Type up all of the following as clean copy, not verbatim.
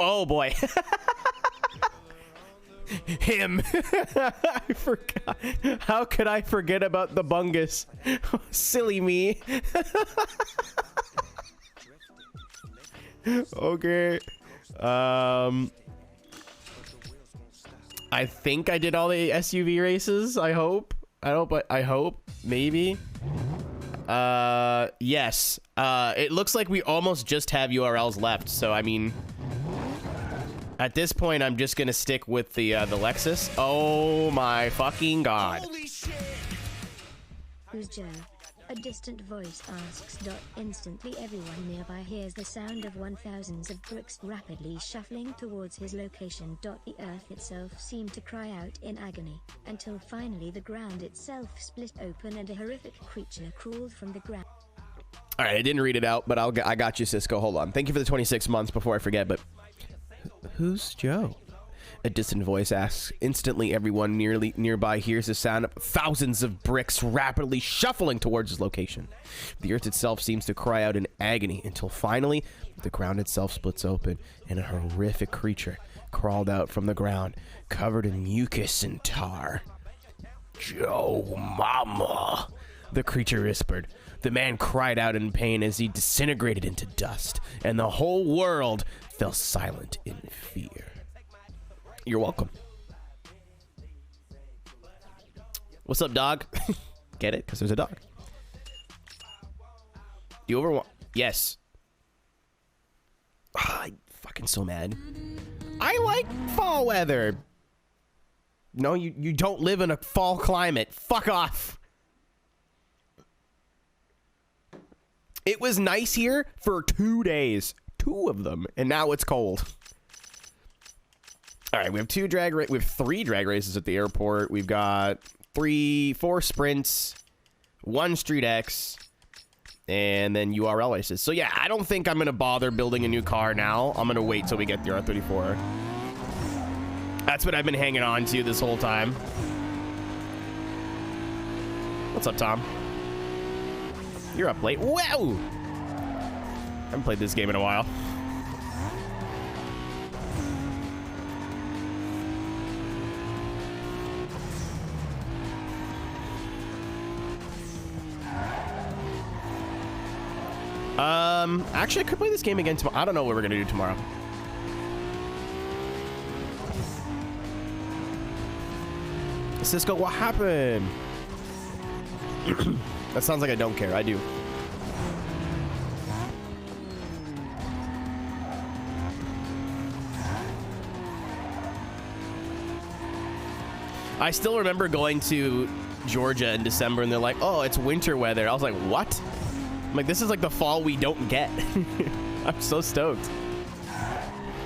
Oh boy. Him. I forgot. How could I forget about the bungus? Silly me. Okay. I think I did all the SUV races. I hope. I hope. Maybe. Yes. It looks like we almost just have URLs left. So, I mean, at this point, I'm just gonna stick with the Lexus. Oh my fucking god. Holy shit. Who's Joe? A distant voice asks. Instantly everyone nearby hears the sound of 1,000s of bricks rapidly shuffling towards his location. The earth itself seemed to cry out in agony, until finally the ground itself split open and a horrific creature crawled from the ground. All right, I didn't read it out, but I got you, Cisco. Hold on. Thank you for the 26 months before I forget, but who's Joe? A distant voice asks. Instantly, everyone nearby hears the sound of thousands of bricks rapidly shuffling towards his location. The earth itself seems to cry out in agony until finally the ground itself splits open and a horrific creature crawled out from the ground, covered in mucus and tar. Joe Mama, the creature whispered. The man cried out in pain as he disintegrated into dust, and the whole world fell silent in fear. You're welcome. What's up, dog? Get it? Because there's a dog. Do you ever want... Yes. I'm fucking so mad. I like fall weather. No, you don't live in a fall climate. Fuck off. It was nice here for 2 days. 2 of them. And now it's cold. All right, we have 3 drag races at the airport. We've got 4 sprints, 1 Street X, and then URL races. So yeah, I don't think I'm gonna bother building a new car now. I'm gonna wait till we get the R34. That's what I've been hanging on to this whole time. What's up, Tom? You're up late. Wow! I haven't played this game in a while. Actually, I could play this game again tomorrow. I don't know what we're gonna do tomorrow. Cisco, what happened? That sounds like I don't care. I do. I still remember going to Georgia in December and they're like, oh, it's winter weather. I was like, what? I'm like, this is like the fall we don't get. I'm so stoked.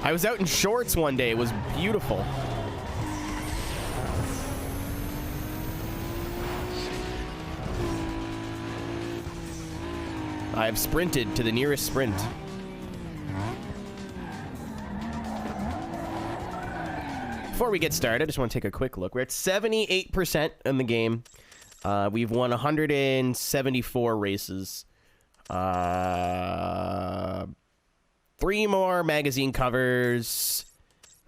I was out in shorts one day. It was beautiful. I have sprinted to the nearest sprint. Before we get started, I just want to take a quick look. We're at 78% in the game. We've won 174 races. 3 more magazine covers.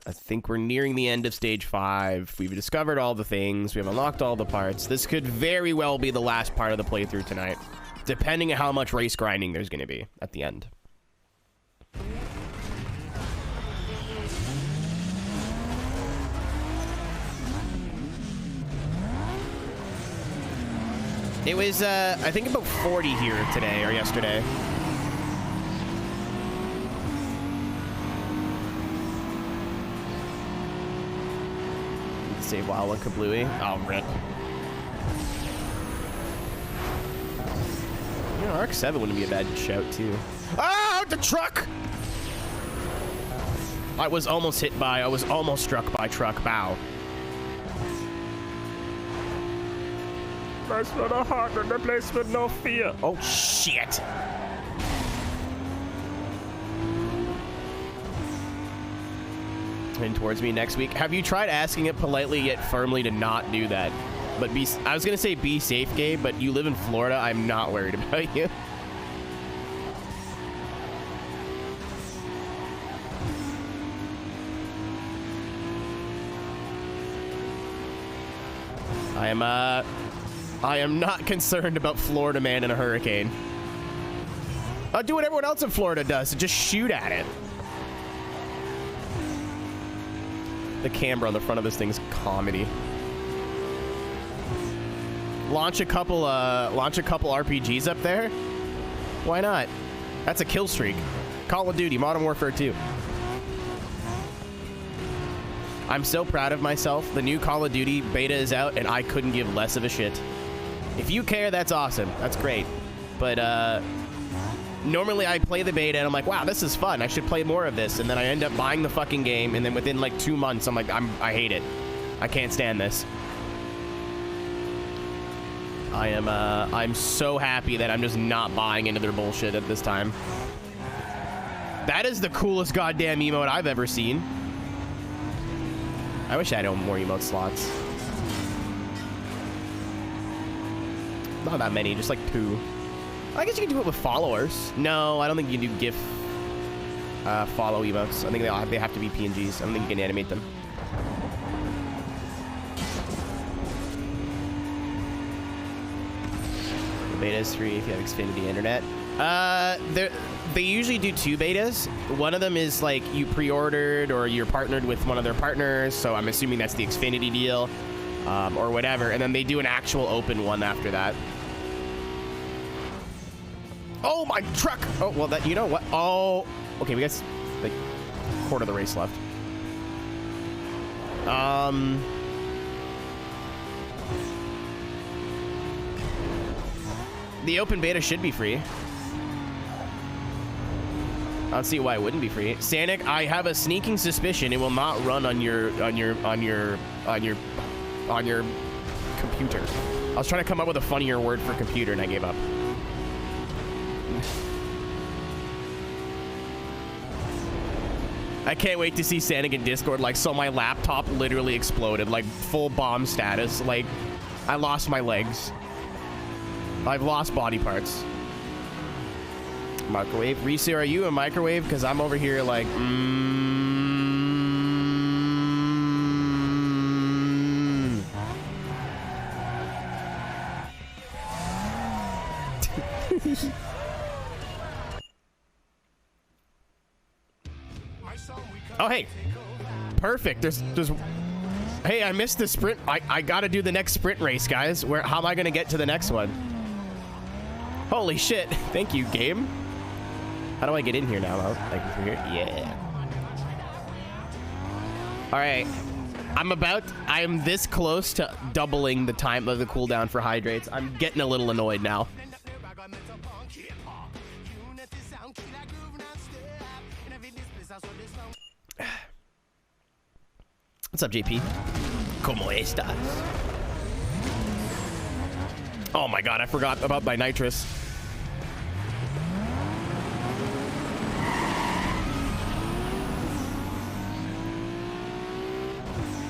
I think we're nearing the end of stage 5. We've discovered all the things. We've unlocked all the parts. This could very well be the last part of the playthrough tonight, depending on how much race grinding there's going to be at the end. It was, I think about 40 here today or yesterday. Save Wild One Kablooey. Oh, rip. You know, Arc 7 wouldn't be a bad shout, too. Ah, the truck! I was almost struck by truck. Bow. That's not a heart in the place with no fear. Oh, shit. And towards me next week. Have you tried asking it politely yet firmly to not do that? But I was going to say be safe, Gabe, but you live in Florida. I'm not worried about you. I am not concerned about Florida man in a hurricane. I'll do what everyone else in Florida does, just shoot at it. The camera on the front of this thing's comedy. Launch a couple RPGs up there. Why not? That's a kill streak. Call of Duty, Modern Warfare 2. I'm so proud of myself. The new Call of Duty beta is out, and I couldn't give less of a shit. If you care, that's awesome. That's great. But normally I play the beta, and I'm like, wow, this is fun. I should play more of this. And then I end up buying the fucking game, and then within like 2 months, I'm like, I hate it. I can't stand this. I'm so happy that I'm just not buying into their bullshit at this time. That is the coolest goddamn emote I've ever seen. I wish I had more emote slots. Not that many, just like 2. I guess you can do it with followers. No, I don't think you can do GIF follow emotes. I think they have to be PNGs. I don't think you can animate them. The beta is free if you have Xfinity Internet. They usually do 2 betas. One of them is like you pre-ordered or you're partnered with one of their partners, so I'm assuming that's the Xfinity deal, or whatever. And then they do an actual open one after that. Oh, my truck! Oh, well, that, you know what? Oh, okay, we got like a quarter of the race left. The open beta should be free. I don't see why it wouldn't be free. Sanic, I have a sneaking suspicion it will not run on your computer. I was trying to come up with a funnier word for computer and I gave up. I can't wait to see Sanic in Discord. Like, so my laptop literally exploded, like full bomb status. Like, I lost my legs. I've lost body parts. Microwave. Reese, are you a microwave? Because I'm over here like, Oh, hey. Perfect. There's Hey, I missed the sprint. I gotta do the next sprint race, guys. How am I gonna get to the next one? Holy shit. Thank you, game. How do I get in here now? Like through here? Yeah. All right. I'm this close to doubling the time of the cooldown for hydrates. I'm getting a little annoyed now. What's up, JP? ¿Cómo estás? Oh my god, I forgot about my nitrous.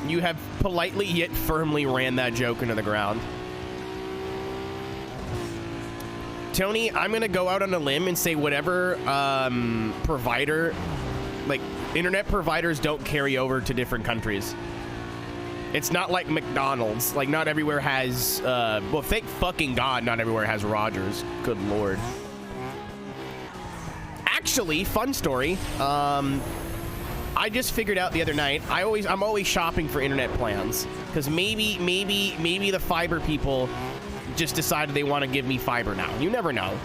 You have politely yet firmly ran that joke into the ground. Tony, I'm gonna go out on a limb and say whatever provider, like internet providers don't carry over to different countries. It's not like McDonald's. Like, not everywhere has, well, thank fucking God not everywhere has Rogers. Good Lord. Actually, fun story. I just figured out the other night, I'm always shopping for internet plans. Because maybe the fiber people just decided they want to give me fiber now. You never know.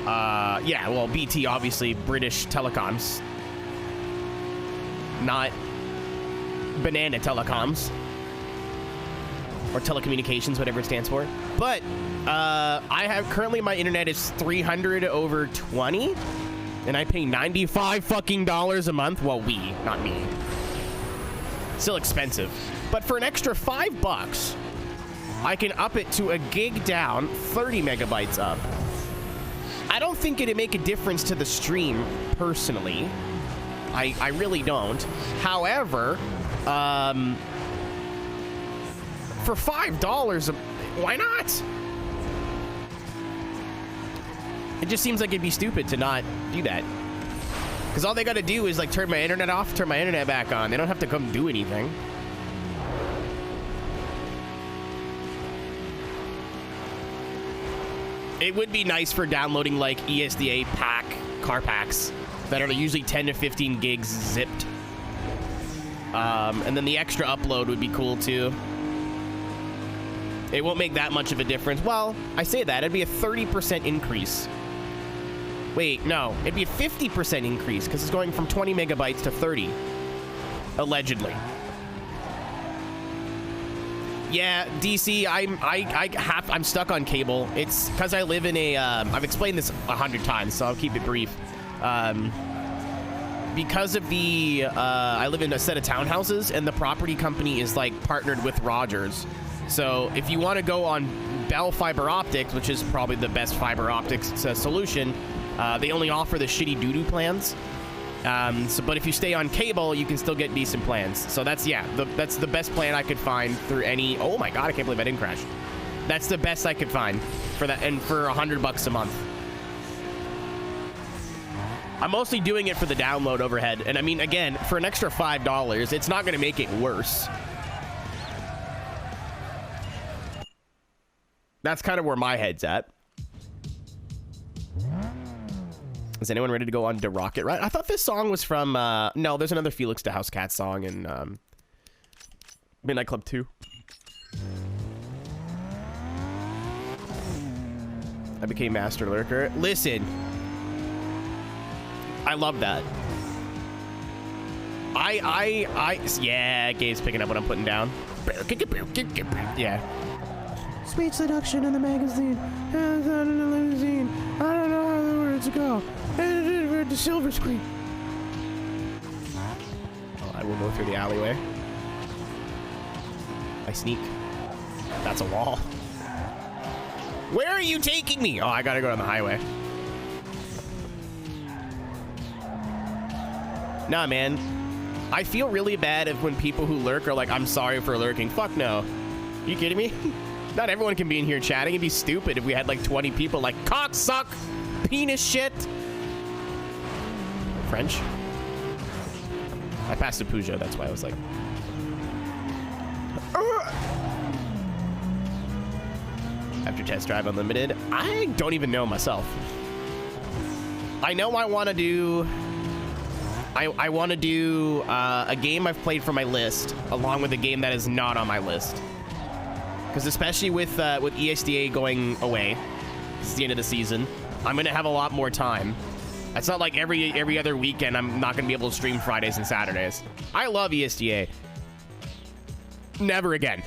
Yeah, well, BT, obviously, British telecoms. Not banana telecoms. Or telecommunications, whatever it stands for. But, I have, currently my internet is 300 over 20. And I pay $95 fucking a month. Well, not me. Still expensive. But for an extra $5, I can up it to a gig down, 30 megabytes up. I don't think it'd make a difference to the stream, personally. I really don't. However, for $5, why not? It just seems like it'd be stupid to not do that. Because all they gotta do is like turn my internet off, turn my internet back on. They don't have to come do anything. It would be nice for downloading like ESDA car packs that are usually 10 to 15 gigs zipped. And then the extra upload would be cool too. It won't make that much of a difference. Well, I say that. It'd be a 30% increase. Wait, no. It'd be a 50% increase because it's going from 20 megabytes to 30. Allegedly. Yeah, DC, I'm stuck on cable. It's because I live in a, I've explained this 100 times, so I'll keep it brief. Because of the, I live in a set of townhouses, and the property company is like partnered with Rogers. So if you want to go on Bell Fiber Optics, which is probably the best fiber optics solution, they only offer the shitty doo-doo plans. But if you stay on cable, you can still get decent plans. So that's, yeah, that's the best plan I could find through any, oh my God, I can't believe I didn't crash. That's the best I could find for that, and for $100 a month. I'm mostly doing it for the download overhead. And I mean, again, for an extra $5, it's not going to make it worse. That's kind of where my head's at. Is anyone ready to go on the Rocket Ride? I thought this song was from, no, there's another Felix the House Cat song in Midnight Club 2. I became Master Lurker. Listen. I love that. Yeah, Gabe's picking up what I'm putting down. Yeah. Sweet seduction in the magazine. In the limousine. I don't know how the words go. The silver screen. Oh, I will go through the alleyway. I sneak. That's a wall. Where are you taking me? Oh, I gotta go on the highway. Nah, man. I feel really bad if when people who lurk are like, I'm sorry for lurking. Fuck no. You kidding me? Not everyone can be in here chatting. It'd be stupid if we had like 20 people like, cocksuck, penis shit. French. I passed a Peugeot, that's why I was like. After test drive unlimited, I don't even know myself. I know I want to do. I want to do a game I've played for my list, along with a game that is not on my list. Because especially with ESDA going away, it's the end of the season, I'm gonna have a lot more time. It's not like every other weekend I'm not gonna be able to stream Fridays and Saturdays. I love ESDA. Never again.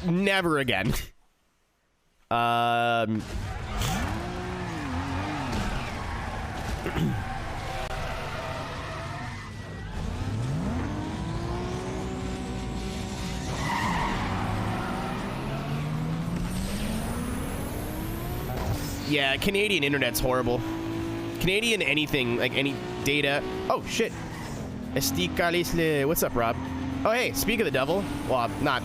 Never again. Yeah, Canadian internet's horrible. Canadian anything, like any data. Oh, shit. What's up, Rob? Oh, hey, speak of the devil. Well, not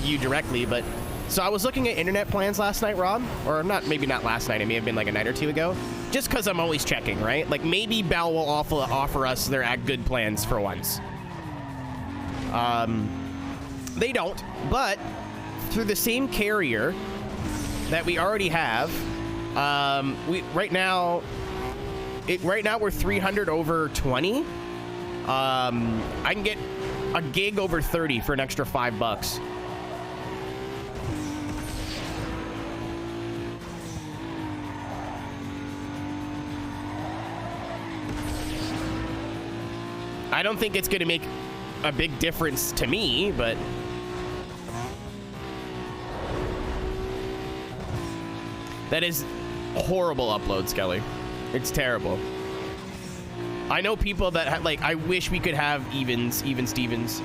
you directly, but... So I was looking at internet plans last night, Rob. Or not, maybe not last night. It may have been like a night or two ago. Just because I'm always checking, right? Like, maybe Bell will offer us their good plans for once. They don't. But through the same carrier that we already have... right now we're 300 over 20. I can get a gig over 30 for an extra $5. I don't think it's going to make a big difference to me, but that is horrible upload, Skelly. It's terrible. I know people that like, I wish we could have even Stevens.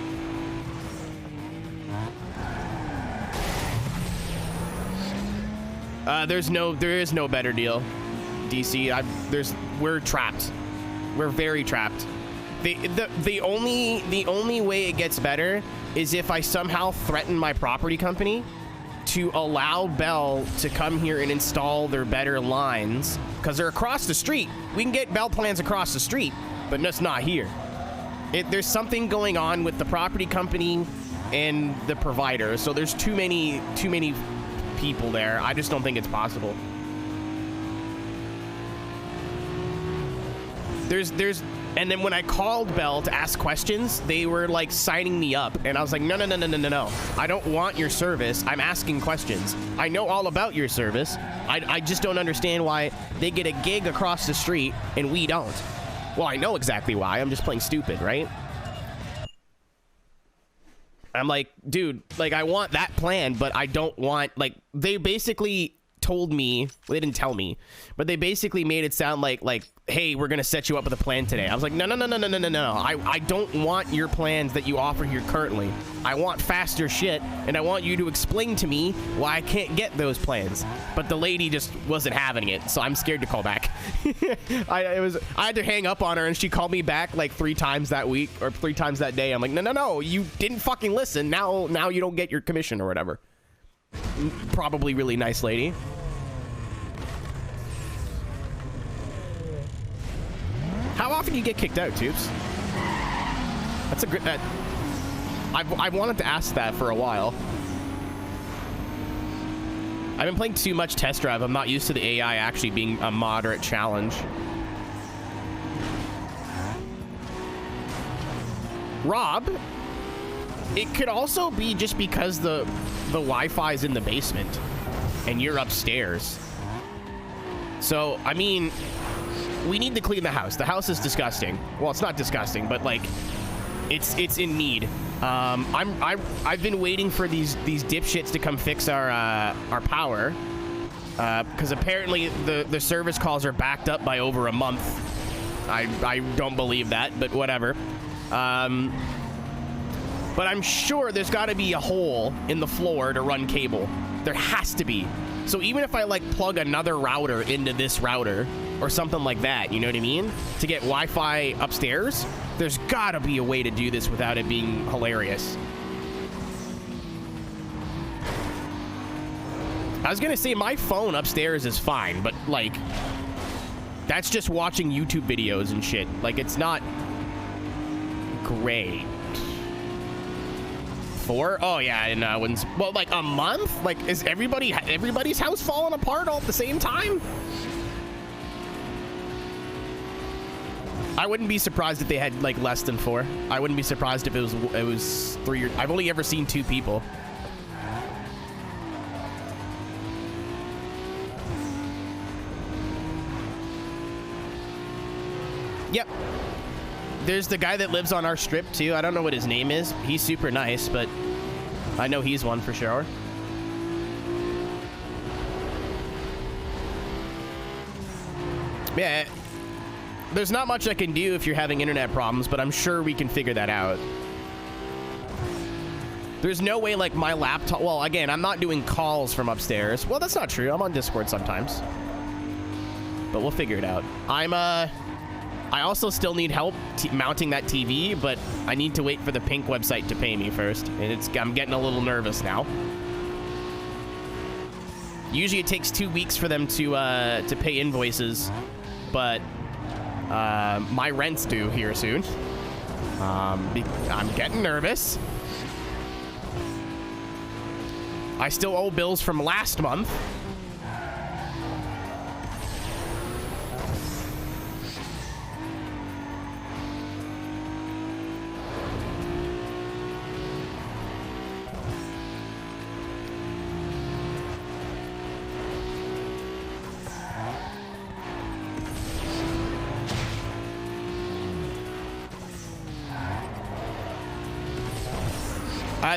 There is no better deal, DC. We're trapped. We're very trapped. The only way it gets better is if I somehow threaten my property company to allow Bell to come here and install their better lines, because they're across the street. We can get Bell plans across the street, but just not here. There's something going on with the property company and the provider. So there's too many people there. I just don't think it's possible. And then when I called Bell to ask questions, they were like signing me up, and I was like, no, I don't want your service. I'm asking questions. I know all about your service. I just don't understand why they get a gig across the street and we don't. Well, I know exactly why. I'm just playing stupid, right? I'm like, dude, like, I want that plan, but I don't want, like, they basically told me, well, they didn't tell me, but they basically made it sound like, hey, we're gonna set you up with a plan today. I was like, no. I don't want your plans that you offer here currently. I want faster shit, and I want you to explain to me why I can't get those plans. But the lady just wasn't having it, so I'm scared to call back. I had to hang up on her, and she called me back like 3 times that week, or 3 times that day. I'm like, no, you didn't fucking listen. Now you don't get your commission or whatever. Probably really nice lady. How often do you get kicked out, Tubes? That's a good... I wanted to ask that for a while. I've been playing too much Test Drive. I'm not used to the AI actually being a moderate challenge. Rob, it could also be just because the Wi-Fi is in the basement and you're upstairs. So, I mean... we need to clean the house. The house is disgusting. Well, it's not disgusting, but like, it's in need. I've been waiting for these dipshits to come fix our power, because apparently the service calls are backed up by over a month. I don't believe that, but whatever. But I'm sure there's got to be a hole in the floor to run cable. There has to be. So even if I like plug another router into this router or something like that, you know what I mean? To get Wi-Fi upstairs, there's gotta be a way to do this without it being hilarious. I was gonna say my phone upstairs is fine, but like, that's just watching YouTube videos and shit. Like, it's not great. 4? Oh yeah, and well, like a month? Like, is everybody's house falling apart all at the same time? I wouldn't be surprised if they had like less than 4. I wouldn't be surprised if it was 3 or... I've only ever seen 2 people. Yep. There's the guy that lives on our strip too. I don't know what his name is. He's super nice, but I know he's one for sure. Yeah. There's not much I can do if you're having internet problems, but I'm sure we can figure that out. There's no way like my laptop... Well, again, I'm not doing calls from upstairs. Well, that's not true. I'm on Discord sometimes. But we'll figure it out. I also still need help mounting that TV, but I need to wait for the Pink website to pay me first. And I'm getting a little nervous now. Usually it takes 2 weeks for them to pay invoices, but... my rent's due here soon. I'm getting nervous. I still owe bills from last month.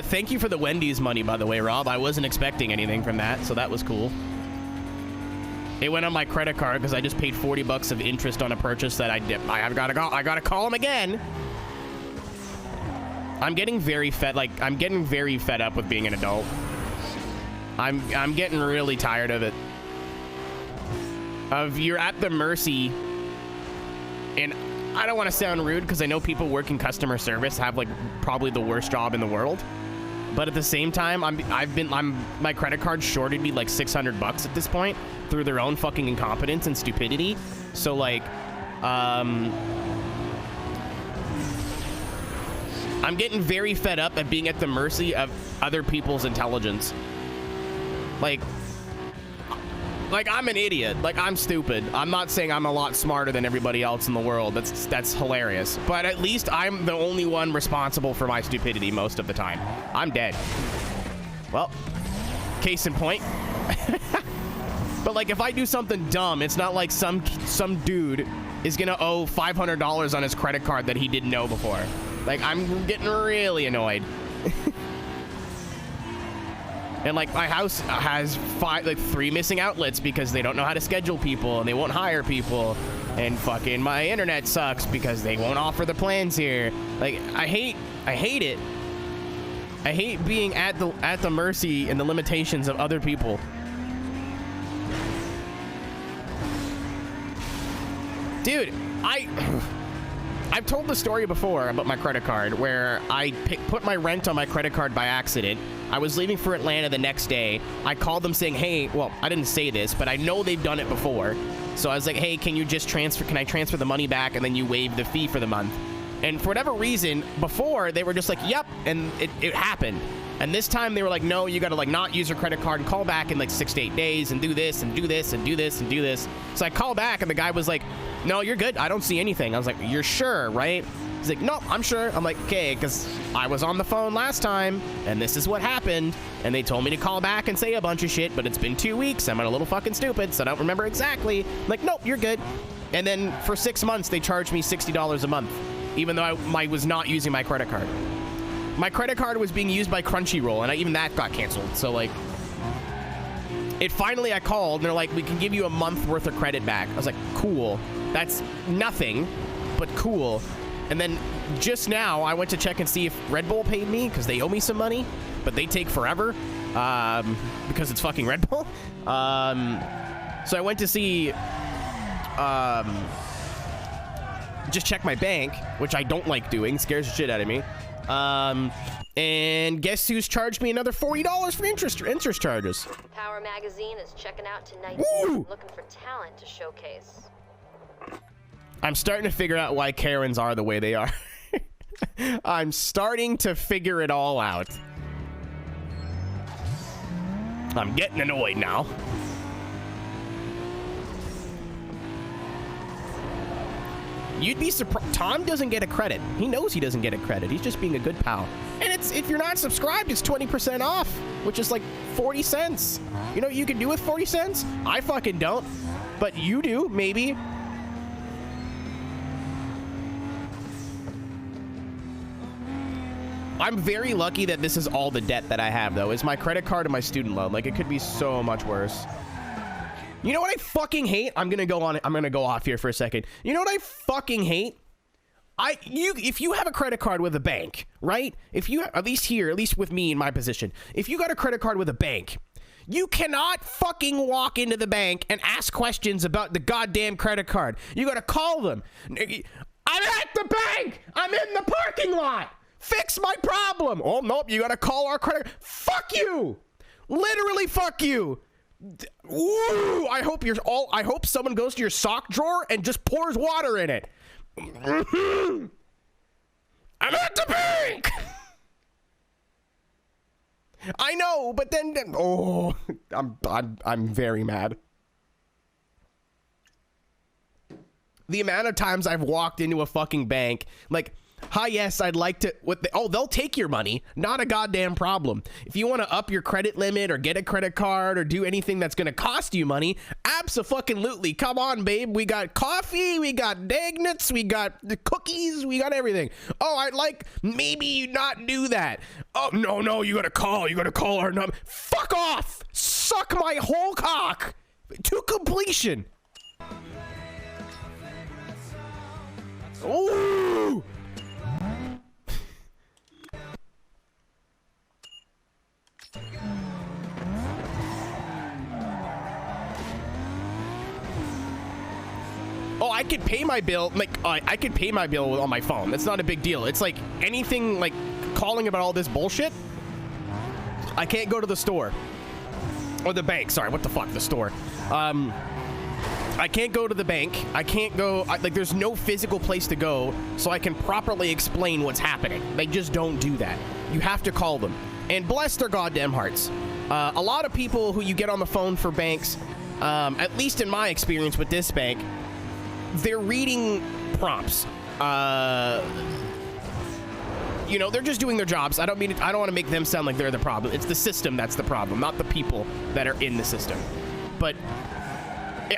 Thank you for the Wendy's money, by the way, Rob. I wasn't expecting anything from that, so that was cool. It went on my credit card because I just paid $40 of interest on a purchase that I gotta call him again. I'm getting very fed up with being an adult. I'm getting really tired of it. You're at the mercy, and I don't want to sound rude because I know people working customer service have like probably the worst job in the world. But at the same time, my credit card shorted me like $600 at this point through their own fucking incompetence and stupidity. So like, I'm getting very fed up at being at the mercy of other people's intelligence. Like I'm an idiot. Like, I'm stupid. I'm not saying I'm a lot smarter than everybody else in the world. That's hilarious. But at least I'm the only one responsible for my stupidity most of the time. I'm dead. Well, case in point. But like, if I do something dumb, it's not like some dude is gonna owe $500 on his credit card that he didn't know before. Like, I'm getting really annoyed. And like, my house has 3 missing outlets because they don't know how to schedule people and they won't hire people. And fucking my internet sucks because they won't offer the plans here. Like, I hate it. I hate being at the mercy and the limitations of other people. Dude, I've told the story before about my credit card where I put my rent on my credit card by accident. I was leaving for Atlanta the next day. I called them saying, hey, well, I didn't say this, but I know they've done it before. So I was like, hey, can I transfer the money back and then you waive the fee for the month? And for whatever reason, before they were just like, yep, and it happened. And this time they were like, no, you gotta like not use your credit card and call back in like 6 to 8 days and do this and do this and do this and do this. So I call back and the guy was like, no, you're good. I don't see anything. I was like, you're sure, right? He's like, no, I'm sure. I'm like, okay, because I was on the phone last time and this is what happened. And they told me to call back and say a bunch of shit, but it's been 2 weeks. I'm a little fucking stupid, so I don't remember exactly. I'm like, nope, you're good. And then for 6 months, they charged me $60 a month, even though I was not using my credit card. My credit card was being used by Crunchyroll, and even that got canceled. So like, finally I called and they're like, we can give you a month worth of credit back. I was like, cool. That's nothing, but cool. And then just now I went to check and see if Red Bull paid me because they owe me some money, but they take forever because it's fucking Red Bull. So I went to see, just check my bank, which I don't like doing, scares the shit out of me. And guess who's charged me another $40 for interest charges? Power Magazine is checking out tonight. Looking for talent to showcase. I'm starting to figure out why Karens are the way they are. I'm starting to figure it all out. I'm getting annoyed now. You'd be surprised. Tom doesn't get a credit. He knows he doesn't get a credit. He's just being a good pal. And if you're not subscribed, it's 20% off, which is like 40 cents. You know what you can do with 40 cents? I fucking don't. But you do, maybe. I'm very lucky that this is all the debt that I have, though. It's my credit card and my student loan. Like, it could be so much worse. You know what I fucking hate? I'm gonna go off here for a second. You know what I fucking hate? If you have a credit card with a bank, right? If you, at least with me in my position, if you got a credit card with a bank, you cannot fucking walk into the bank and ask questions about the goddamn credit card. You gotta call them. I'm at the bank. I'm in the parking lot. Fix my problem. Oh, nope, you gotta call our credit. Fuck you. Literally fuck you. Ooh, I hope someone goes to your sock drawer and just pours water in it. I'm at the bank. I know, but then oh, I'm very mad. The amount of times I've walked into a fucking bank, like, hi, yes, I'd like to, they'll take your money. Not a goddamn problem. If you want to up your credit limit or get a credit card or do anything that's going to cost you money, abso-fucking-lutely. Come on, babe. We got coffee, we got dagnets, we got the cookies, we got everything. Oh, I'd like maybe you not do that. Oh, no, you got to call our number. Fuck off. Suck my whole cock to completion. Ooh. Oh, I could pay my bill, like, I could pay my bill on my phone. That's not a big deal. It's like anything, like, calling about all this bullshit, I can't go to the store. Or the bank, sorry, what the fuck, the store. I can't go to the bank. I can't go, like, there's no physical place to go so I can properly explain what's happening. They just don't do that. You have to call them. And bless their goddamn hearts. A lot of people who you get on the phone for banks, at least in my experience with this bank, they're reading prompts. You know, they're just doing their jobs. I don't want to make them sound like they're the problem. It's the system that's the problem, not the people that are in the system. But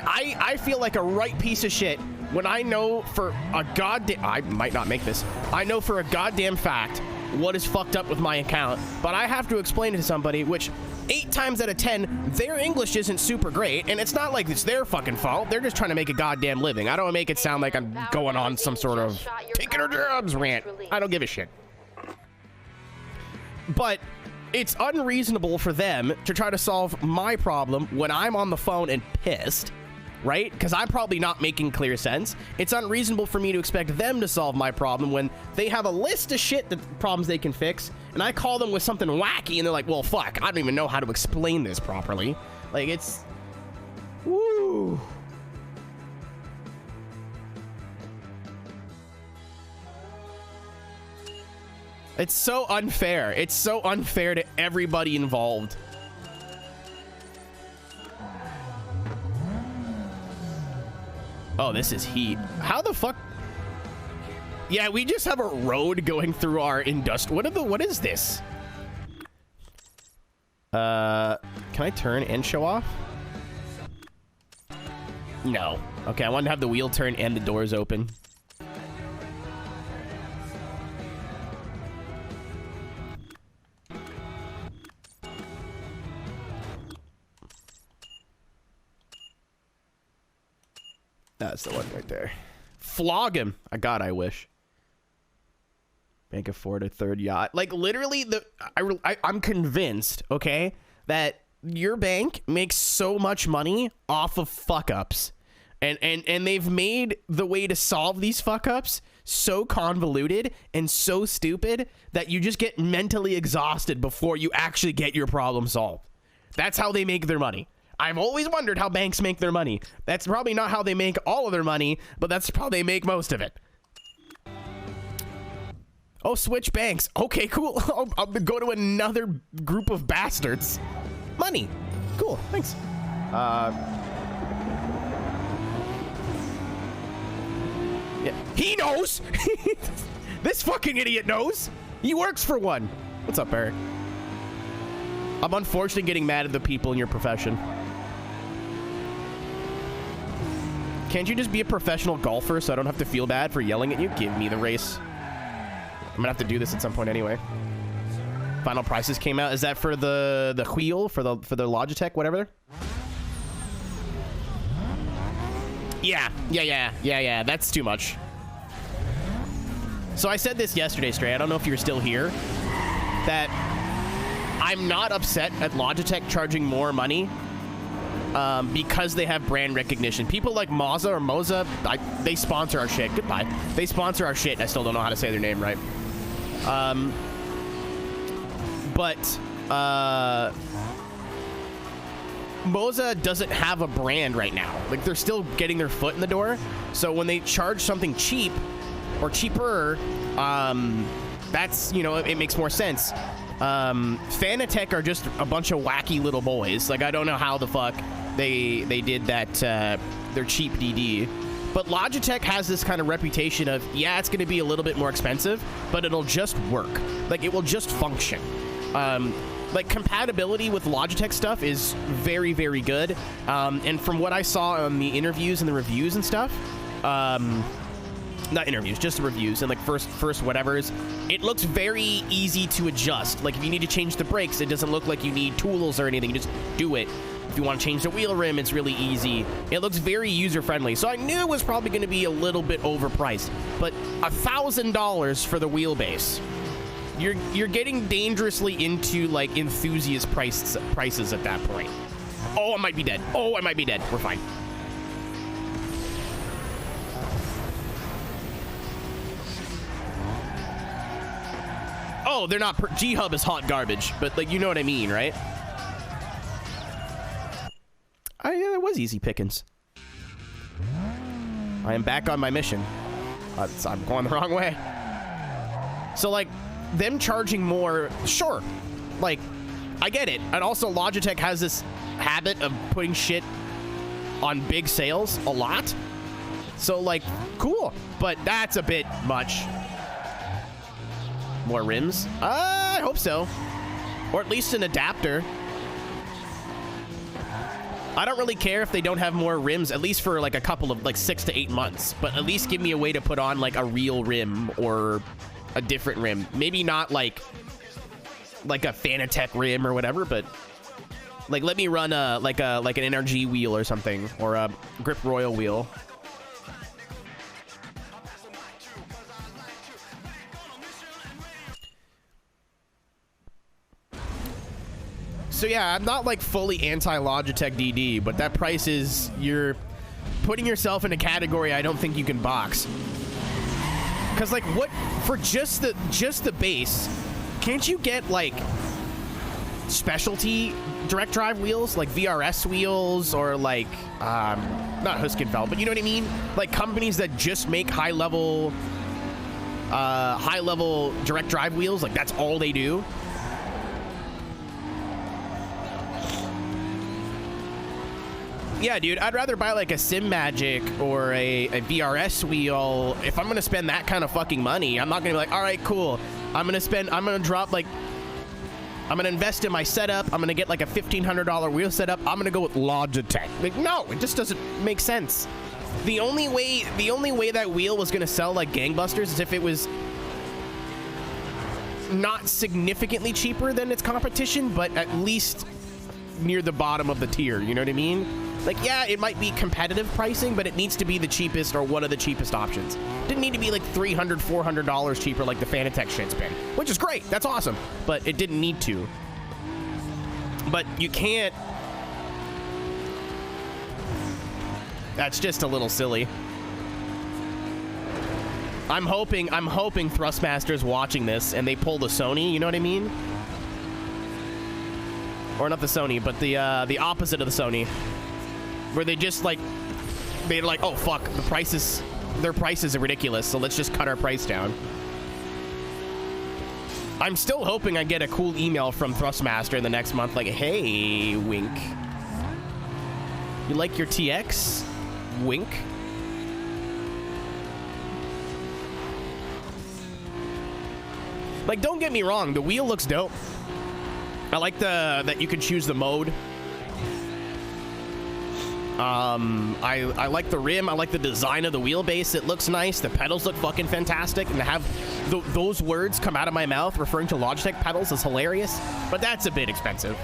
I feel like a right piece of shit when I know for a goddamn, I might not make this, I know for a goddamn fact what is fucked up with my account, but I have to explain it to somebody, which 8 times out of 10, their English isn't super great, and it's not like it's their fucking fault. They're just trying to make a goddamn living. I don't make it sound like I'm going on some sort of taking our jobs rant. I don't give a shit. But it's unreasonable for them to try to solve my problem when I'm on the phone and pissed, right? Because I'm probably not making clear sense. It's unreasonable for me to expect them to solve my problem when they have a list of shit that problems they can fix, and I call them with something wacky, and they're like, well, fuck, I don't even know how to explain this properly. Like, it's... Woo! It's so unfair. It's so unfair to everybody involved. Oh, this is heat. How the fuck? Yeah, we just have a road going through our what is this? Can I turn and show off? No. Okay, I want to have the wheel turn and the doors open. That's the one right there. Flog him. God, I wish. Bank afford a third yacht. Like, literally, I'm convinced, okay, that your bank makes so much money off of fuck-ups. And they've made the way to solve these fuck-ups so convoluted and so stupid that you just get mentally exhausted before you actually get your problem solved. That's how they make their money. I've always wondered how banks make their money. That's probably not how they make all of their money, but that's how they make most of it. Oh, switch banks. Okay, cool. I'll go to another group of bastards. Money. Cool, thanks. Yeah. He knows. This fucking idiot knows. He works for one. What's up, Eric? I'm unfortunately getting mad at the people in your profession. Can't you just be a professional golfer so I don't have to feel bad for yelling at you? Give me the race. I'm gonna have to do this at some point anyway. Final prices came out. Is that for the wheel for the Logitech, whatever? Yeah. That's too much. So I said this yesterday, Stray. I don't know if you're still here. That I'm not upset at Logitech charging more money because they have brand recognition. People like Moza, they sponsor our shit. Goodbye. They sponsor our shit, and I still don't know how to say their name right. But Moza doesn't have a brand right now. Like, they're still getting their foot in the door. So when they charge something cheap or cheaper, that's, you know, it makes more sense. Fanatec are just a bunch of wacky little boys. Like, I don't know how the fuck they did that, their cheap DD. But Logitech has this kind of reputation of, yeah, it's going to be a little bit more expensive, but it'll just work. Like, it will just function. Like, compatibility with Logitech stuff is very, very good. And from what I saw on the interviews and the reviews and stuff, not interviews, just the reviews and like first whatevers, it looks very easy to adjust. Like, if you need to change the brakes, it doesn't look like you need tools or anything. You just do it. If you want to change the wheel rim, it's really easy. It looks very user-friendly. So I knew it was probably going to be a little bit overpriced, but $1,000 for the wheelbase. You're getting dangerously into like enthusiast prices at that point. Oh, I might be dead. We're fine. Oh, they're not. G-Hub is hot garbage, but like, you know what I mean, right? Yeah, that was easy pickings. I am back on my mission. I'm going the wrong way. So, like, them charging more, sure. Like, I get it. And also, Logitech has this habit of putting shit on big sales a lot. So, like, cool. But that's a bit much. More rims? I hope so. Or at least an adapter. I don't really care if they don't have more rims, at least for like a couple of like 6 to 8 months. But at least give me a way to put on like a real rim or a different rim. Maybe not like a Fanatec rim or whatever, but like let me run like an NRG wheel or something, or a Grip Royal wheel. So yeah, I'm not like fully anti-Logitech DD, but that price is, you're putting yourself in a category I don't think you can box. Cause like what, for just the base, can't you get like specialty direct drive wheels, like VRS wheels, or like not Huskenfeld, but you know what I mean? Like companies that just make high level direct drive wheels, like that's all they do. Yeah, dude, I'd rather buy like a SimMagic or a VRS wheel. If I'm gonna spend that kind of fucking money, I'm not gonna be like, all right, cool. I'm gonna invest in my setup. I'm gonna get like a $1,500 wheel setup. I'm gonna go with Logitech. Like, no, it just doesn't make sense. The only way that wheel was gonna sell like gangbusters is if it was not significantly cheaper than its competition, but at least near the bottom of the tier. You know what I mean? Like, yeah, it might be competitive pricing, but it needs to be the cheapest or one of the cheapest options. Didn't need to be like $300, $400 cheaper like the Fanatec shit's been, which is great. That's awesome. But it didn't need to. But you can't. That's just a little silly. I'm hoping Thrustmaster's watching this and they pull the Sony, you know what I mean? Or not the Sony, but the opposite of the Sony. Where they just like, they're like, oh fuck, their prices are ridiculous, so let's just cut our price down. I'm still hoping I get a cool email from Thrustmaster in the next month, like, hey, wink. You like your TX? Wink. Like, don't get me wrong, the wheel looks dope. I like that you can choose the mode. I like the rim. I like the design of the wheelbase. It looks nice. The pedals look fucking fantastic. And to have those words come out of my mouth referring to Logitech pedals is hilarious. But that's a bit expensive.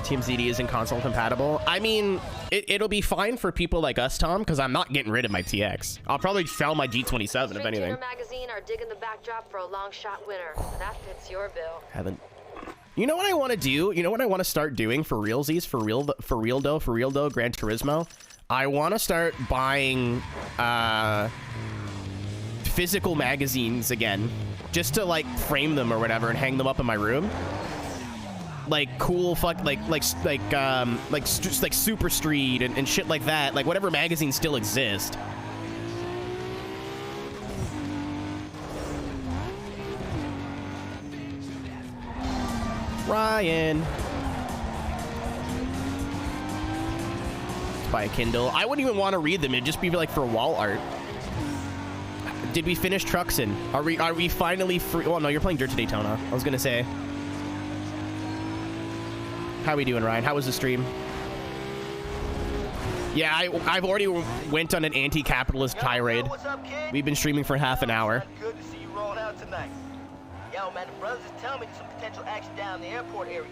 Team ZD isn't console compatible. I mean, it'll be fine for people like us, Tom, because I'm not getting rid of my TX. I'll probably sell my G27 if anything. Magazine are digging the backdrop for a long shot winner. That fits your bill. Haven't. You know what I want to do? You know what I want to start doing for realsies, for real though, Gran Turismo? I want to start buying physical magazines again, just to like frame them or whatever and hang them up in my room. Like cool like Super Street and shit like that. Like whatever magazines still exist. Ryan. Buy a Kindle. I wouldn't even want to read them. It'd just be like for wall art. Did we finish Truxin? Are we finally free? Oh no, you're playing Dirt to Daytona. I was gonna say. How we doing, Ryan? How was the stream? Yeah, I've already went on an anti-capitalist tirade. What's up, kid? We've been streaming for half an hour. Good to see you rolling out tonight. Yo, man, the brothers is telling me there's some potential action down in the airport area.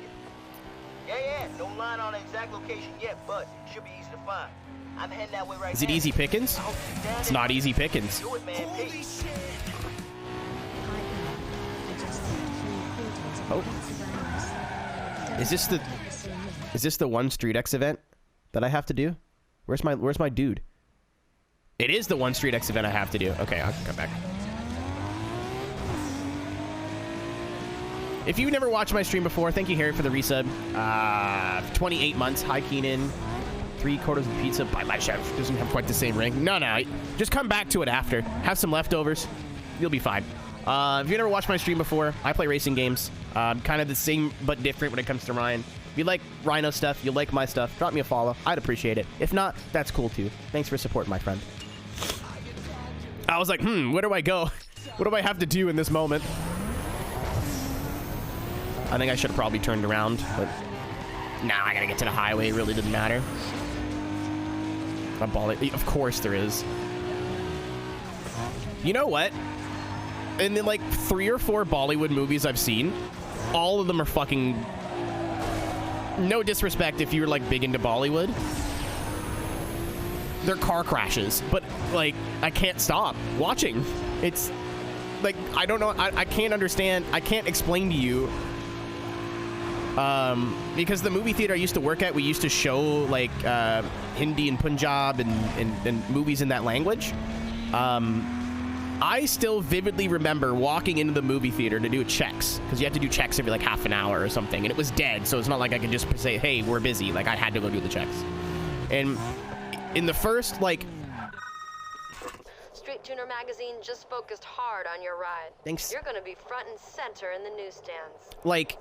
Yeah, no line on the exact location yet, but it should be easy to find. I'm heading that way right now. Is it easy pickings? It's not easy pickings. Do it, man. Peace. Oh. Is this the one Street X event that I have to do? Where's my dude? It is the one Street X event I have to do. Okay, I can come back. If you've never watched my stream before, thank you, Harry, for the resub. 28 months. Hi, Keenan. 3/4 of pizza by my chef. Doesn't have quite the same ring. No, just come back to it after. Have some leftovers. You'll be fine. If you never watched my stream before, I play racing games. Kind of the same but different when it comes to Ryan. If you like Rhino stuff, you like my stuff, drop me a follow. I'd appreciate it. If not, that's cool too. Thanks for supporting, my friend. I was like, where do I go? What do I have to do in this moment? I think I should have probably turned around, but now I gotta get to the highway. It really didn't matter. Of course there is. You know what? In the like 3 or 4 Bollywood movies I've seen, all of them are fucking, no disrespect if you're like big into Bollywood, they're car crashes, but like I can't stop watching. It's like, I don't know, I can't understand, I can't explain to you, because the movie theater I used to work at, we used to show like Hindi and Punjab and movies in that language. I still vividly remember walking into the movie theater to do checks, because you have to do checks every like half an hour or something, and it was dead, so it's not like I could just say, hey, we're busy. Like, I had to go do the checks. And in the first, like... Street Tuner magazine just focused hard on your ride. Thanks. You're gonna be front and center in the newsstands. Like,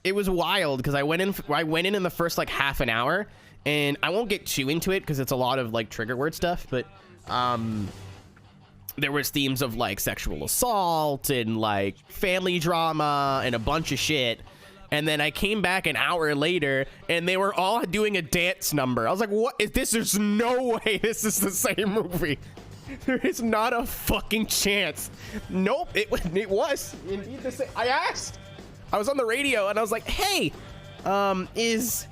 it was wild, because I went in the first like half an hour, and I won't get too into it, because it's a lot of like trigger word stuff, but there was themes of like sexual assault and like family drama and a bunch of shit. And then I came back an hour later and they were all doing a dance number. I was like, what is this? There's no way this is the same movie. There is not a fucking chance. Nope, it was indeed the same. I asked. I was on the radio and I was like, hey, is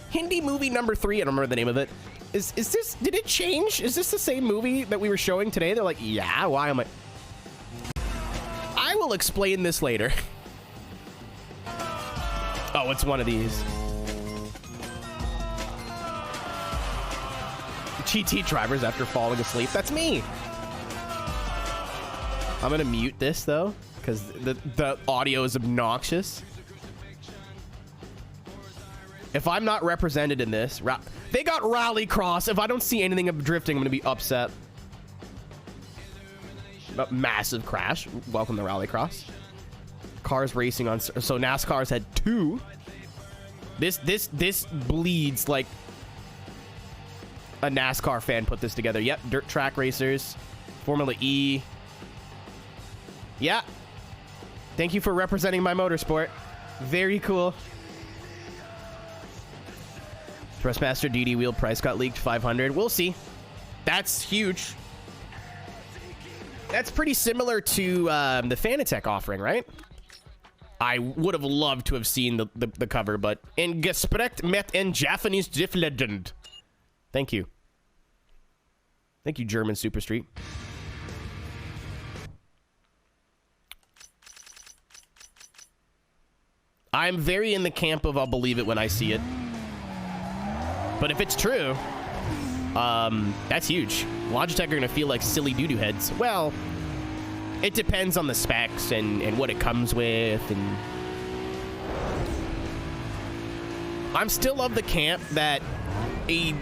Hindi movie number 3, I don't remember the name of it, Is this, did it change? Is this the same movie that we were showing today? They're like, yeah, why am I will explain this later. Oh, it's one of these. GT drivers after falling asleep. That's me. I'm gonna mute this though, because the audio is obnoxious. If I'm not represented in this, they got rallycross. If I don't see anything of drifting, I'm gonna be upset. A massive crash. Welcome to rallycross. Cars racing on, so NASCAR's had 2. This bleeds like a NASCAR fan put this together. Yep, dirt track racers, Formula E. Yeah. Thank you for representing my motorsport. Very cool. THRUSTMASTER DD wheel price got leaked, 500. We'll see. That's huge. That's pretty similar to the Aeroteq offering, right? I would have loved to have seen the cover, but in Gesprecht met en Japanese Legend. Thank you. Thank you, German Super Street. I'm very in the camp of I'll believe it when I see it. But if it's true, that's huge. Logitech are going to feel like silly doo-doo heads. Well, it depends on the specs and what it comes with. And I'm still of the camp that a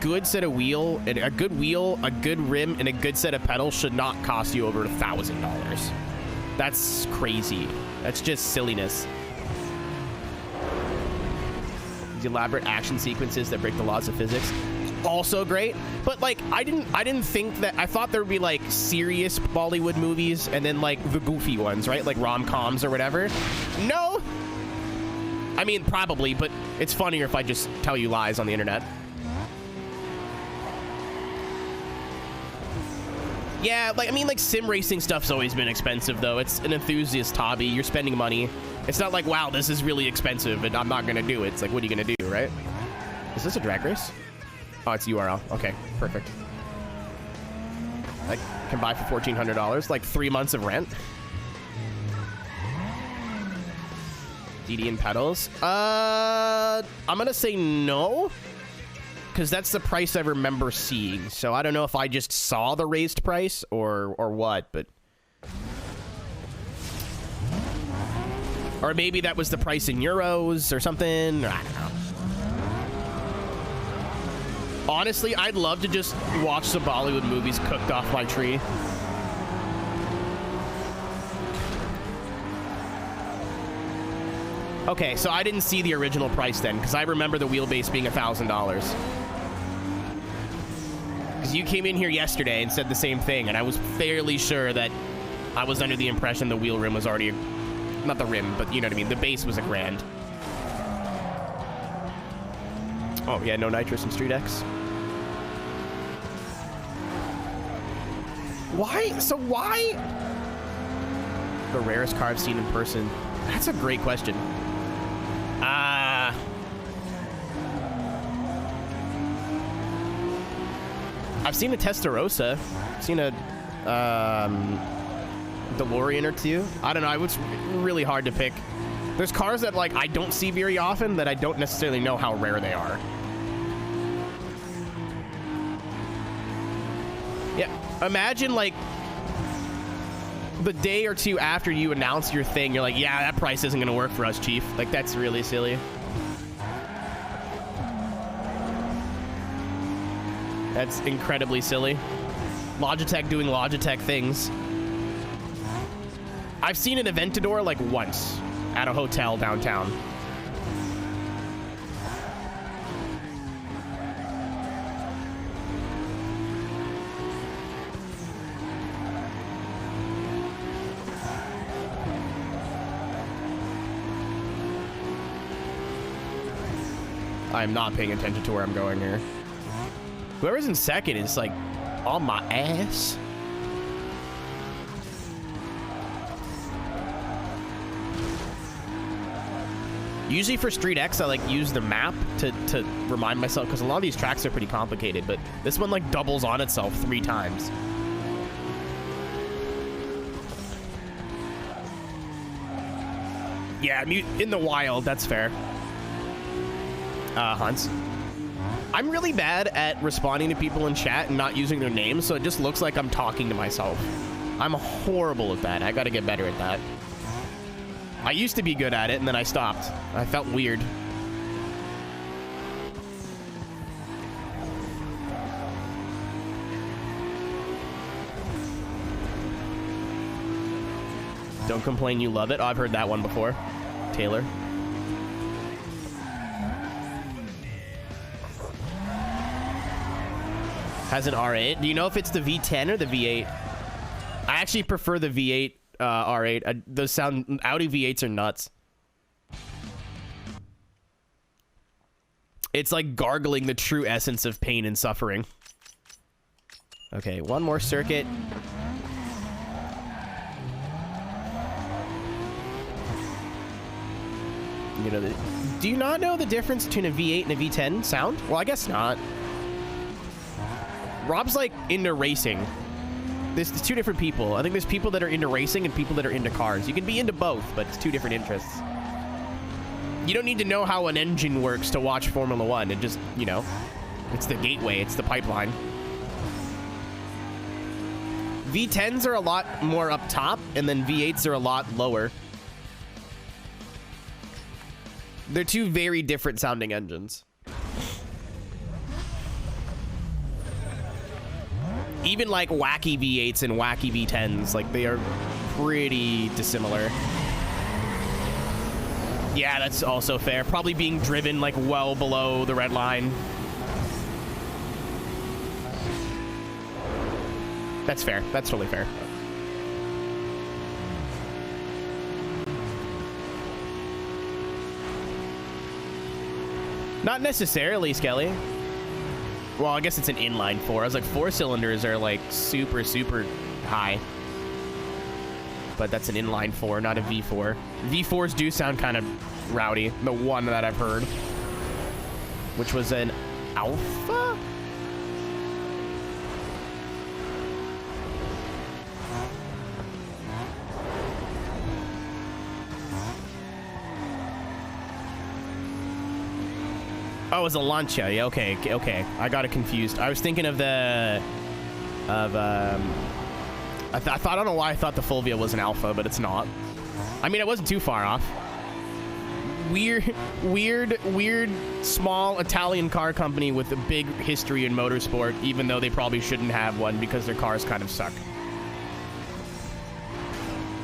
good set of wheel, and a good wheel, a good rim, and a good set of pedals should not cost you over $1,000. That's crazy. That's just silliness. These elaborate action sequences that break the laws of physics, also great. But like, I didn't think that. I thought there would be like serious Bollywood movies and then like the goofy ones, right? Like rom-coms or whatever. No. I mean, probably, but it's funnier if I just tell you lies on the internet. Yeah, like, I mean, like, sim racing stuff's always been expensive, though. It's an enthusiast hobby. You're spending money. It's not like, wow, this is really expensive, and I'm not gonna do it. It's like, what are you gonna do, right? Is this a drag race? Oh, it's URL. Okay, perfect. I can buy for $1,400, like 3 months of rent. DD and pedals. I'm gonna say no, because that's the price I remember seeing. So I don't know if I just saw the raised price or what, but or maybe that was the price in euros or something. I don't know. Honestly, I'd love to just watch some Bollywood movies cooked off my tree. Okay, so I didn't see the original price then, because I remember the wheelbase being $1,000. Because you came in here yesterday and said the same thing, and I was fairly sure that I was under the impression the wheel rim was already, not the rim, but you know what I mean, the base was $1,000. Oh yeah, no nitrous in Street X. Why? So why? The rarest car I've seen in person. That's a great question. I've seen a Testarossa. I've seen a DeLorean or two. I don't know. It's really hard to pick. There's cars that like I don't see very often that I don't necessarily know how rare they are. Yeah, imagine like the day or two after you announce your thing, you're like, yeah, that price isn't gonna work for us, Chief. Like, that's really silly. That's incredibly silly. Logitech doing Logitech things. I've seen an Aventador like once at a hotel downtown. I'm not paying attention to where I'm going here. Whoever's in second is like on my ass. Usually for Street X, I like use the map to remind myself, because a lot of these tracks are pretty complicated, but this one like doubles on itself 3 times. Yeah, in the wild, that's fair. Hunts. I'm really bad at responding to people in chat and not using their names, so it just looks like I'm talking to myself. I'm horrible at that. I gotta get better at that. I used to be good at it, and then I stopped. I felt weird. Don't complain, you love it. Oh, I've heard that one before. Taylor. Has an R8. Do you know if it's the V10 or the V8? I actually prefer the V8 R8. Those sound... Audi V8s are nuts. It's like gargling the true essence of pain and suffering. Okay, one more circuit. You know, do you not know the difference between a V8 and a V10 sound? Well, I guess not. Rob's like into racing. There's 2 different people. I think there's people that are into racing and people that are into cars. You can be into both, but it's 2 different interests. You don't need to know how an engine works to watch Formula 1. It just, you know, it's the gateway. It's the pipeline. V10s are a lot more up top, and then V8s are a lot lower. They're 2 very different sounding engines. Even like wacky V8s and wacky V10s, like they are pretty dissimilar. Yeah, that's also fair. Probably being driven like well below the red line. That's fair. That's totally fair. Not necessarily, Skelly. Well, I guess it's an inline 4. I was like, 4 cylinders are like super, super high. But that's an inline 4, not a V4. V4s do sound kind of rowdy. The one that I've heard. Which was an Alpha? Oh, it was a Lancia. Yeah, okay, okay. I got it confused. I was thinking of the... I don't know why I thought the Fulvia was an Alpha, but it's not. I mean, it wasn't too far off. weird small Italian car company with a big history in motorsport, even though they probably shouldn't have one because their cars kind of suck.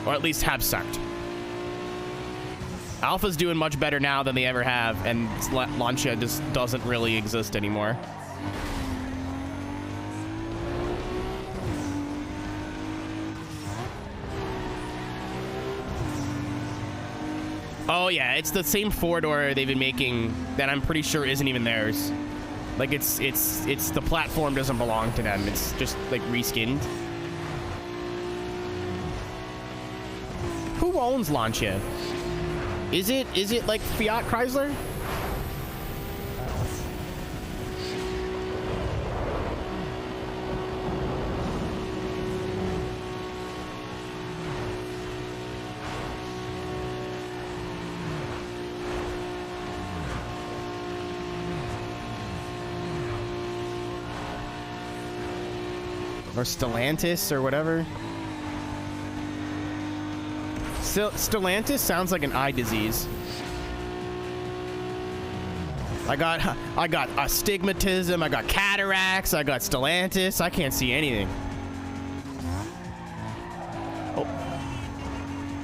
Or at least have sucked. Alpha's doing much better now than they ever have, and Lancia just doesn't really exist anymore. Oh yeah, it's the same four-door they've been making that I'm pretty sure isn't even theirs. Like it's the platform doesn't belong to them. It's just like reskinned. Who owns Lancia? Is it like Fiat Chrysler? Or Stellantis or whatever. Stellantis sounds like an eye disease. I got astigmatism, I got cataracts, I got Stellantis. I can't see anything. Oh.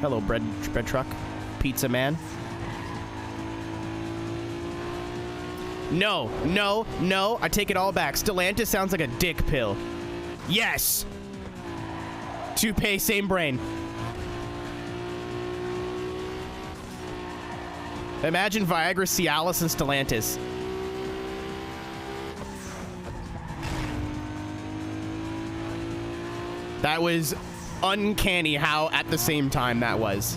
Hello, bread truck. Pizza man. No, I take it all back. Stellantis sounds like a dick pill. Yes! Toupee, same brain. Imagine Viagra, Cialis, and Stellantis. That was uncanny how at the same time that was.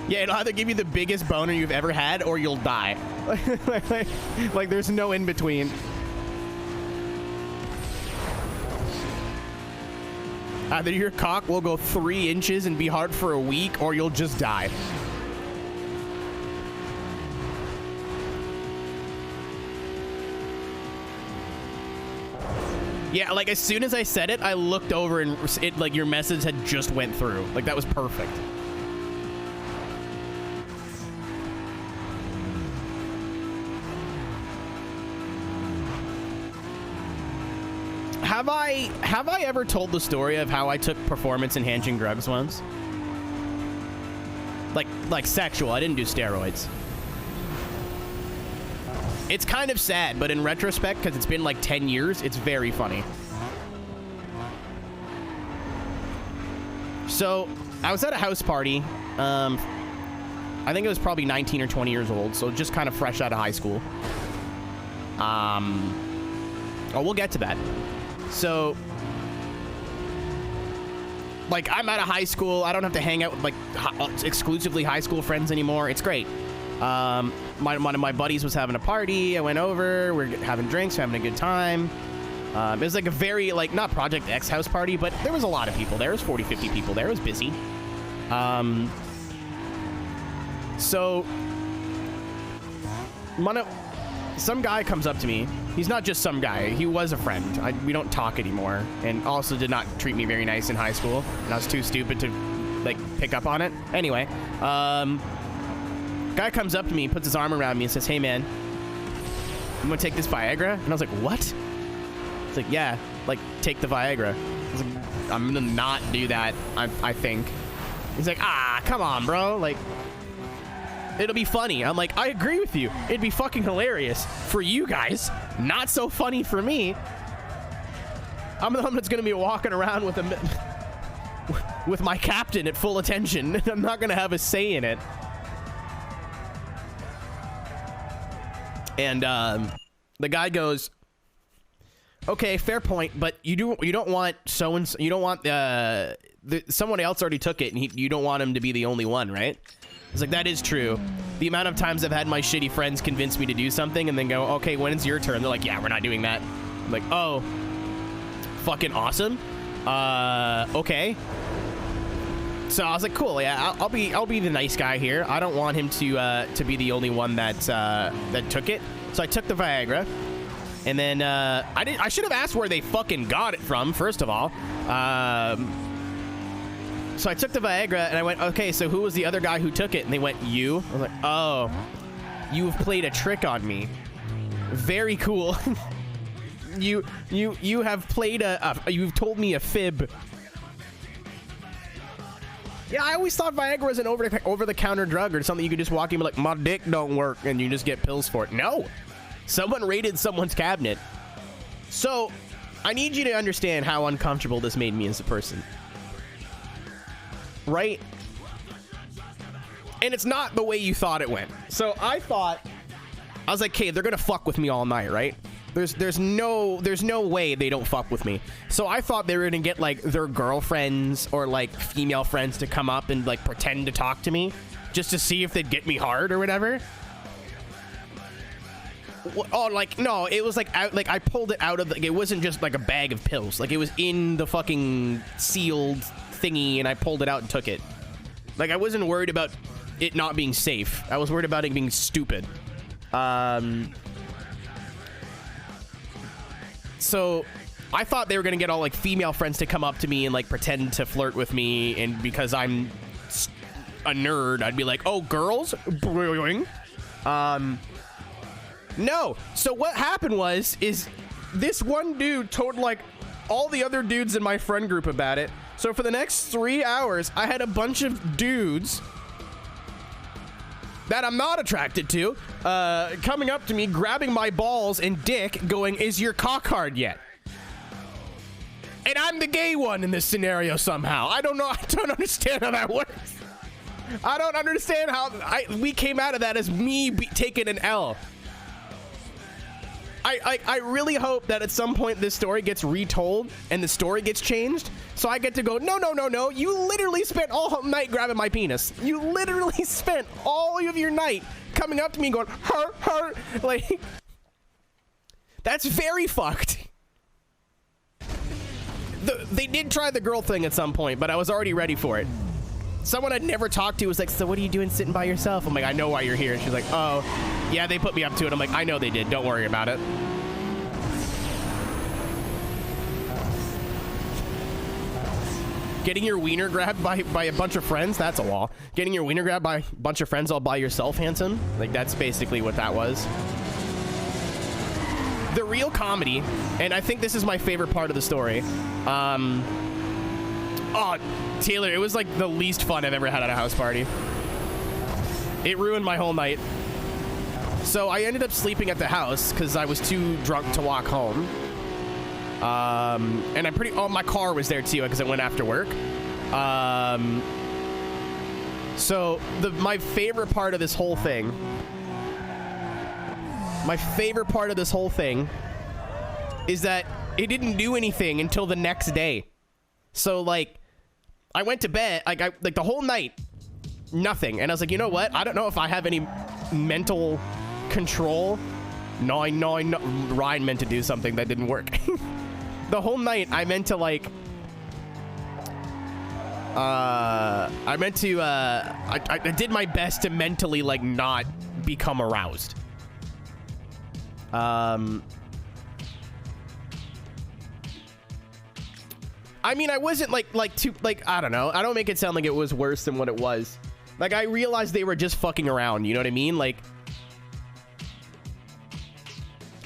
Yeah, it'll either give you the biggest boner you've ever had or you'll die. Like there's no in between. Either your cock will go 3 inches and be hard for a week or you'll just die. Yeah, like as soon as I said it, I looked over and it like your message had just went through. Like that was perfect. Have I ever told the story of how I took performance-enhancing drugs once? Like sexual. I didn't do steroids. It's kind of sad, but in retrospect, because it's been like 10 years, it's very funny. So, I was at a house party. I think it was probably 19 or 20 years old, so just kind of fresh out of high school. Oh, we'll get to that. So, like, I'm out of high school. I don't have to hang out with, like, exclusively high school friends anymore. It's great. One of my buddies was having a party. I went over. We're having drinks, having a good time. It was, like, a very, like, not Project X house party, but there was a lot of people there. There was 40, 50 people there. It was busy. So, some guy comes up to me. He's not just some guy. He was a friend. We don't talk anymore, and also did not treat me very nice in high school, and I was too stupid to, like, pick up on it. Anyway, guy comes up to me, puts his arm around me, and says, "Hey, man, I'm gonna take this Viagra." And I was like, "What?" It's like, "Yeah, like, take the Viagra." I was like, "I'm gonna not do that, I think." He's like, "Ah, come on, bro. Like, it'll be funny." I'm like, "I agree with you. It'd be fucking hilarious for you guys. Not so funny for me. I'm the one that's gonna be walking around with my captain at full attention. I'm not gonna have a say in it." And the guy goes, "Okay, fair point, but you don't want so-and-so, you don't want someone else already took it, and you don't want him to be the only one, right?" I was like, "That is true. The amount of times I've had my shitty friends convince me to do something and then go, 'Okay, when it's your turn?' They're like, 'Yeah, we're not doing that.' I'm like, 'Oh, fucking awesome. Okay." So I was like, "Cool, yeah, I'll be the nice guy here. I don't want him to be the only one that took it." So I took the Viagra, And then I should have asked where they fucking got it from, first of all. So I took the Viagra and I went, okay, so who was the other guy who took it? And they went, you? I was like, oh, you've played a trick on me. Very cool. you have played you've told me a fib. Yeah, I always thought Viagra was an over-the-counter drug or something you could just walk in and be like, my dick don't work, and you just get pills for it. No. Someone raided someone's cabinet. So, I need you to understand how uncomfortable this made me as a person. Right? And it's not the way you thought it went. So, I was like, okay, they're gonna fuck with me all night, right? There's no way they don't fuck with me. So I thought they were gonna get like their girlfriends or like female friends to come up and like pretend to talk to me just to see if they'd get me hard or whatever. Oh, like no, it was like out, like I pulled it out of the, it wasn't just like a bag of pills. Like it was in the fucking sealed thingy and I pulled it out and took it. Like I wasn't worried about it not being safe. I was worried about it being stupid. So I thought they were gonna get all like female friends to come up to me and like pretend to flirt with me, and because I'm a nerd, I'd be like, oh, girls? No. So what happened is this one dude told like all the other dudes in my friend group about it. So for the next 3 hours, I had a bunch of dudes that I'm not attracted to, coming up to me, grabbing my balls and dick, going, is your cock hard yet? And I'm the gay one in this scenario somehow. I don't know. I don't understand how that works. I don't understand how we came out of that as me taking an L. I really hope that at some point this story gets retold and the story gets changed, so I get to go, no, you literally spent all night grabbing my penis. You literally spent all of your night coming up to me and going, her, like, that's very fucked. They did try the girl thing at some point, but I was already ready for it. Someone I'd never talked to was like, so what are you doing sitting by yourself? I'm like, I know why you're here. And she's like, oh, yeah, they put me up to it. I'm like, I know they did. Don't worry about it. Getting your wiener grabbed by a bunch of friends, that's a wall. Getting your wiener grabbed by a bunch of friends all by yourself, Hanson? Like, that's basically what that was. The real comedy, and I think this is my favorite part of the story, oh, Taylor, it was like the least fun I've ever had at a house party. It ruined my whole night. So I ended up sleeping at the house because I was too drunk to walk home. And my car was there too because it went after work. So my favorite part of this whole thing, is that it didn't do anything until the next day. So like, I went to bed, like the whole night, nothing. And I was like, you know what? I don't know if I have any mental control. No, Ryan meant to do something that didn't work. The whole night, I meant to like, I did my best to mentally like not become aroused. I mean, I wasn't like I don't know. I don't make it sound like it was worse than what it was. Like, I realized they were just fucking around. You know what I mean? Like,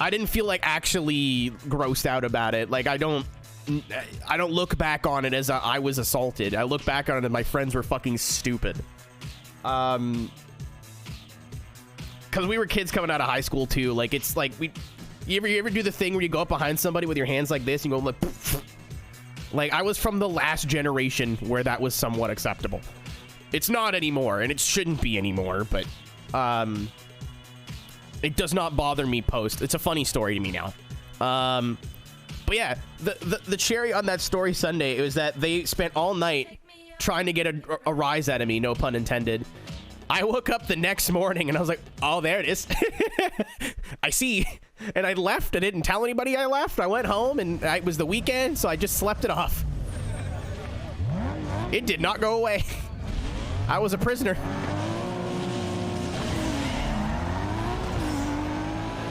I didn't feel like actually grossed out about it. Like, I don't look back on it as I was assaulted. I look back on it and my friends were fucking stupid. Because we were kids coming out of high school too. Like, it's like you ever do the thing where you go up behind somebody with your hands like this and go like. Like, I was from the last generation where that was somewhat acceptable. It's not anymore, and it shouldn't be anymore, but it does not bother me post. It's a funny story to me now. But yeah, the cherry on that story Sunday, it was that they spent all night trying to get a rise out of me, no pun intended. I woke up the next morning, and I was like, oh, there it is. I see. And I left. I didn't tell anybody I left. I went home, and it was the weekend, so I just slept it off. It did not go away. I was a prisoner.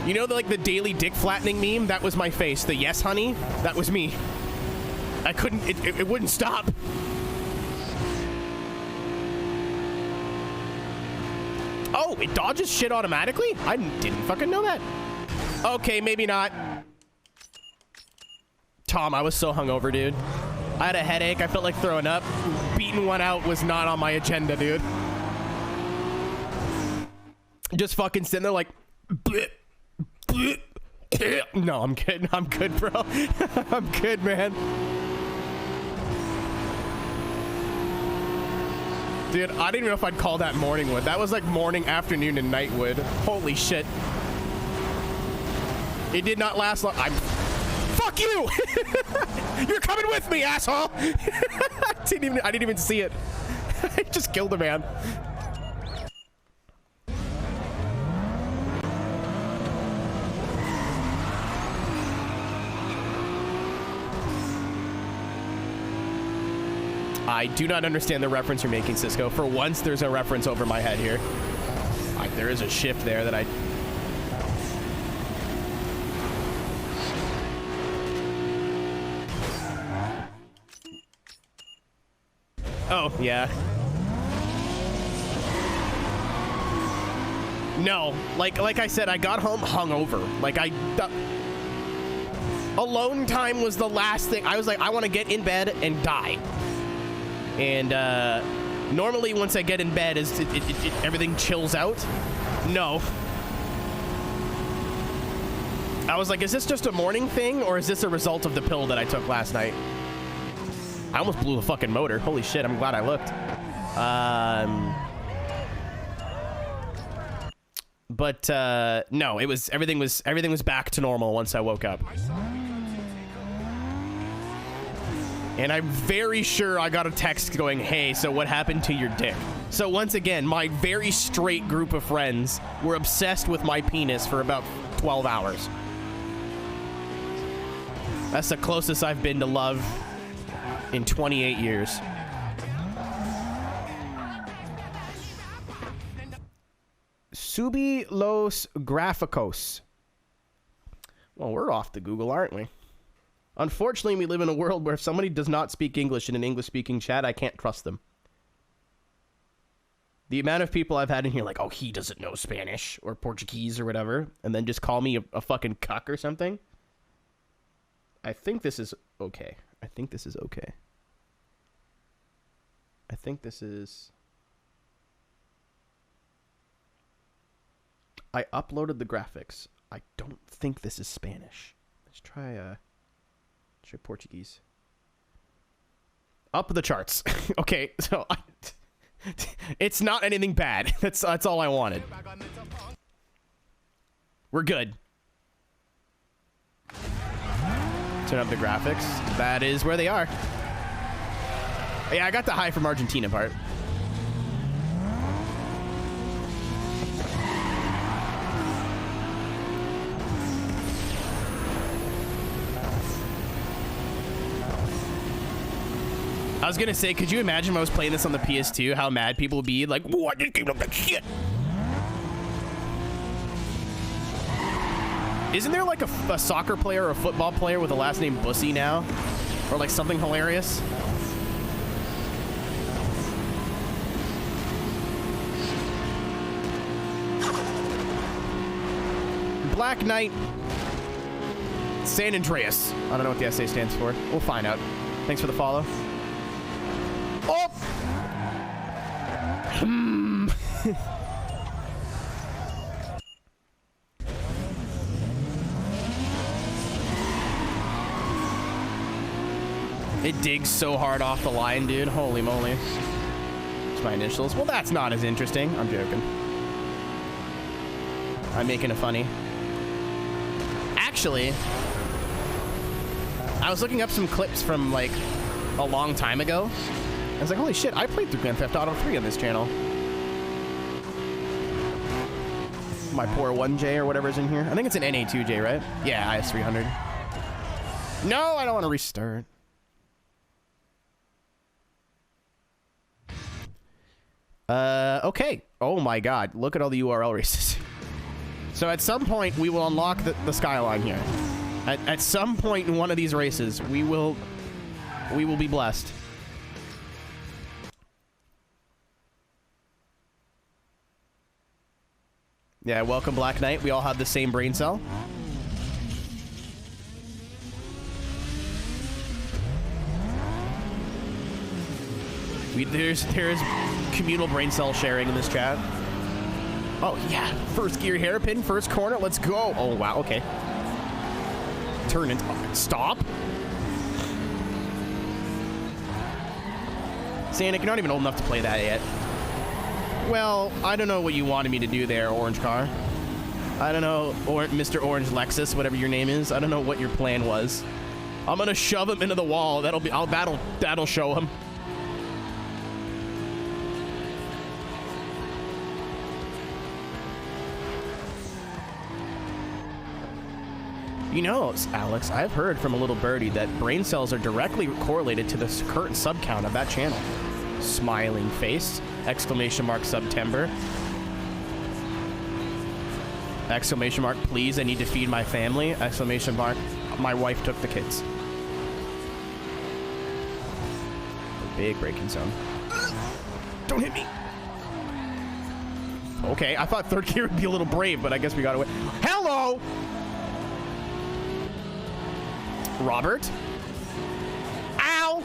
You know, like the daily dick flattening meme? That was my face. The yes, honey? That was me. I couldn't, it wouldn't stop. Oh, it dodges shit automatically? I didn't fucking know that. Okay, maybe not. Tom, I was so hungover, dude. I had a headache. I felt like throwing up. Beating one out was not on my agenda, dude. Just fucking sitting there like... bleh, bleh, bleh. No, I'm kidding. I'm good, bro. I'm good, man. Dude, I didn't even know if I'd call that morning wood. That was like morning, afternoon, and night wood. Holy shit. It did not last long. Fuck you! You're coming with me, asshole! I didn't even see it. I just killed a man. I do not understand the reference you're making, Cisco. For once, there's a reference over my head here. Like, there is a shift there that I... Oh, yeah. No, like I said, I got home hungover. Like, alone time was the last thing. I was like, I want to get in bed and die. And normally once I get in bed, everything chills out. No. I was like, is this just a morning thing, or is this a result of the pill that I took last night? I almost blew the fucking motor. Holy shit, I'm glad I looked. But no, everything was back to normal once I woke up. And I'm very sure I got a text going, hey, so what happened to your dick? So once again, my very straight group of friends were obsessed with my penis for about 12 hours. That's the closest I've been to love in 28 years. Subi los gráficos. Well, we're off to Google, aren't we? Unfortunately, we live in a world where if somebody does not speak English in an English-speaking chat, I can't trust them. The amount of people I've had in here like, oh, he doesn't know Spanish or Portuguese or whatever, and then just call me a fucking cuck or something. I think this is okay. I think this is okay. I think this is... I uploaded the graphics. I don't think this is Spanish. Let's try Portuguese. Up the charts. Okay, so it's not anything bad. That's all I wanted. We're good. Turn up the graphics. That is where they are. Yeah, I got the hi from Argentina part. I was gonna say, could you imagine when I was playing this on the PS2, how mad people would be? Like, what? This game looks like shit. Isn't there like a soccer player or a football player with the last name Bussy now? Or like something hilarious? Black Knight San Andreas. I don't know what the SA stands for. We'll find out. Thanks for the follow. Oh! It digs so hard off the line, dude. Holy moly. It's my initials. Well, that's not as interesting. I'm joking. I'm making it funny. Actually, I was looking up some clips from, like, a long time ago. I was like, holy shit, I played through Grand Theft Auto 3 on this channel. My poor 1J or whatever's in here. I think it's an NA2J, right? Yeah, IS300. No, I don't want to restart. Okay. Oh my god, look at all the URL races. So at some point, we will unlock the skyline here. At some point in one of these races, we will be blessed. Yeah, welcome Black Knight. We all have the same brain cell. There's communal brain cell sharing in this chat. Oh yeah, first gear hairpin, first corner, let's go. Oh wow, okay. Turn it, stop. Sanic, you're not even old enough to play that yet. Well, I don't know what you wanted me to do there, Orange Car. I don't know, Mr. Orange Lexus, whatever your name is. I don't know what your plan was. I'm gonna shove him into the wall. That'll show him. You know, Alex, I've heard from a little birdie that brain cells are directly correlated to the current sub count of that channel. Smiling face, exclamation mark September. Exclamation mark, please, I need to feed my family. Exclamation mark, my wife took the kids. A big braking zone. Don't hit me. Okay, I thought third gear would be a little brave, but I guess we got away. Hello! Robert? Ow!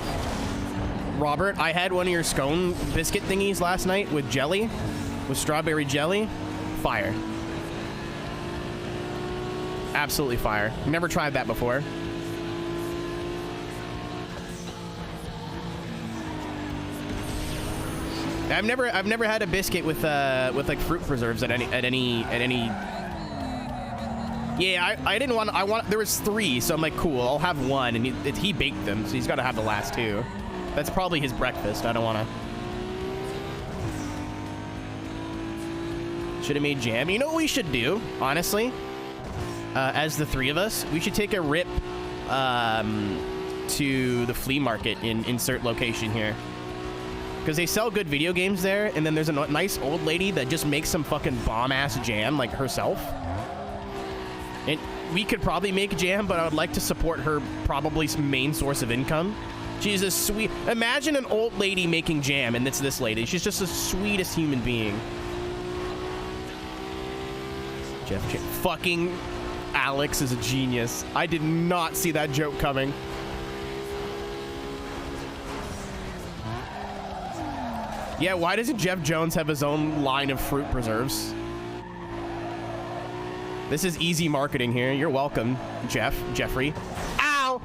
Robert, I had one of your scone biscuit thingies last night with jelly, with strawberry jelly. Fire. Absolutely fire. Never tried that before. I've never had a biscuit with like fruit preserves at any. Yeah, I didn't want. There was 3, so I'm like, cool. I'll have 1, and he baked them, so he's got to have the last 2. That's probably his breakfast. I don't want to. Should have made jam. You know what we should do, honestly? As the 3 of us, we should take a rip to the flea market in insert location here. Because they sell good video games there, and then there's a nice old lady that just makes some fucking bomb-ass jam, like, herself. And we could probably make jam, but I would like to support her probably main source of income. She's a sweet... Imagine an old lady making jam, and it's this lady. She's just the sweetest human being. Fucking Alex is a genius. I did not see that joke coming. Yeah, why doesn't Jeff Jones have his own line of fruit preserves? This is easy marketing here. You're welcome, Jeffrey. Ow!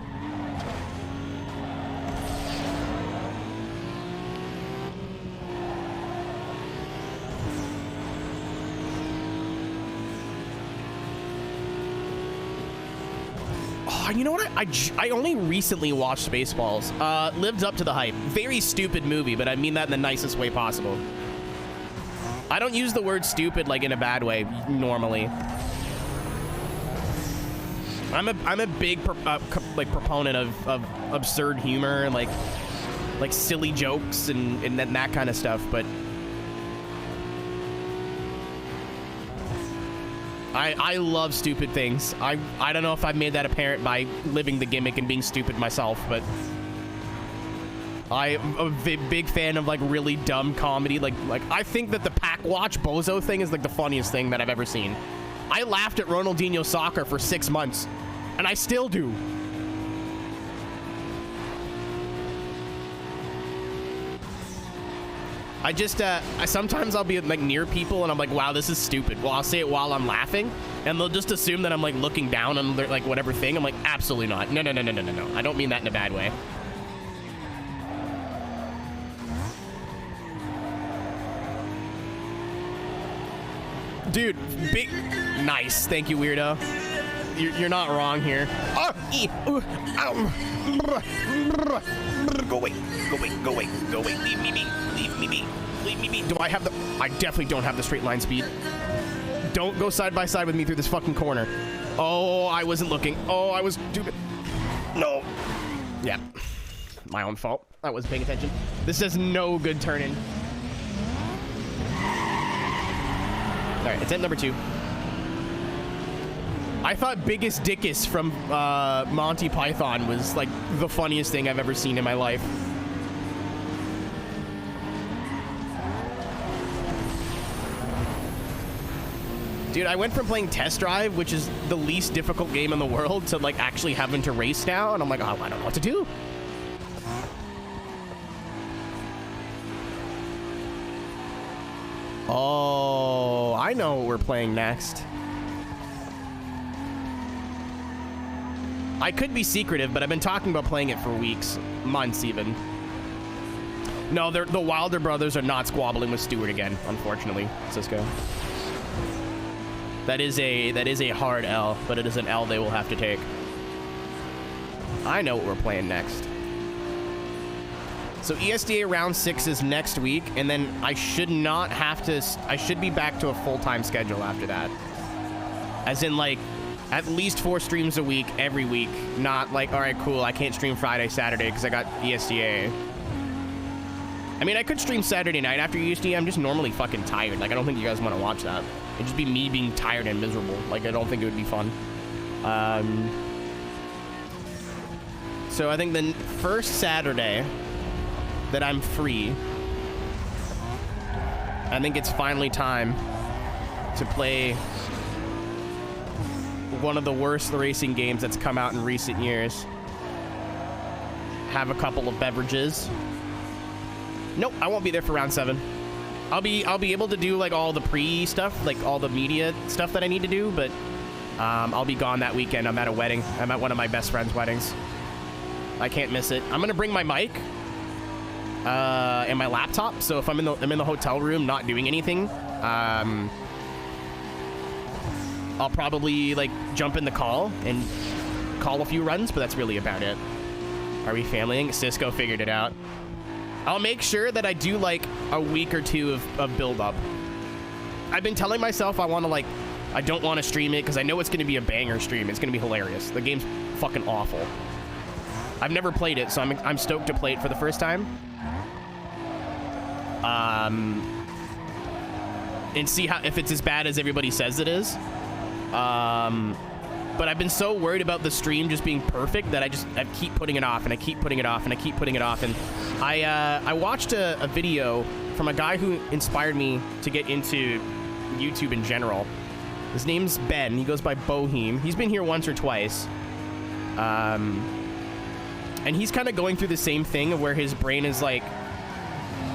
Oh, you know what? I only recently watched Spaceballs. Lived up to the hype. Very stupid movie, but I mean that in the nicest way possible. I don't use the word stupid like in a bad way normally. I'm a big proponent of absurd humor and like silly jokes and that kind of stuff, but I love stupid things. I don't know if I've made that apparent by living the gimmick and being stupid myself, but I'm a big fan of like really dumb comedy. Like I think that the Pack Watch Bozo thing is like the funniest thing that I've ever seen. I laughed at Ronaldinho soccer for 6 months, and I still do. I just, sometimes I'll be like near people and I'm like, wow, this is stupid. Well, I'll say it while I'm laughing, and they'll just assume that I'm like looking down on their, like whatever thing. I'm like, absolutely not. No. I don't mean that in a bad way. Dude, big, nice. Thank you, weirdo. You're not wrong here. Go away. Leave me be. Do I have the... I definitely don't have the straight line speed. Don't go side by side with me through this fucking corner. Oh, I wasn't looking. Oh, I was stupid. No. Yeah. My own fault. I wasn't paying attention. This is no good turning. All right, it's at number 2. I thought Biggest Dickus from Monty Python was like the funniest thing I've ever seen in my life. Dude, I went from playing Test Drive, which is the least difficult game in the world, to like actually having to race now, and I'm like, oh, I don't know what to do. Oh, I know what we're playing next. I could be secretive, but I've been talking about playing it for weeks, months even. No, the Wilder brothers are not squabbling with Stewart again, unfortunately, Cisco. That is a hard L, but it is an L they will have to take. I know what we're playing next. So ESDA round 6 is next week, and then I should not have to, I should be back to a full-time schedule after that. As in, like, at least 4 streams a week, every week. Not like, all right, cool, I can't stream Friday, Saturday, because I got ESDA. I mean, I could stream Saturday night after ESDA. I'm just normally fucking tired. Like, I don't think you guys want to watch that. It'd just be me being tired and miserable. Like, I don't think it would be fun. So I think the first Saturday that I'm free, I think it's finally time to play one of the worst racing games that's come out in recent years. Have a couple of beverages. Nope, I won't be there for round 7. I'll be able to do like all the pre stuff, like all the media stuff that I need to do, but I'll be gone that weekend. I'm at a wedding. I'm at one of my best friend's weddings. I can't miss it. I'm gonna bring my mic and my laptop. So if I'm in the hotel room not doing anything, I'll probably like jump in the call and call a few runs, but that's really about it. Are we familying? Cisco figured it out. I'll make sure that I do like a week or 2 of build up. I've been telling myself I want to like, I don't want to stream it because I know it's going to be a banger stream. It's going to be hilarious. The game's fucking awful. I've never played it, so I'm stoked to play it for the first time. And see if it's as bad as everybody says it is. But I've been so worried about the stream just being perfect that I keep putting it off, and I keep putting it off, and I keep putting it off. And I watched a video from a guy who inspired me to get into YouTube in general. His name's Ben. He goes by Boheem. He's been here once or twice. And he's kind of going through the same thing of where his brain is like,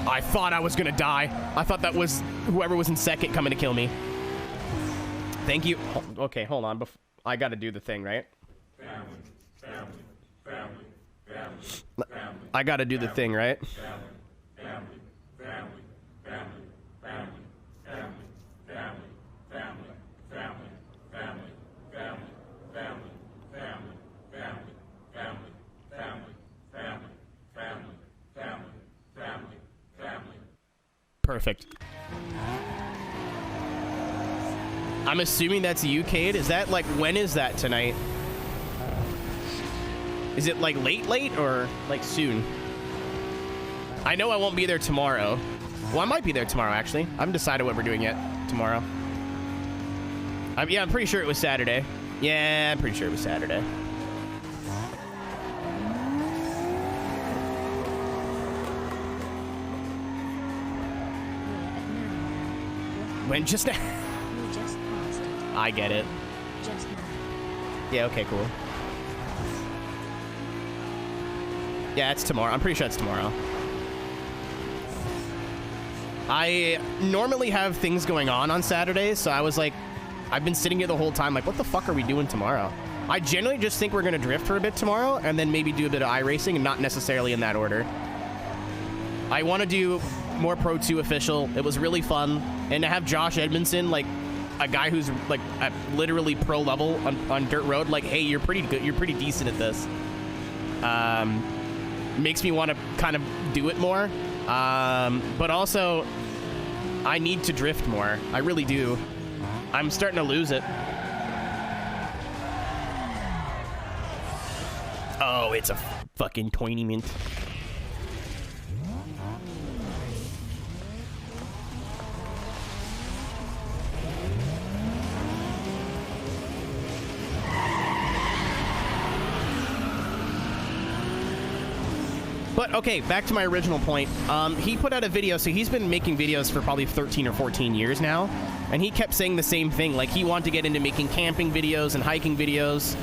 I thought I was gonna die. I thought that was whoever was in second coming to kill me. Thank you. Okay, hold on. I gotta do the thing, right? I gotta do the thing, right? Perfect. I'm assuming that's you, Cade. Is that like, when is that tonight? Is it like late or like soon? I know I won't be there tomorrow. Well, I might be there tomorrow, actually. I haven't decided what we're doing yet tomorrow. Yeah, I'm pretty sure it was Saturday. Yeah, I'm pretty sure it was Saturday. When just now. You just passed it. I get it. Just now. Yeah, okay, cool. Yeah, it's tomorrow. I'm pretty sure it's tomorrow. I normally have things going on Saturdays, so I was like, I've been sitting here the whole time like, what the fuck are we doing tomorrow? I generally just think we're going to drift for a bit tomorrow and then maybe do a bit of iRacing, and not necessarily in that order. I want to do more Pro 2 official. It was really fun. And to have Josh Edmondson, like a guy who's like at literally pro level on dirt road, like, hey, you're pretty good. You're pretty decent at this. Makes me want to kind of do it more. But also, I need to drift more. I really do. I'm starting to lose it. Oh, it's a fucking tournament. But okay, back to my original point. He put out a video, so he's been making videos for probably 13 or 14 years now, and he kept saying the same thing. Like, he wanted to get into making camping videos and hiking videos,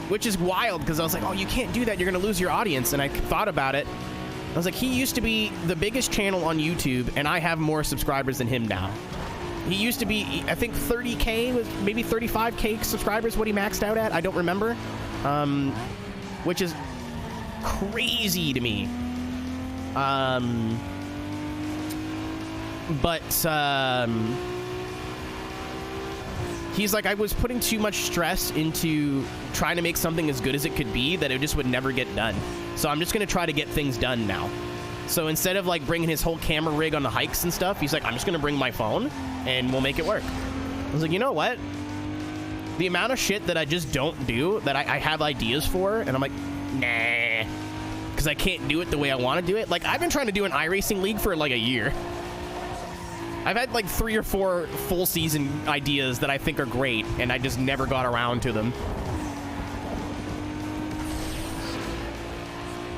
which is wild, because I was like, oh, you can't do that. You're going to lose your audience. And I thought about it. I was like, he used to be the biggest channel on YouTube, and I have more subscribers than him now. He used to be, I think, 30K, with maybe 35K subscribers, what he maxed out at. I don't remember. Which is crazy to me. He's like, I was putting too much stress into trying to make something as good as it could be that it just would never get done. So I'm just going to try to get things done now. So instead of like bringing his whole camera rig on the hikes and stuff, he's like, I'm just going to bring my phone and we'll make it work. I was like, you know what? The amount of shit that I just don't do, that I have ideas for, and I'm like, nah, because I can't do it the way I want to do it. Like, I've been trying to do an iRacing league for like a year. I've had like 3 or 4 full season ideas that I think are great, and I just never got around to them.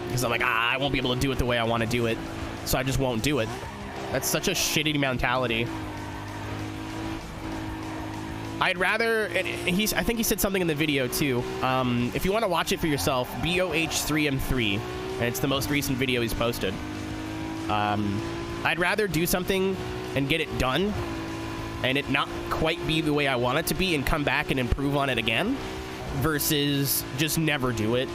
Because I'm like, I won't be able to do it the way I want to do it, so I just won't do it. That's such a shitty mentality. I'd rather, I think he said something in the video too. If you want to watch it for yourself, BOH3M3, and it's the most recent video he's posted. I'd rather do something and get it done, and it not quite be the way I want it to be, and come back and improve on it again, versus just never do it.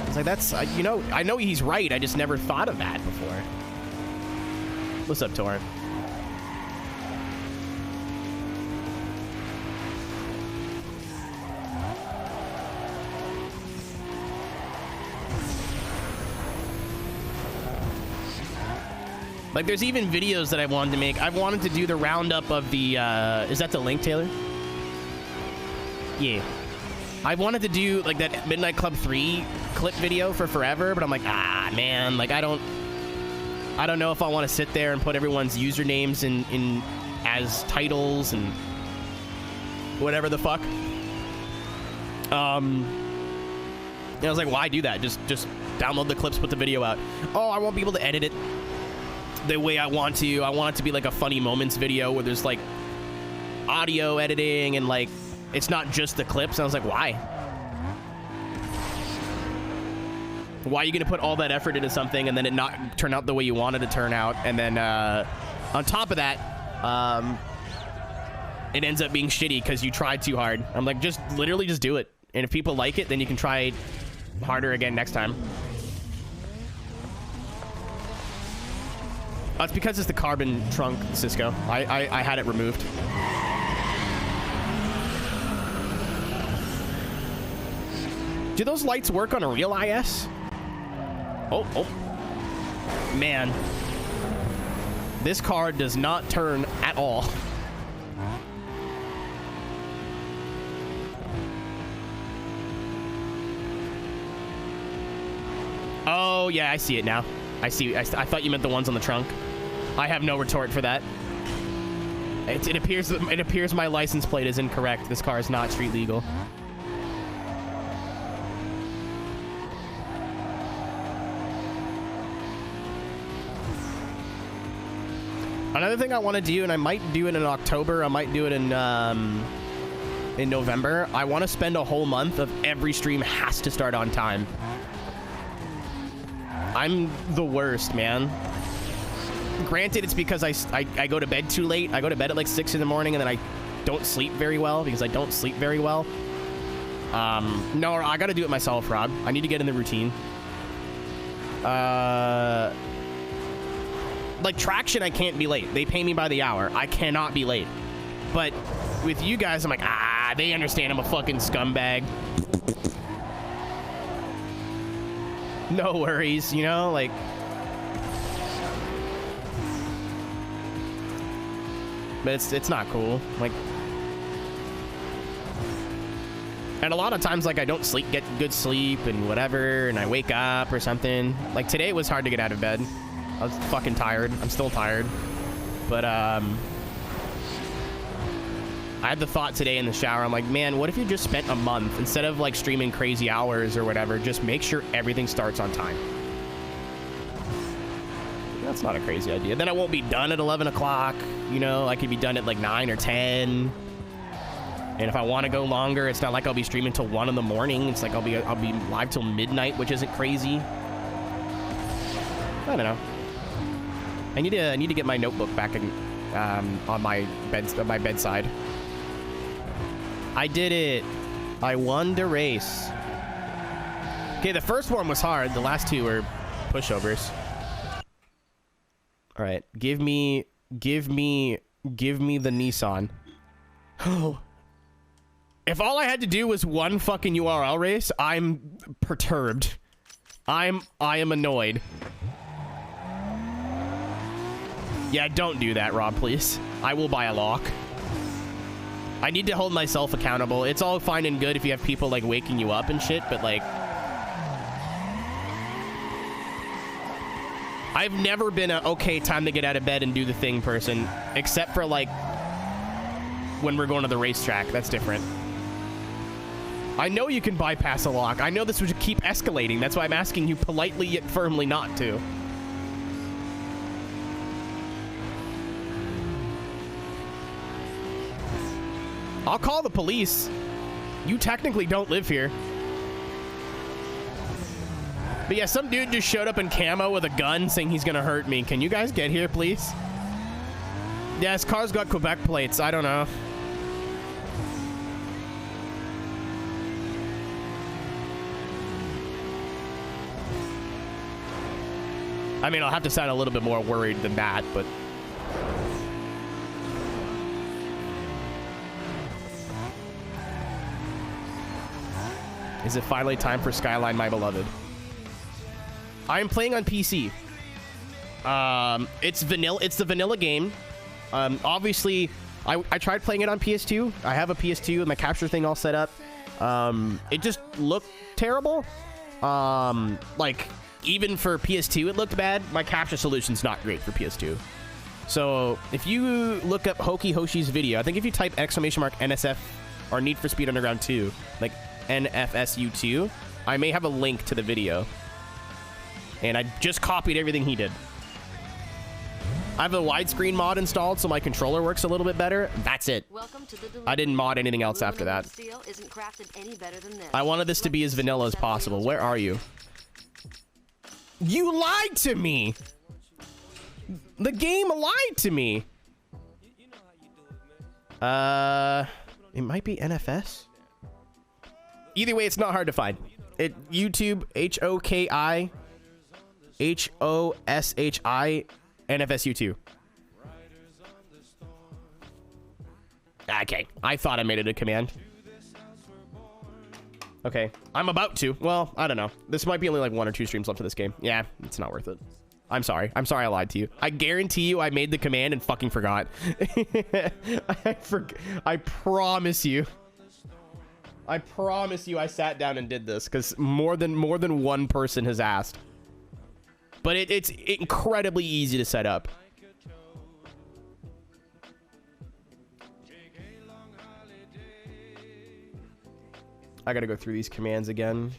It's like, that's, you know, I know he's right. I just never thought of that before. What's up, Torrent? Like, there's even videos that I wanted to make. I wanted to do the roundup of the, is that the link, Taylor? Yeah. I wanted to do like that Midnight Club 3 clip video for forever, but I'm like, man, like I don't know if I want to sit there and put everyone's usernames in as titles and whatever the fuck. And I was like, why do that? Just download the clips, put the video out. Oh, I won't be able to edit it the way I want to. I want it to be like a funny moments video where there's like audio editing and like it's not just the clips. And I was like, why? Why are you going to put all that effort into something and then it not turn out the way you wanted it to turn out? And then on top of that, it ends up being shitty because you tried too hard. I'm like, just literally just do it. And if people like it, then you can try harder again next time. Oh, it's because it's the carbon trunk, Cisco. I had it removed. Do those lights work on a real IS? Oh. Man. This car does not turn at all. Oh, yeah, I see it now. I see. I thought you meant the ones on the trunk. I have no retort for that. It appears my license plate is incorrect. This car is not street legal. Another thing I want to do, and I might do it in October, I might do it in November, I want to spend a whole month of every stream has to start on time. I'm the worst, man. Granted, it's because I go to bed too late. I go to bed at like 6 in the morning, and then I don't sleep very well because I don't sleep very well. No, I got to do it myself, Rob. I need to get in the routine. Like TRAXION, I can't be late. They pay me by the hour. I cannot be late. But with you guys, I'm like, they understand I'm a fucking scumbag. No worries, you know, like. But it's not cool. Like. And a lot of times, like, I don't get good sleep and whatever, and I wake up or something. Like today, it was hard to get out of bed. I was fucking tired. I'm still tired. But, I had the thought today in the shower. I'm like, man, what if you just spent a month instead of like streaming crazy hours or whatever? Just make sure everything starts on time. That's not a crazy idea. Then I won't be done at 11 o'clock. You know, I could be done at like 9 or 10. And if I want to go longer, it's not like I'll be streaming till 1 in the morning. It's like I'll be live till midnight, which isn't crazy. I don't know. I need to get my notebook back in, on my bedside. I did it. I won the race. Okay, the first one was hard. The last two were pushovers. All right, give me the Nissan. Oh. If all I had to do was one fucking URL race, I'm perturbed. I am annoyed. Yeah, don't do that, Rob, please. I will buy a lock. I need to hold myself accountable. It's all fine and good if you have people like waking you up and shit, but like I've never been a okay, time to get out of bed and do the thing person, except for like when we're going to the racetrack. That's different. I know you can bypass a lock. I know this would keep escalating. That's why I'm asking you politely yet firmly not to. I'll call the police. You technically don't live here. But yeah, some dude just showed up in camo with a gun saying he's gonna hurt me. Can you guys get here, please? Yes, car's got Quebec plates. I don't know. I mean, I'll have to sound a little bit more worried than that, but... Is it finally time for Skyline, my beloved? I am playing on PC. It's vanilla. It's the vanilla game. Obviously, I tried playing it on PS2. I have a PS2 and my capture thing all set up. It just looked terrible. Like, even for PS2, it looked bad. My capture solution's not great for PS2. So, if you look up Hokey Hoshi's video, I think if you type !NSF or Need for Speed Underground 2, like NFSU2, I may have a link to the video. And I just copied everything he did. I have a widescreen mod installed so my controller works a little bit better. That's it. I didn't mod anything else after that. I wanted this to be as vanilla as possible. Where are you? You lied to me! The game lied to me! It might be NFS? Either way, it's not hard to find. YouTube, HOKI, HOSHI, NFSU2. Okay, I thought I made it a command. Okay, I'm about to. Well, I don't know. This might be only like 1 or 2 streams left of this game. Yeah, it's not worth it. I'm sorry. I'm sorry I lied to you. I guarantee you I made the command and fucking forgot. I promise you. I promise you I sat down and did this because more than one person has asked. But it's incredibly easy to set up. I gotta go through these commands again.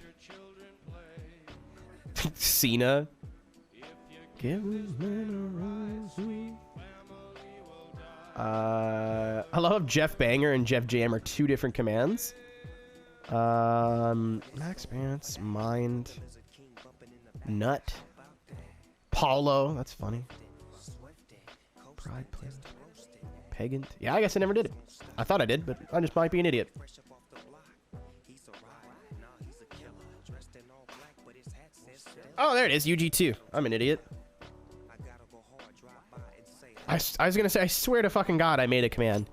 Cena. I love Jeff Banger and Jeff Jam are 2 different commands. Max Pants, Mind, Nut, Paulo. That's funny. Pride, Pagan. Yeah, I guess I never did it. I thought I did, but I just might be an idiot. Oh, there it is. UG2. I'm an idiot. I was gonna say, I swear to fucking God, I made a command.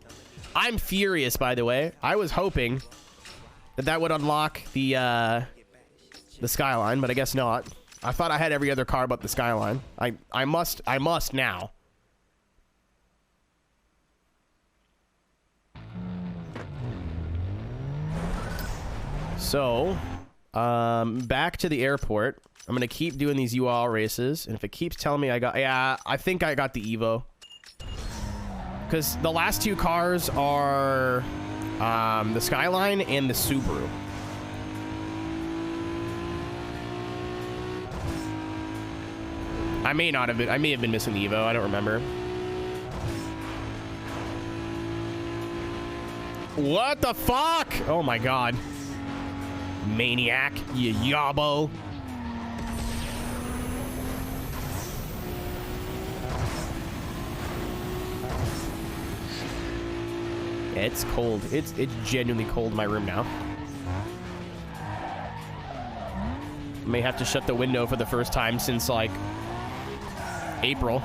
I'm furious, by the way. I was hoping that would unlock the Skyline, but I guess not. I thought I had every other car but the Skyline. I must now. So, back to the airport. I'm gonna keep doing these UL races, and if it keeps telling me I think I got the Evo. Because the last two cars are the Skyline and the Subaru. I may not have been. I may have been missing the Evo. I don't remember. What the fuck? Oh my god. Maniac, you yabo. It's cold. It's genuinely cold in my room now. May have to shut the window for the first time since like April.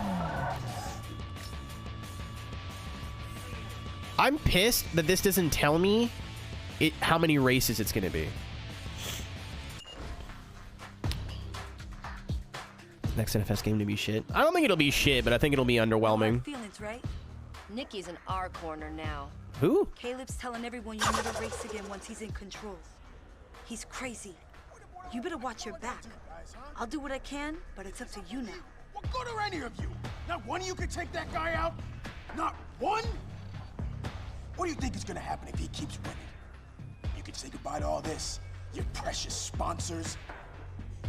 I'm pissed that this doesn't tell me how many races it's gonna be. Next NFS game to be shit. I don't think it'll be shit, but I think it'll be underwhelming. Feelings, right? Nikki's in our corner now. Who? Caleb's telling everyone you'll never race again once he's in control. He's crazy. You better watch your back. I'll do what I can, but it's up to you now. What good are any of you? Not one of you could take that guy out? Not one? What do you think is gonna happen if he keeps winning? You can say goodbye to all this. Your precious sponsors.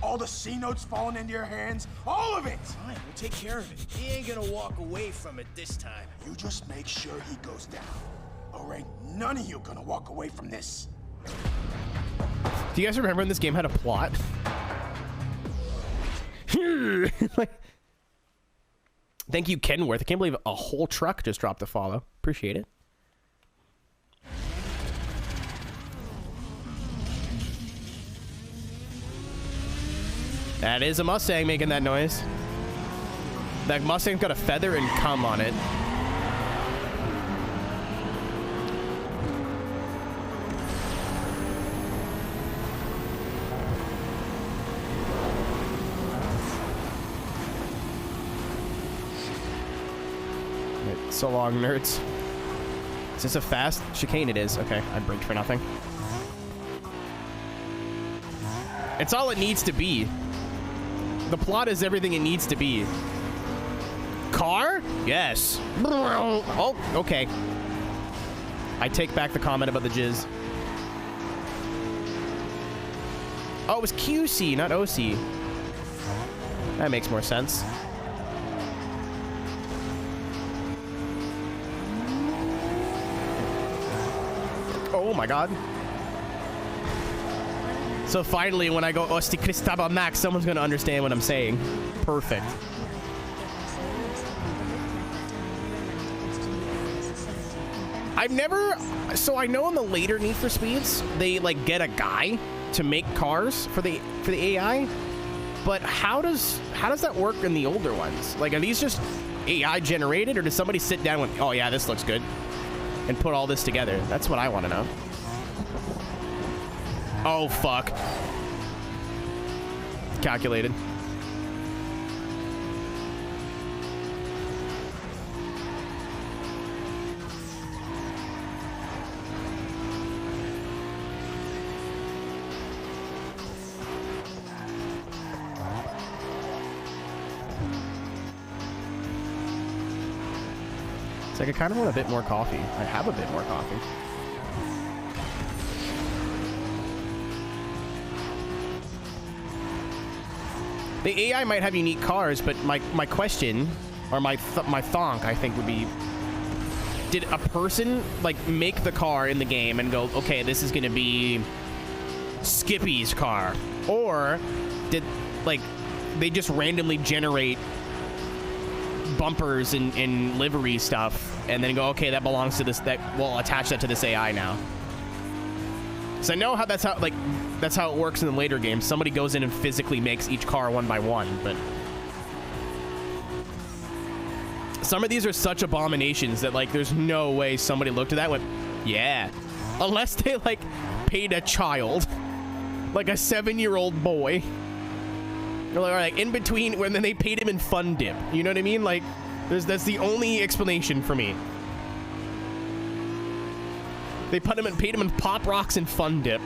All the C notes falling into your hands. All of it! Fine, we'll take care of it. He ain't gonna walk away from it this time. You just make sure he goes down. Or ain't none of you gonna walk away from this. Do you guys remember when this game had a plot? Like, thank you, Kenworth. I can't believe a whole truck just dropped a follow. Appreciate it. That is a Mustang making that noise. That Mustang's got a feather and cum on it. Right, so long, nerds. Is this a fast chicane? It is. Okay, I braked for nothing. It's all it needs to be. The plot is everything it needs to be. Car? Yes. Oh, okay. I take back the comment about the jizz. Oh, it was QC, not OC. That makes more sense. Oh my god. So finally, when I go Osti Cristobal Max, someone's gonna understand what I'm saying. Perfect. I've never... So I know in the later Need for Speeds, they like get a guy to make cars for the AI, but how does that work in the older ones? Like, are these just AI generated, or does somebody sit down with, oh yeah, this looks good, and put all this together? That's what I want to know. Oh, fuck. Calculated. It's like I kind of want a bit more coffee. I have a bit more coffee. The AI might have unique cars, but my question, or my thonk, I think, would be, did a person, like, make the car in the game and go, okay, this is going to be Skippy's car? Or did, like, they just randomly generate bumpers and livery stuff and then go, okay, that belongs to this, that we'll attach that to this AI now? So I know how that's how it works in the later games. Somebody goes in and physically makes each car one by one, but some of these are such abominations that, like, there's no way somebody looked at that and went, yeah. Unless they, like, paid a child, like a 7-year-old boy. Or, like, in between, when then they paid him in Fun Dip. You know what I mean? Like, that's the only explanation for me. They paid him in Pop Rocks and Fun Dip,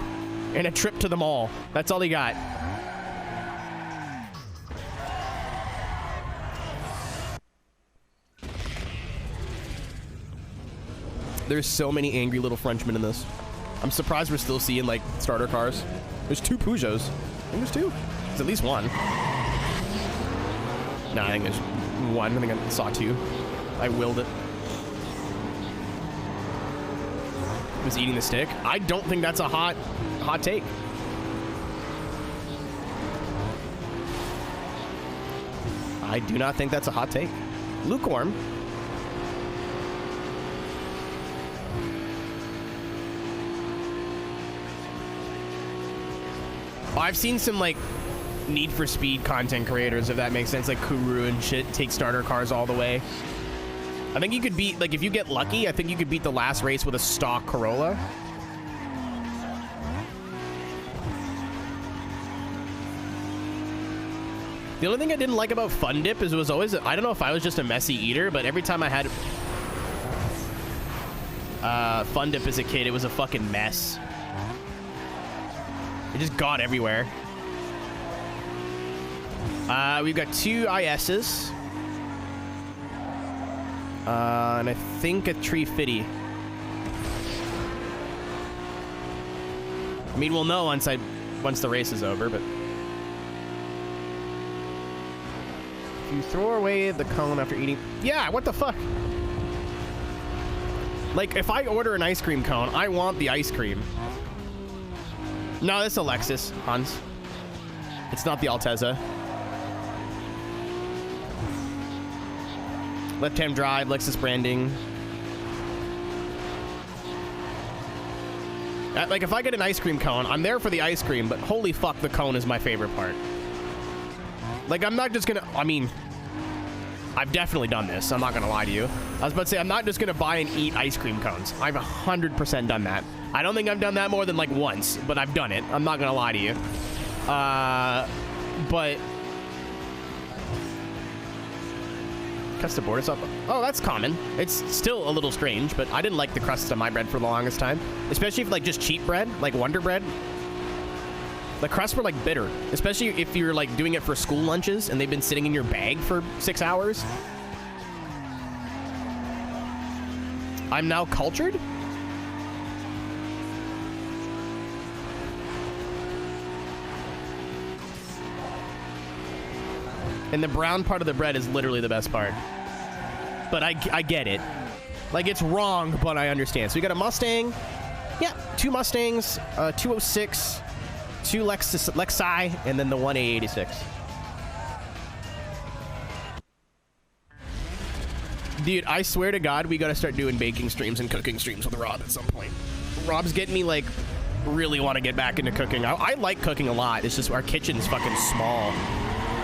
and a trip to the mall. That's all he got. There's so many angry little Frenchmen in this. I'm surprised we're still seeing like starter cars. There's 2 Peugeots. I think there's 2. There's at least 1. No, I think there's 1. I think I saw 2. I willed it. Was eating the stick. I don't think that's a hot take. I do not think that's a hot take. Lukewarm. I've seen some like Need for Speed content creators, if that makes sense, like Kuru and shit, take starter cars all the way. I think you could beat, like, if you get lucky, I think you could beat the last race with a stock Corolla. The only thing I didn't like about Fun Dip is it was always, I don't know if I was just a messy eater, but every time I had Fun Dip as a kid, it was a fucking mess. It just got everywhere. We've got 2 ISs. And I think a 350. I mean, we'll know once the race is over, but if you throw away the cone after eating, yeah, what the fuck? Like, if I order an ice cream cone, I want the ice cream. No, that's a Lexus, Hans. It's not the Altezza. Left-hand drive, Lexus branding. Like, if I get an ice cream cone, I'm there for the ice cream, but holy fuck, the cone is my favorite part. Like, I'm not just gonna, I mean, I've definitely done this. I'm not gonna lie to you. I was about to say, I'm not just gonna buy and eat ice cream cones. I've 100% done that. I don't think I've done that more than like once, but I've done it. I'm not gonna lie to you. But custard border up. Oh, that's common. It's still a little strange, but I didn't like the crust on my bread for the longest time, especially if like just cheap bread, like Wonder Bread. The crusts were like bitter, especially if you're like doing it for school lunches and they've been sitting in your bag for 6 hours. I'm now cultured. And the brown part of the bread is literally the best part. But I get it. Like, it's wrong, but I understand. So we got a Mustang. Yeah, 2 Mustangs, 206, 2 Lexi, and then the 1A86. Dude, I swear to God, we gotta start doing baking streams and cooking streams with Rob at some point. Rob's getting me, like, really want to get back into cooking. I like cooking a lot. It's just our kitchen's fucking small.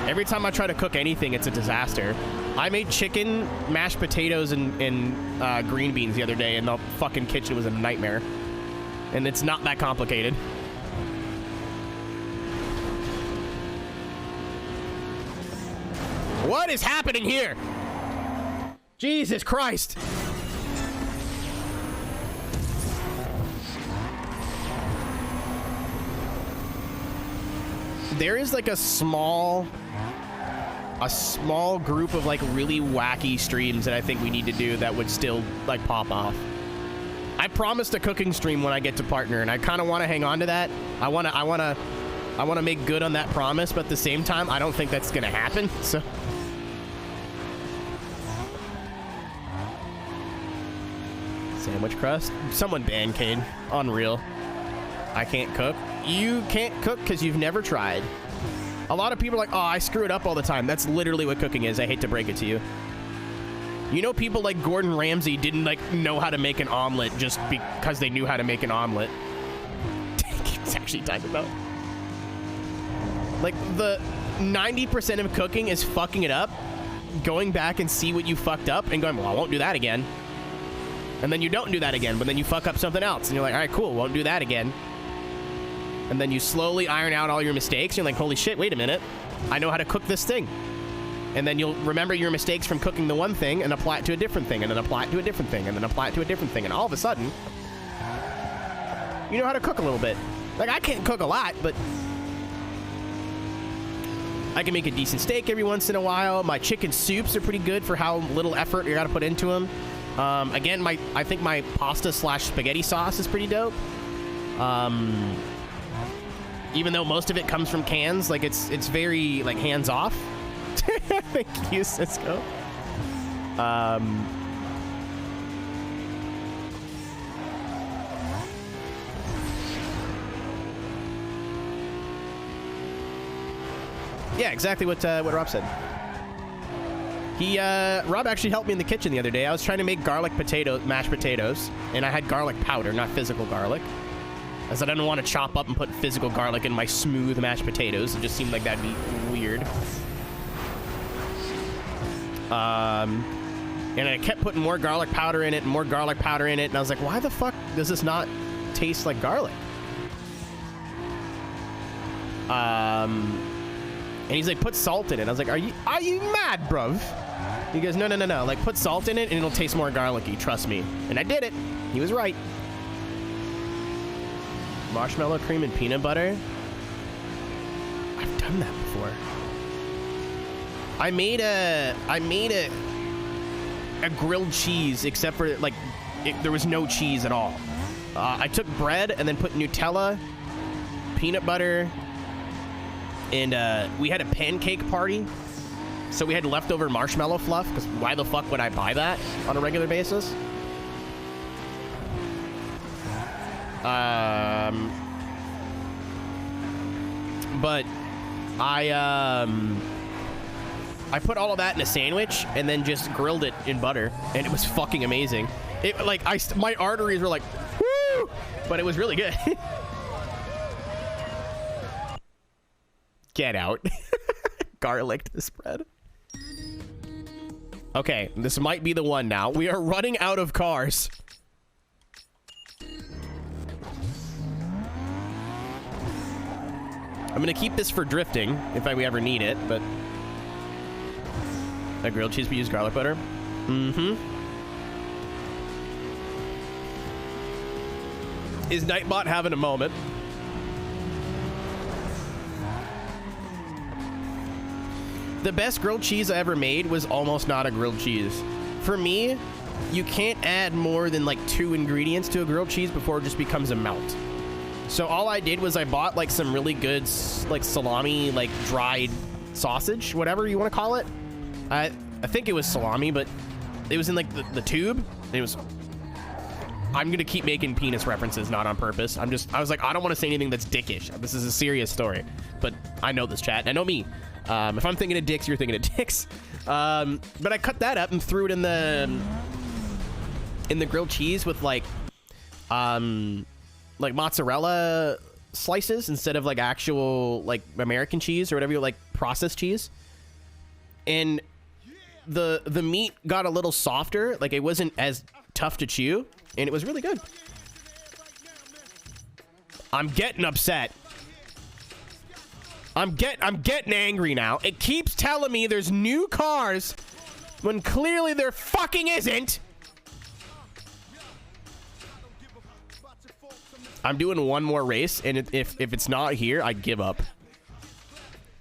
Every time I try to cook anything, it's a disaster. I made chicken, mashed potatoes, and green beans the other day, and the fucking kitchen was a nightmare. And it's not that complicated. What is happening here? Jesus Christ. There is like a small group of like really wacky streams that I think we need to do that would still like pop off. I promised a cooking stream when I get to partner, and I kind of want to hang on to that. I want to make good on that promise, but at the same time, I don't think that's gonna happen. So sandwich crust. Someone ban Cade. Unreal. I can't cook. You can't cook because you've never tried. A lot of people are like, oh, I screw it up all the time. That's literally what cooking is. I hate to break it to you. You know, people like Gordon Ramsay didn't like know how to make an omelet just because they knew how to make an omelet. It's actually typing about. Like, the 90% of cooking is fucking it up, going back and see what you fucked up and going, well, I won't do that again. And then you don't do that again, but then you fuck up something else and you're like, all right, cool, won't do that again. And then you slowly iron out all your mistakes. And you're like, holy shit, wait a minute. I know how to cook this thing. And then you'll remember your mistakes from cooking the one thing and apply it to a different thing, and then apply it to a different thing, and then apply it to a different thing. And all of a sudden, you know how to cook a little bit. Like, I can't cook a lot, but I can make a decent steak every once in a while. My chicken soups are pretty good for how little effort you gotta put into them. Again, I think my pasta / spaghetti sauce is pretty dope. Even though most of it comes from cans, like it's very like hands off. Thank you, Cisco. Yeah, exactly what Rob said. Rob actually helped me in the kitchen the other day. I was trying to make mashed potatoes, and I had garlic powder, not physical garlic. As I didn't want to chop up and put physical garlic in my smooth mashed potatoes. It just seemed like that'd be weird. And I kept putting more garlic powder in it and more garlic powder in it, and I was like, why the fuck does this not taste like garlic? And he's like, put salt in it. I was like, are you mad, bruv? He goes, no. Like, put salt in it and it'll taste more garlicky. Trust me. And I did it. He was right. Marshmallow cream and peanut butter. I've done that before. I made a grilled cheese, except for like there was no cheese at all. I took bread and then put Nutella, peanut butter, and we had a pancake party, so we had leftover marshmallow fluff, because why the fuck would I buy that on a regular basis? But I put all of that in a sandwich and then just grilled it in butter, and it was fucking amazing. It like my arteries were like, woo! But it was really good. Get out. Garlic the spread. Okay, this might be the one now. We are running out of cars. I'm gonna keep this for drifting if we ever need it, but a grilled cheese, we use garlic butter. Mm-hmm. Is Nightbot having a moment? The best grilled cheese I ever made was almost not a grilled cheese. For me, you can't add more than like 2 ingredients to a grilled cheese before it just becomes a melt. So all I did was I bought like some really good like salami, like dried sausage, whatever you want to call it. I think it was salami, but it was in like the tube. It was. I'm gonna keep making penis references, not on purpose. I was like, I don't want to say anything that's dickish. This is a serious story, but I know this chat. I know me. If I'm thinking of dicks, you're thinking of dicks. But I cut that up and threw it in the grilled cheese with like mozzarella slices instead of like actual like American cheese or whatever you like, processed cheese. And the meat got a little softer, like it wasn't as tough to chew, and it was really good. I'm getting upset. I'm getting angry now. It keeps telling me there's new cars when clearly there fucking isn't. I'm doing one more race, and if it's not here, I give up.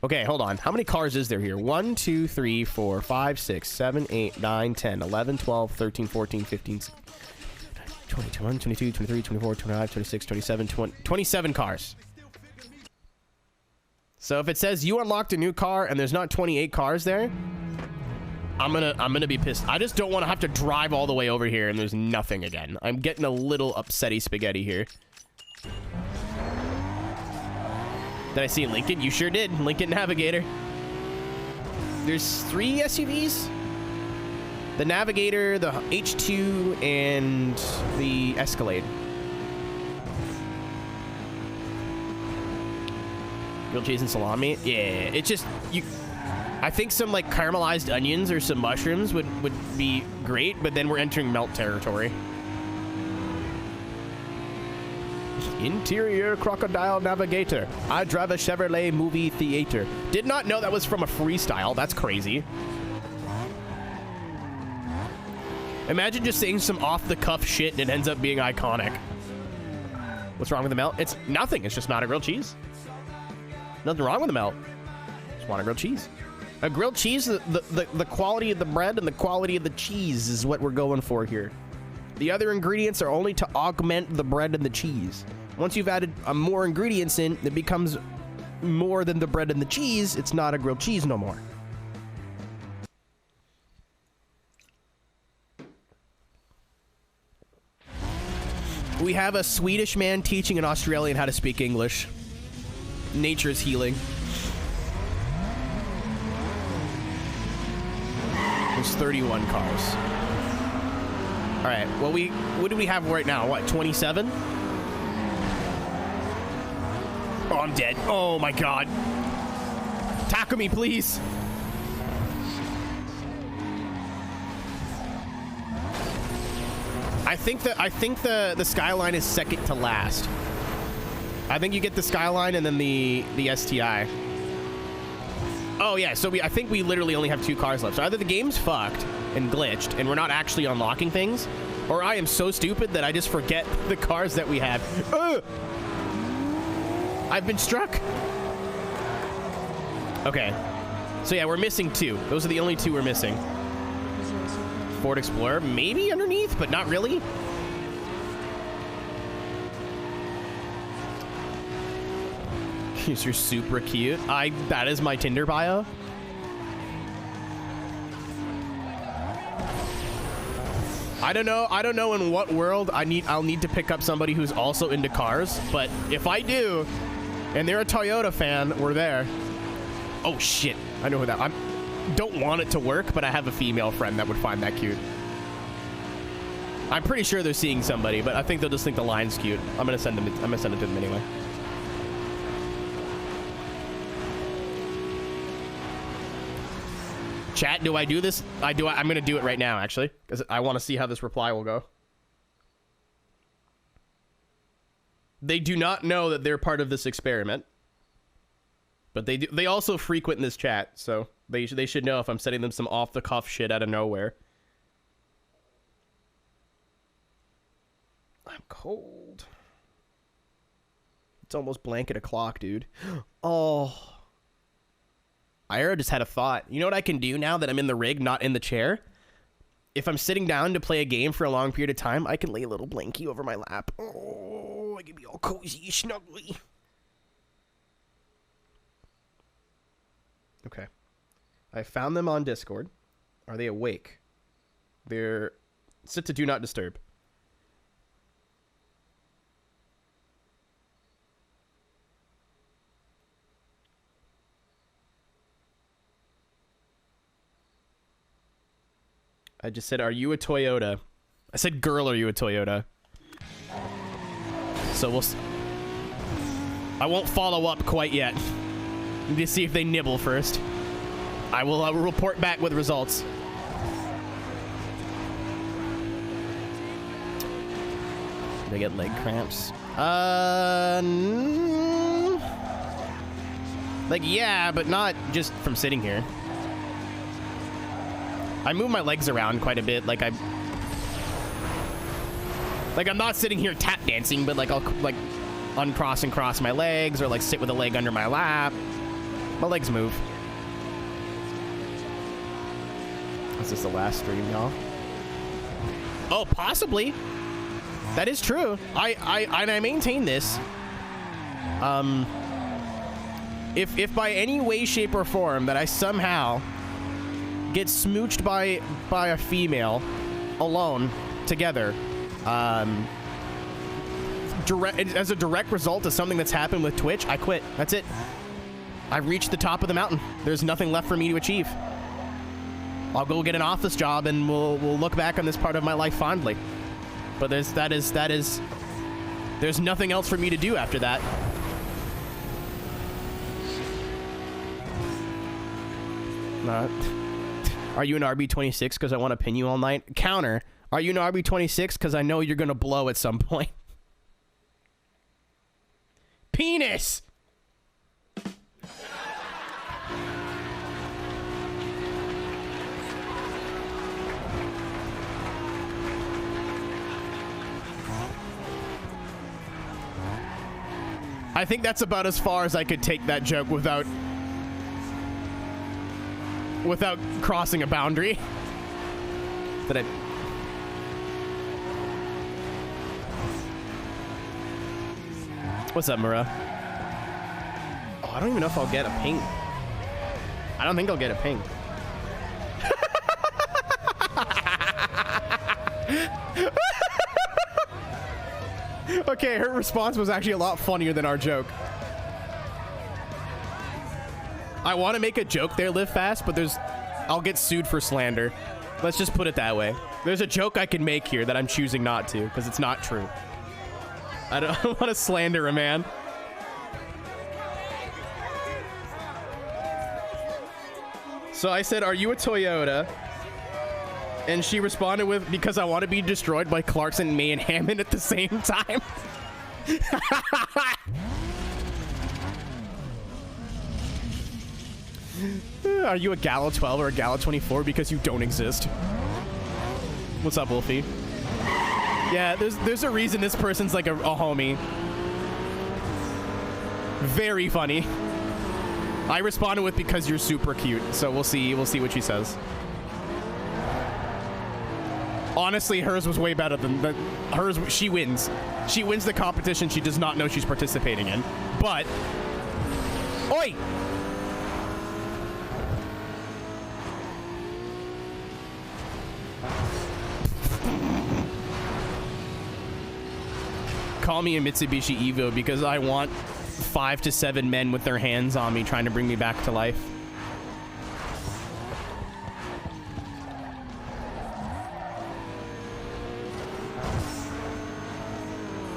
Okay, hold on. How many cars is there here? 1, 2, 3, 4, 5, 6, 7, 8, 9, 10, 11, 12, 13, 14, 15, 21, 22, 23, 24, 25, 26, 27, 27 cars. So if it says you unlocked a new car and there's not 28 cars there, I'm gonna be pissed. I just don't want to have to drive all the way over here and there's nothing again. I'm getting a little upsetty spaghetti here. Did I see Lincoln? You sure did. Lincoln Navigator. There's 3 SUVs. The Navigator, the H2, and the Escalade. Grilled cheese and salami. Yeah, it's just I think some like caramelized onions or some mushrooms would be great, but then we're entering melt territory. Interior Crocodile Navigator. I drive a Chevrolet movie theater. Did not know that was from a freestyle. That's crazy. Imagine just saying some off-the-cuff shit and it ends up being iconic. What's wrong with the melt? It's nothing. It's just not a grilled cheese. Nothing wrong with the melt. Just want a grilled cheese. A grilled cheese, the quality of the bread and the quality of the cheese is what we're going for here. The other ingredients are only to augment the bread and the cheese. Once you've added more ingredients in, it becomes more than the bread and the cheese. It's not a grilled cheese no more. We have a Swedish man teaching an Australian how to speak English. Nature's healing. There's 31 cars. All right, well, what do we have right now? What, 27? Oh, I'm dead. Oh my God. Tackle me, please. I think the Skyline is second to last. I think you get the Skyline and then the STI. Oh yeah, so I think we literally only have 2 cars left. So either the game's fucked and glitched and we're not actually unlocking things, or I am so stupid that I just forget the cars that we have. I've been struck. Okay. So yeah, we're missing 2. Those are the only 2 we're missing. Ford Explorer, maybe underneath, but not really. You're super cute. That is my Tinder bio. I don't know in what world I'll need to pick up somebody who's also into cars, but if I do, and they're a Toyota fan, we're there. Oh shit. I know who that. I don't want it to work, but I have a female friend that would find that cute. I'm pretty sure they're seeing somebody, but I think they'll just think the line's cute. I'm gonna send it to them anyway. Chat, do I do this? I'm gonna do it right now, actually, because I want to see how this reply will go. They do not know that they're part of this experiment, but they also frequent this chat, so they should know if I'm sending them some off-the-cuff shit out of nowhere. I'm cold. It's almost blanket o'clock, dude. Oh. Ira just had a thought. You know what I can do now that I'm in the rig, not in the chair? If I'm sitting down to play a game for a long period of time, I can lay a little blankie over my lap. Oh, I can be all cozy, snuggly. Okay. I found them on Discord. Are they awake? They're set to do not disturb. I just said, are you a Toyota? I said, girl, are you a Toyota? So I won't follow up quite yet. Need to see if they nibble first. I will report back with results. They get leg cramps. Like, yeah, but not just from sitting here. I move my legs around quite a bit. Like I'm not sitting here tap dancing, but like I'll like uncross and cross my legs, or like sit with a leg under my lap. My legs move. Is this the last stream, y'all? Oh, possibly. That is true. I maintain this. If by any way, shape, or form that I somehow get smooched by a female alone together, as a direct result of something that's happened with Twitch, I quit. That's it. I've reached the top of the mountain. There's nothing left for me to achieve. I'll go get an office job and we'll look back on this part of my life fondly. But there's nothing else for me to do after that. Are you an RB26 because I want to pin you all night? Counter. Are you an RB26 because I know you're going to blow at some point? Penis! I think that's about as far as I could take that joke without without crossing a boundary. Did I? What's up, Mura? Oh, I don't even know if I'll get a ping. I don't think I'll get a ping. Okay, her response was actually a lot funnier than our joke. I want to make a joke there, Live Fast, but I'll get sued for slander. Let's just put it that way. There's a joke I can make here that I'm choosing not to, because it's not true. I don't want to slander a man. So I said, are you a Toyota? And she responded with, because I want to be destroyed by Clarkson, May, and Hammond at the same time. Are you a Gallo 12 or a Gallo 24? Because you don't exist. What's up, Wolfie? Yeah, there's a reason this person's like a homie. Very funny. I responded with, because you're super cute. So we'll see what she says. Honestly, hers was way better than hers. She wins. She wins the competition she does not know she's participating in. But, oi! Call me a Mitsubishi Evo because I want 5 to 7 men with their hands on me trying to bring me back to life.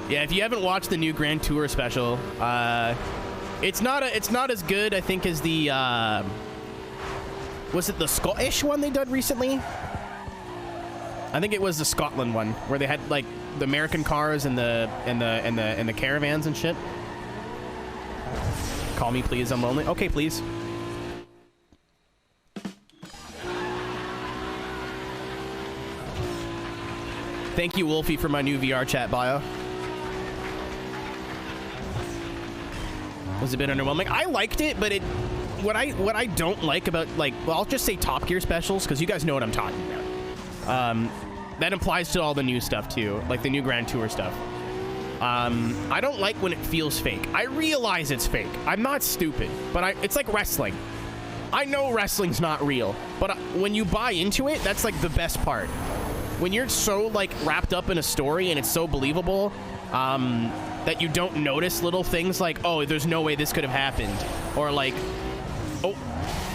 Yeah, if you haven't watched the new Grand Tour special, it's not as good, I think, as the was it the Scottish one they did recently? I think it was the Scotland one where they had like the American cars and the caravans and shit. Call me, please. I'm lonely. Okay, please. Thank you, Wolfie, for my new VR chat bio. Was a bit underwhelming. I liked it, but what I don't like about, like, well, I'll just say Top Gear specials because you guys know what I'm talking about. That applies to all the new stuff too, like the new Grand Tour stuff. I don't like when it feels fake. I realize it's fake. I'm not stupid, but it's like wrestling. I know wrestling's not real, but when you buy into it, that's like the best part. When you're so like wrapped up in a story and it's so believable, that you don't notice little things like, oh, there's no way this could have happened, or like, oh,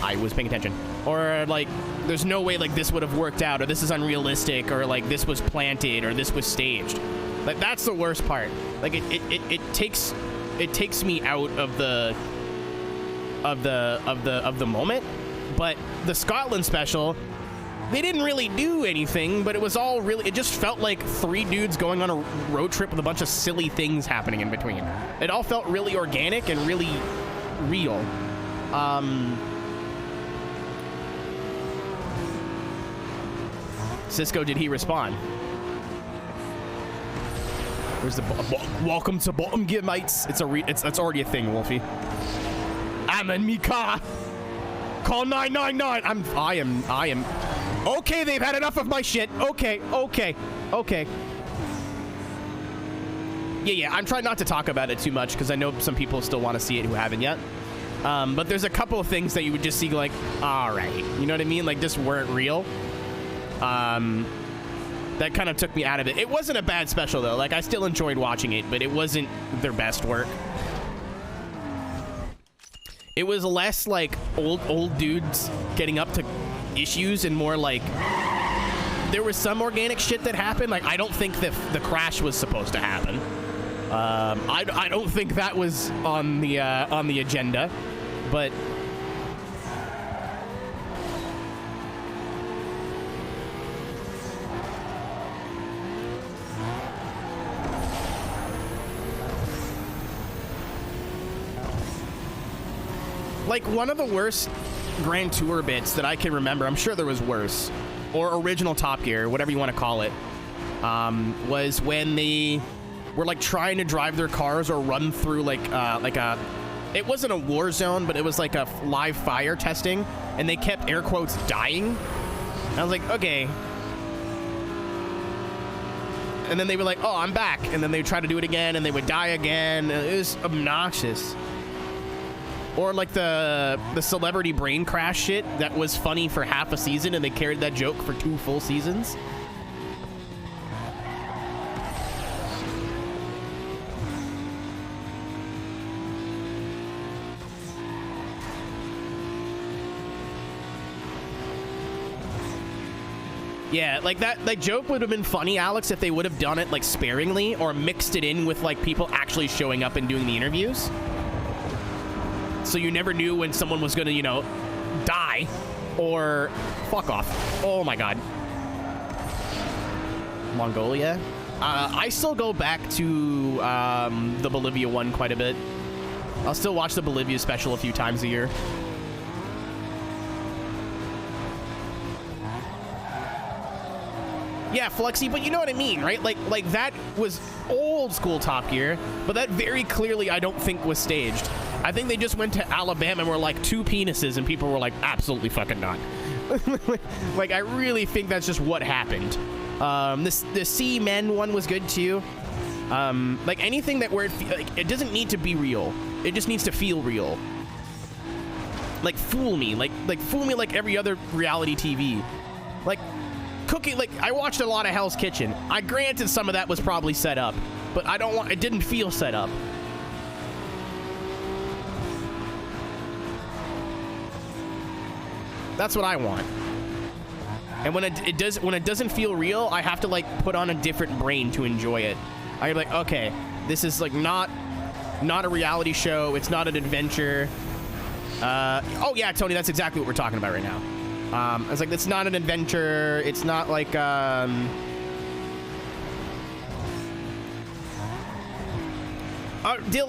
I was paying attention, or like, there's no way like this would have worked out, or this is unrealistic, or like this was planted, or this was staged. Like that's the worst part. Like it takes me out of the moment. But the Scotland special, they didn't really do anything, but it was all really, it just felt like 3 dudes going on a road trip with a bunch of silly things happening in between. It all felt really organic and really real. Cisco, did he respond? Where's the welcome to bottom gear, mates? It's already a thing, Wolfie. I'm in me car. Call 999. I am. Okay, they've had enough of my shit. Okay. Yeah, I'm trying not to talk about it too much because I know some people still want to see it who haven't yet. But there's a couple of things that you would just see like, all right, you know what I mean? Like, just weren't real. That kind of took me out of it. It wasn't a bad special though. Like, I still enjoyed watching it, but it wasn't their best work. It was less like old dudes getting up to issues and more like there was some organic shit that happened. Like, I don't think that the crash was supposed to happen. I don't think that was on the agenda, but like one of the worst Grand Tour bits that I can remember, I'm sure there was worse, or original Top Gear, whatever you want to call it, was when they were like trying to drive their cars or run through like a it wasn't a war zone, but it was like a live fire testing, and they kept air quotes dying. And I was like, okay. And then they were like, oh, I'm back. And then they would try to do it again, and they would die again. It was obnoxious. Or like the celebrity brain crash shit that was funny for half a season, and they carried that joke for 2 full seasons. Yeah, like that joke would have been funny, Alex, if they would have done it like sparingly or mixed it in with like people actually showing up and doing the interviews. So you never knew when someone was gonna, you know, die or fuck off. Oh my god. Mongolia? I still go back to the Bolivia one quite a bit. I'll still watch the Bolivia special a few times a year. Yeah, Fluxy, but you know what I mean, right? Like that was old school Top Gear, but that very clearly I don't think was staged. I think they just went to Alabama and were like 2 penises, and people were like, absolutely fucking not. Like, I really think that's just what happened. The Sea Men one was good too. Like anything that where it doesn't need to be real. It just needs to feel real. Like fool me, like fool me like every other reality TV. Like cooking, like I watched a lot of Hell's Kitchen. I granted some of that was probably set up, but I don't want. It didn't feel set up. That's what I want. And when it doesn't feel real, I have to like put on a different brain to enjoy it. I'm like, okay, this is like not a reality show. It's not an adventure. Oh yeah, Tony, that's exactly what we're talking about right now. I was like, it's not an adventure. It's not like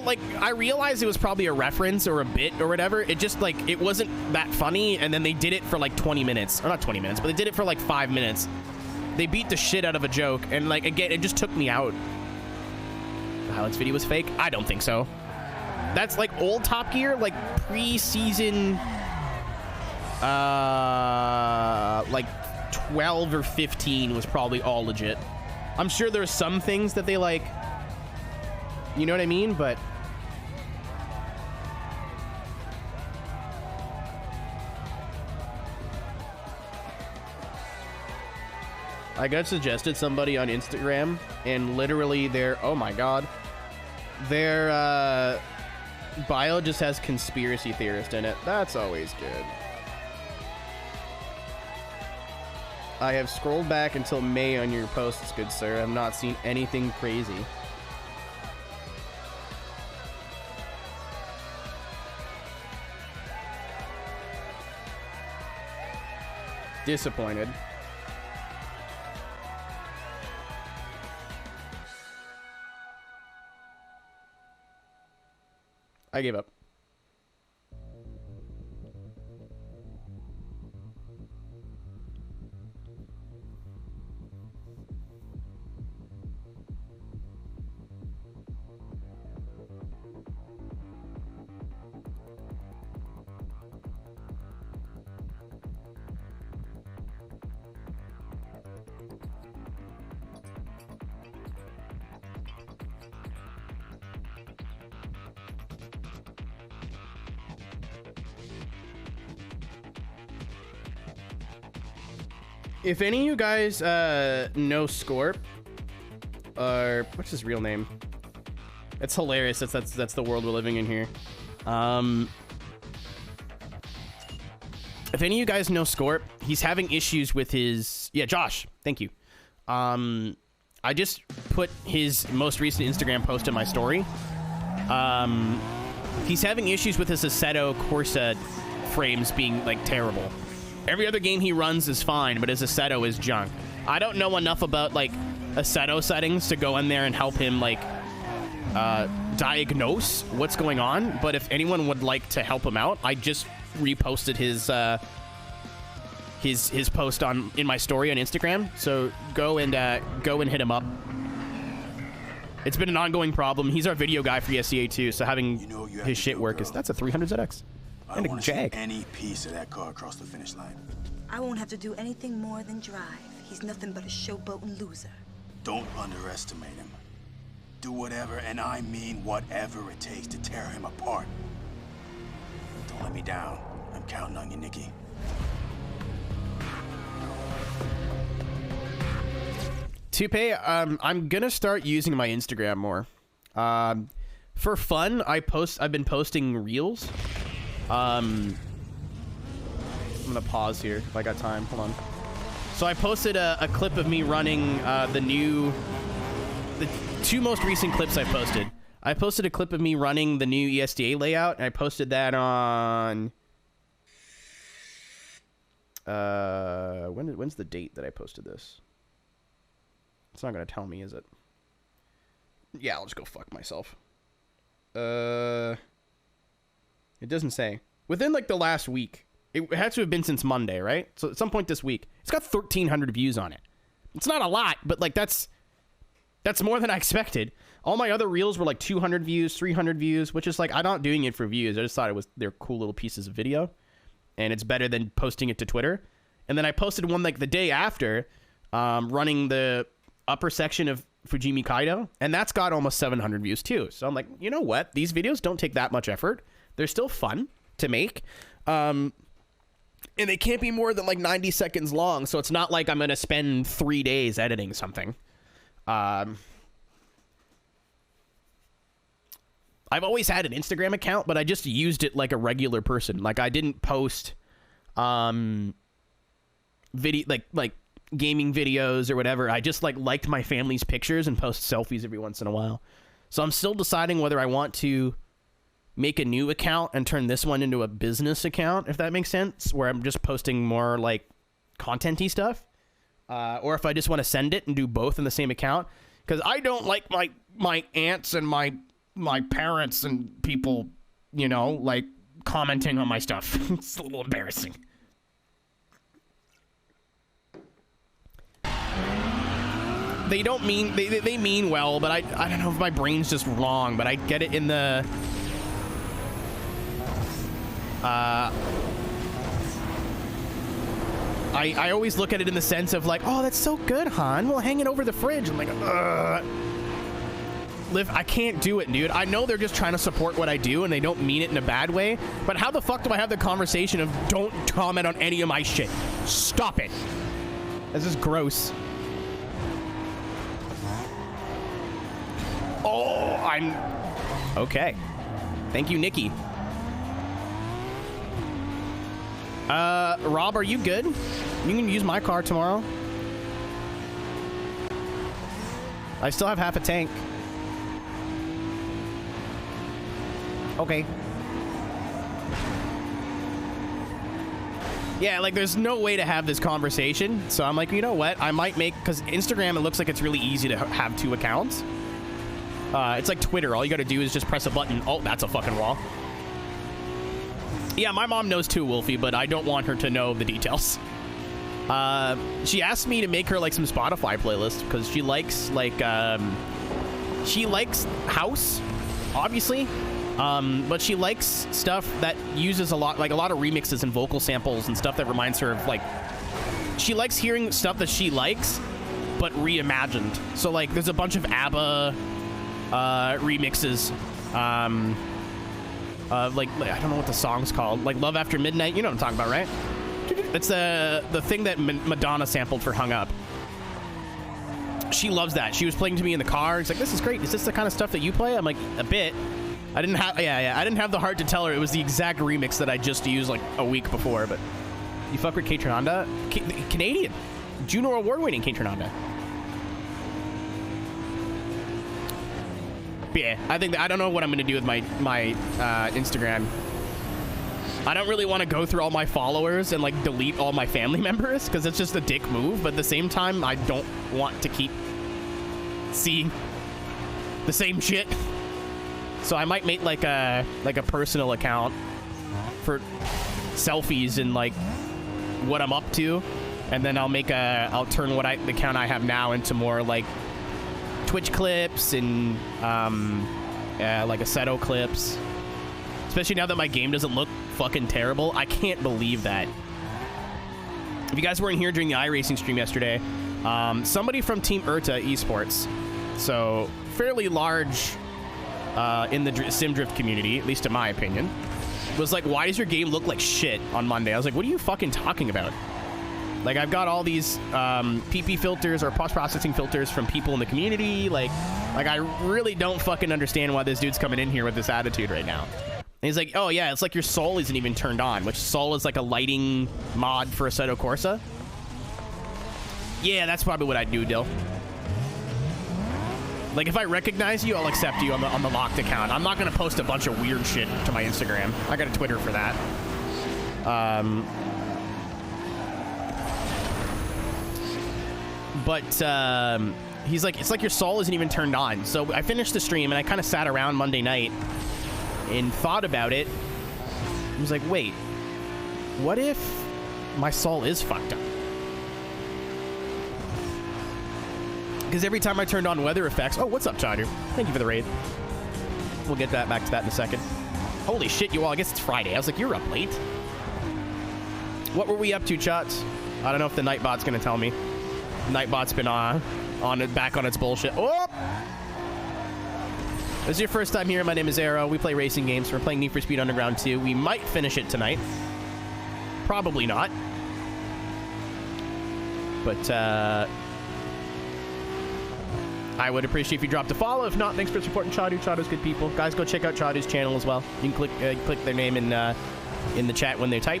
like I realized it was probably a reference or a bit or whatever. It just like it wasn't that funny, and then they did it for like 20 minutes, or not 20 minutes, but they did it for like 5 minutes. They beat the shit out of a joke, and like again, it just took me out. The highlights video was fake? I don't think so. That's like old Top Gear, like pre-season like 12 or 15 was probably all legit. I'm sure there's some things that they like, you know what I mean, but I got suggested somebody on Instagram, and literally their, oh my god, their bio just has conspiracy theorist in it. That's always good. I have scrolled back until May on your posts, good sir. I've not seen anything crazy. Disappointed. I gave up. If any of you guys know Scorp, or what's his real name? It's hilarious. That's the world we're living in here. If any of you guys know Scorp, he's having issues with his Josh. Thank you. I just put his most recent Instagram post in my story. He's having issues with his Assetto Corsa frames being like terrible. Every other game he runs is fine, but his Assetto is junk. I don't know enough about like Assetto settings to go in there and help him like diagnose what's going on. But if anyone would like to help him out, I just reposted his post in my story on Instagram. So go and hit him up. It's been an ongoing problem. He's our video guy for SCA too, so having You know what you have his to shit do, work girl. is that's a 300 ZX I and don't a want to see Jag. any piece of that car across the finish line. I won't have to do anything more than drive. He's nothing but a showboating loser. Don't underestimate him. Do whatever, and I mean whatever it takes to tear him apart. Don't let me down. I'm counting on you, Nikki. Toupee, I'm gonna start using my Instagram more. For fun, I've been posting reels. I'm gonna pause here if I got time. Hold on. So I posted a clip of me running the 2 most recent clips I posted. I posted a clip of me running the new ESDA layout, and I posted that on when's the date that I posted this? It's not gonna tell me, is it? Yeah, I'll just go fuck myself. It doesn't say. Within like the last week. It had to have been since Monday, right? So at some point this week. It's got 1,300 views on it. It's not a lot, but like that's more than I expected. All my other reels were like 200 views, 300 views, which is like, I'm not doing it for views. I just thought they're cool little pieces of video, and it's better than posting it to Twitter. And then I posted one like the day after, running the upper section of Fujimi Kaido, and that's got almost 700 views too. So I'm like, you know what? These videos don't take that much effort. They're still fun to make. And they can't be more than like 90 seconds long, so it's not like I'm going to spend 3 days editing something. I've always had an Instagram account, but I just used it like a regular person. Like I didn't post video like gaming videos or whatever. I just like liked my family's pictures and post selfies every once in a while. So I'm still deciding whether I want to make a new account and turn this one into a business account, if that makes sense, where I'm just posting more like content-y stuff, or if I just want to send it and do both in the same account, because I don't like my aunts and my parents and people, you know, like commenting on my stuff. It's a little embarrassing. They don't mean they mean well, but I don't know if my brain's just wrong, but I get it in the I always look at it in the sense of like, oh, that's so good, Han. We'll hang it over the fridge. I'm like, Liv, I can't do it, dude. I know they're just trying to support what I do and they don't mean it in a bad way, but how the fuck do I have the conversation of don't comment on any of my shit? Stop it. This is gross. Oh, I'm okay. Thank you, Nikki. Rob, are you good? You can use my car tomorrow. I still have half a tank. Okay. Yeah, like there's no way to have this conversation. So I'm like, you know what? I might make, because Instagram, it looks like it's really easy to have 2 accounts. It's like Twitter. All you got to do is just press a button. Oh, that's a fucking wall. Yeah, my mom knows too, Wolfie, but I don't want her to know the details. She asked me to make her like some Spotify playlists because she likes like she likes house, obviously, but she likes stuff that uses a lot of remixes and vocal samples and stuff that reminds her of like, she likes hearing stuff that she likes but reimagined. So like there's a bunch of ABBA remixes, like I don't know what the song's called, like Love After Midnight, you know what I'm talking about, right? It's the thing that Madonna sampled for Hung Up. She loves that. She was playing to me in the car. It's like, this is great. Is this the kind of stuff that you play? I'm like, a bit. I didn't have I didn't have the heart to tell her it was the exact remix that I just used like a week before. But you fuck with Kate Trinanda? Canadian Juno award-winning Kate Trinanda. Yeah, I think that, I don't know what I'm gonna do with my Instagram. I don't really want to go through all my followers and like delete all my family members because it's just a dick move, but at the same time I don't want to keep seeing the same shit. So I might make like a personal account for selfies and like what I'm up to, and then I'll turn the account I have now into more like Twitch clips and like Assetto clips. Especially now that my game doesn't look fucking terrible. I can't believe that. If you guys weren't here during the iRacing stream yesterday, somebody from Team Aeroteq Esports, so fairly large in the sim drift community, at least in my opinion, was like, why does your game look like shit on Monday? I was like, what are you fucking talking about? Like, I've got all these PP filters or post-processing filters from people in the community. Like I really don't fucking understand why this dude's coming in here with this attitude right now. And he's like, oh yeah, it's like your Soul isn't even turned on, which Soul is like a lighting mod for Assetto Corsa. Yeah, that's probably what I'd do, Dill. Like, if I recognize you, I'll accept you on the locked account. I'm not gonna post a bunch of weird shit to my Instagram. I got a Twitter for that. He's like, it's like your Soul isn't even turned on. So I finished the stream and I kind of sat around Monday night and thought about it. I was like, wait, what if my Soul is fucked up? Because every time I turned on weather effects... Oh, what's up, Chowder? Thank you for the raid. We'll get back to that in a second. Holy shit, you all. I guess it's Friday. I was like, you're up late. What were we up to, Chots? I don't know if the Nightbot's going to tell me. Nightbot's been back on its bullshit. Oh! This is your first time here. My name is Aero. We play racing games. We're playing Need for Speed Underground 2. We might finish it tonight. Probably not. But, I would appreciate if you dropped a follow. If not, thanks for supporting Chadu. Chadu's good people. Guys, go check out Chadu's channel as well. You can click their name in the chat when they type.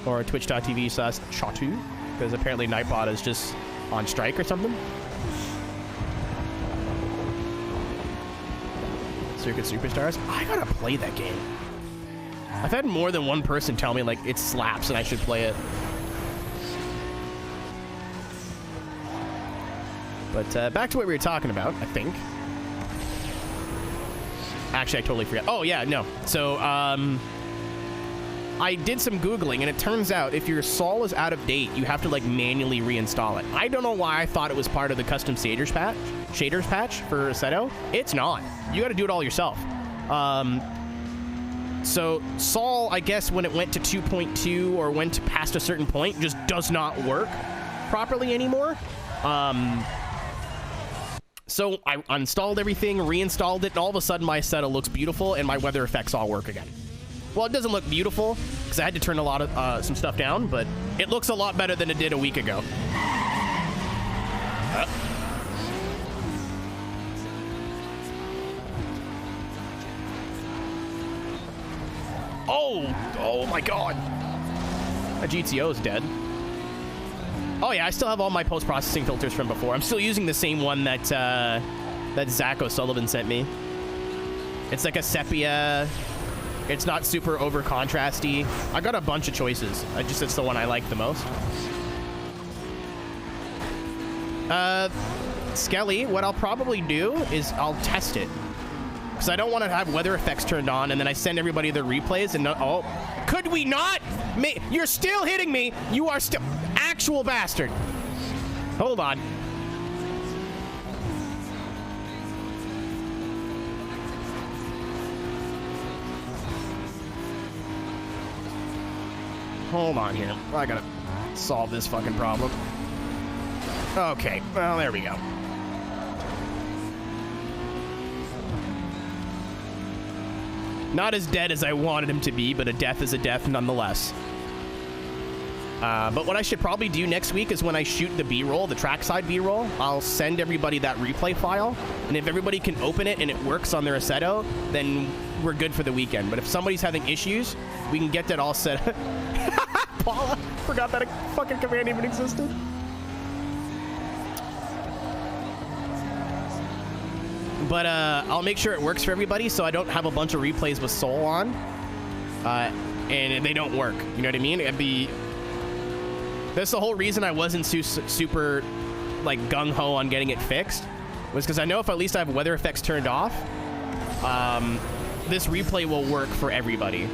Or twitch.tv/Chatu. Because apparently Nightbot is just on strike or something. Circuit Superstars. I gotta play that game. I've had more than one person tell me, like, it slaps and I should play it. But back to what we were talking about, I think. Actually, I totally forgot. Oh, yeah, no. So, I did some Googling, and it turns out if your Sol is out of date, you have to, like, manually reinstall it. I don't know why I thought it was part of the custom shaders patch for Assetto. It's not. You got to do it all yourself. So, Sol, I guess, when it went to 2.2 or went past a certain point, just does not work properly anymore. So I uninstalled everything, reinstalled it, and all of a sudden my Assetto looks beautiful and my weather effects all work again. Well, it doesn't look beautiful because I had to turn a lot of some stuff down, but it looks a lot better than it did a week ago. Oh my God. My GTO is dead. Oh yeah, I still have all my post-processing filters from before. I'm still using the same one that that Zach O'Sullivan sent me. It's like a sepia. It's not super over contrasty. I got a bunch of choices. It's the one I like the most. Skelly, what I'll probably do is I'll test it. Because I don't want to have weather effects turned on and then I send everybody the replays and oh, could we not? You're still hitting me. You are still... Actual bastard. Hold on. Hold on here. I gotta solve this fucking problem. Okay, well, there we go. Not as dead as I wanted him to be, but a death is a death nonetheless. But what I should probably do next week is when I shoot the B-roll, the trackside B-roll, I'll send everybody that replay file, and if everybody can open it and it works on their Assetto, then we're good for the weekend. But if somebody's having issues, we can get that all set. Paula, forgot that a fucking command even existed. But I'll make sure it works for everybody so I don't have a bunch of replays with Soul on, and they don't work. You know what I mean? It'd be... That's the whole reason I wasn't super, like, gung-ho on getting it fixed, was because I know if at least I have weather effects turned off, this replay will work for everybody.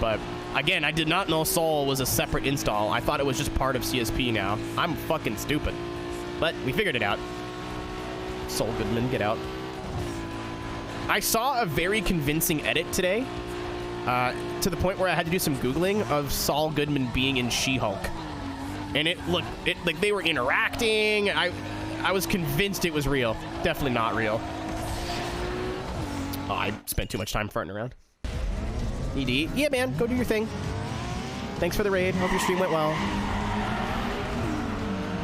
But, again, I did not know Soul was a separate install. I thought it was just part of CSP now. I'm fucking stupid. But we figured it out. Saul Goodman, get out. I saw a very convincing edit today, to the point where I had to do some Googling of Saul Goodman being in She-Hulk. And it looked, like they were interacting. I was convinced it was real. Definitely not real. Oh, I spent too much time farting around. ED, yeah, man, go do your thing. Thanks for the raid. Hope your stream went well.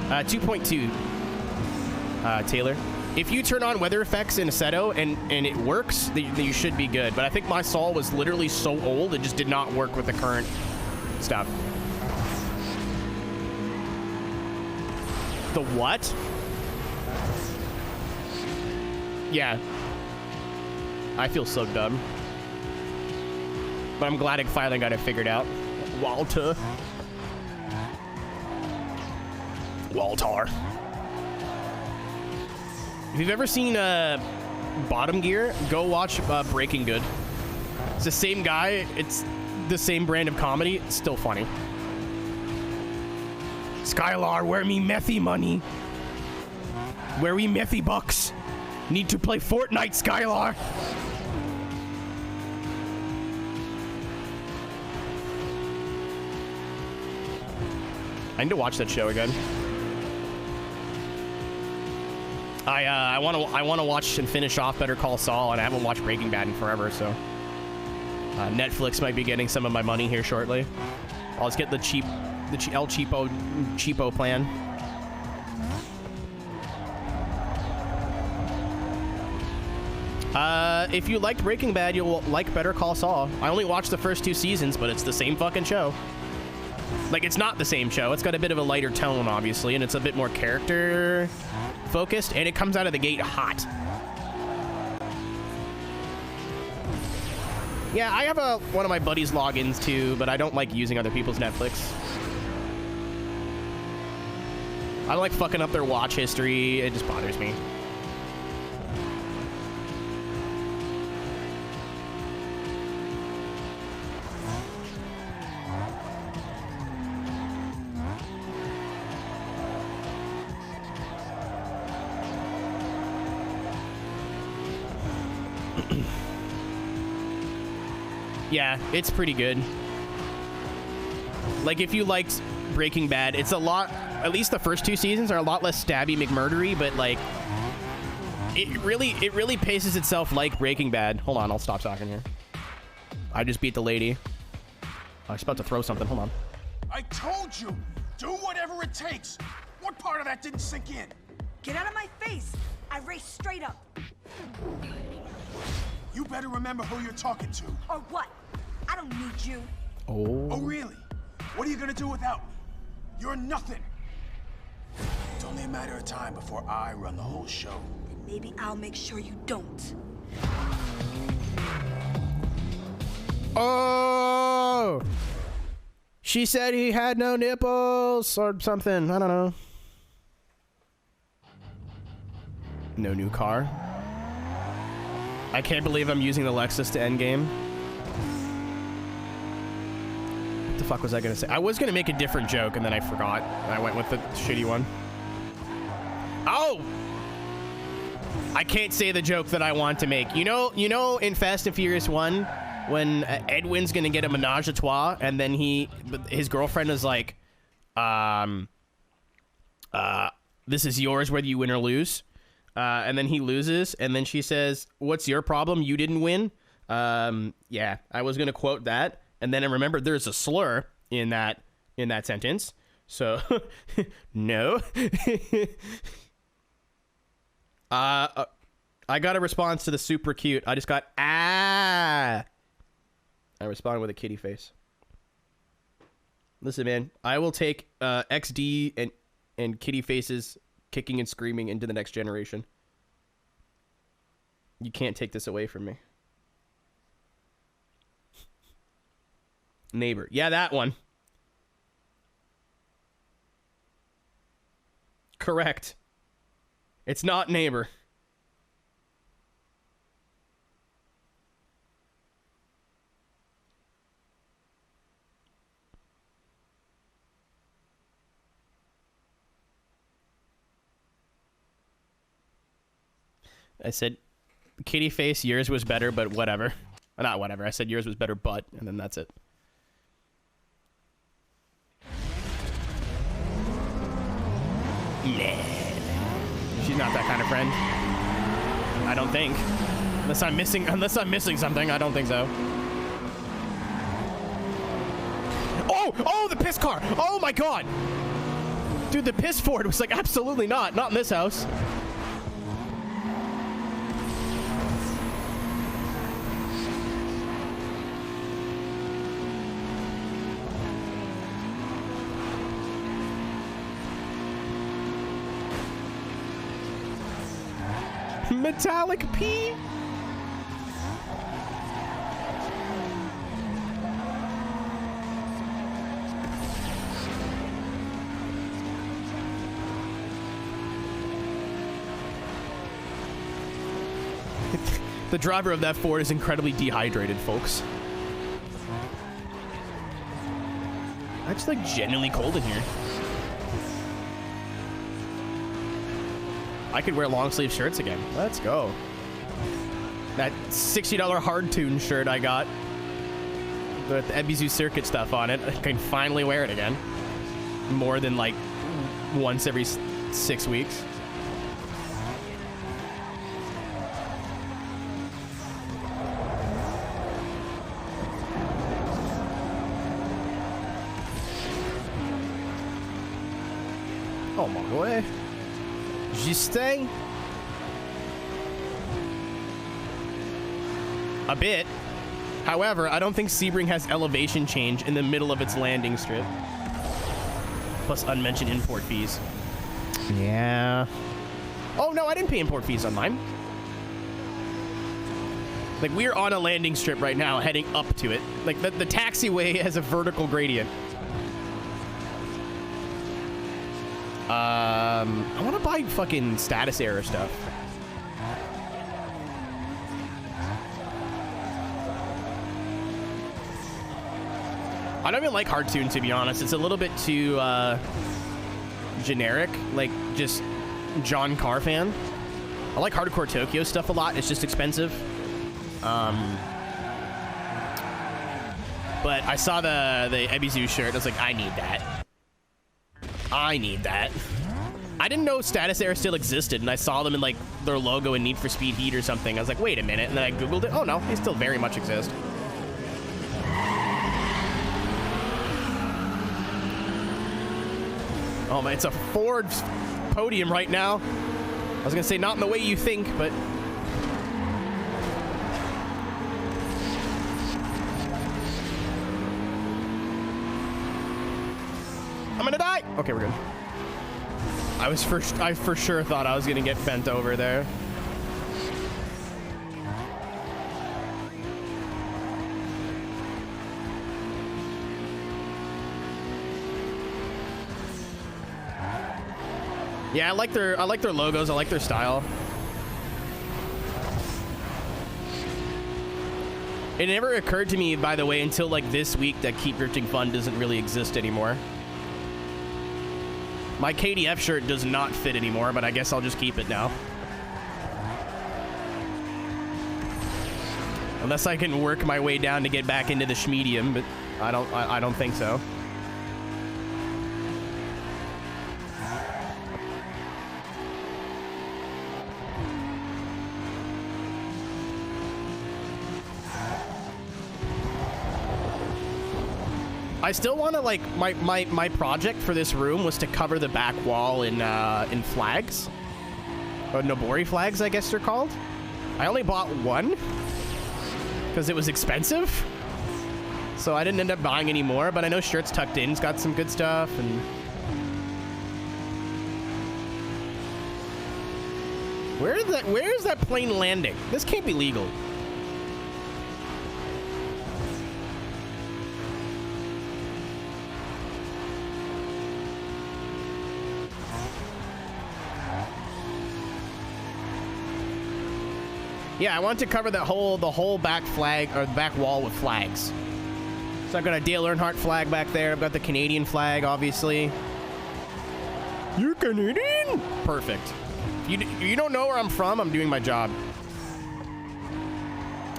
2.2, Taylor. If you turn on weather effects in Assetto and it works, then you should be good. But I think my Saul was literally so old, it just did not work with the current stuff. The what? Yeah. I feel so dumb. But I'm glad I finally got it figured out. Walter. If you've ever seen Bottom Gear, go watch Breaking Good. It's the same guy. It's the same brand of comedy. It's still funny. Skylar, where me methy money? Where we methy bucks? Need to play Fortnite, Skylar. I need to watch that show again. I want to watch and finish off Better Call Saul, and I haven't watched Breaking Bad in forever, so Netflix might be getting some of my money here shortly. I'll just get the El Cheapo plan. If you liked Breaking Bad, you'll like Better Call Saul. I only watched the first 2 seasons, but it's the same fucking show. Like, it's not the same show. It's got a bit of a lighter tone, obviously, and it's a bit more character focused, and it comes out of the gate hot. Yeah, I have one of my buddies' logins too, but I don't like using other people's Netflix. I don't like fucking up their watch history. It just bothers me. Yeah, it's pretty good. Like, if you liked Breaking Bad, it's a lot, at least the first 2 seasons are a lot less stabby McMurdery, but like, it really paces itself like Breaking Bad. Hold on, I'll stop talking here. I just beat the lady. I was about to throw something, hold on. I told you, do whatever it takes. What part of that didn't sink in? Get out of my face! I raced straight up. You better remember who you're talking to. Or what? I don't need you. Oh, really? What are you gonna do without me? You're nothing. It's only a matter of time before I run the whole show. And maybe I'll make sure you don't. Oh! She said he had no nipples or something. I don't know. No new car. I can't believe I'm using the Lexus to endgame. What the fuck was I gonna say? I was gonna make a different joke and then I forgot. And I went with the shitty one. Oh! I can't say the joke that I want to make. You know in Fast and Furious 1, when Edwin's gonna get a menage a trois and then his girlfriend is like, this is yours whether you win or lose. And then he loses, and then she says, "What's your problem? You didn't win." Yeah, I was gonna quote that, and then I remembered there's a slur in that sentence. So, no. I got a response to the super cute. I just got I responded with a kitty face. Listen, man, I will take XD and kitty faces kicking and screaming into the next generation. You can't take this away from me. Neighbor. Yeah, that one. Correct. It's not neighbor. I said, kitty face, yours was better, but whatever. Not whatever. I said yours was better, but, and then that's it. Nah. She's not that kind of friend. I don't think. Unless I'm missing something, I don't think so. Oh, the piss car. Oh my god. Dude, the piss Ford was like, absolutely not in this house. Metallic P. The driver of that Ford is incredibly dehydrated, folks. It's like genuinely cold in here. I could wear long sleeve shirts again. Let's go. That $60 hard tune shirt I got with the Ebisu Circuit stuff on it, I can finally wear it again. More than like once every 6 weeks. Oh my boy. Justin? A bit. However, I don't think Sebring has elevation change in the middle of its landing strip. Plus unmentioned import fees. Yeah. Oh no, I didn't pay import fees on mine. Like, we're on a landing strip right now heading up to it. Like, the taxiway has a vertical gradient. I want to buy fucking status error stuff. I don't even like Hardtune, to be honest. It's a little bit too generic, like just John Carr fan. I like Hardcore Tokyo stuff a lot. It's just expensive. But I saw the Ebisu shirt. I was like, I need that. I need that. I didn't know Status Error still existed, and I saw them in like their logo in Need for Speed Heat or something. I was like, wait a minute, and then I googled it. Oh no, they still very much exist. Oh man, it's a Ford podium right now. I was gonna say not in the way you think, but I'm gonna die. Okay, we're good. I for sure thought I was gonna get bent over there. Yeah, I like their logos. I like their style. It never occurred to me, by the way, until like this week that Keep Drifting Fun doesn't really exist anymore. My KDF shirt does not fit anymore, but I guess I'll just keep it now. Unless I can work my way down to get back into the schmedium, but I don't think so. I still want to, like, my project for this room was to cover the back wall in flags. Or Nobori flags, I guess they're called. I only bought one because it was expensive. So I didn't end up buying any more, but I know Shirts Tucked In's got some good stuff. And where is that plane landing? This can't be legal. Yeah, I want to cover the whole back flag, or the back wall with flags. So I've got a Dale Earnhardt flag back there. I've got the Canadian flag, obviously. You're Canadian? Perfect. If you don't know where I'm from, I'm doing my job.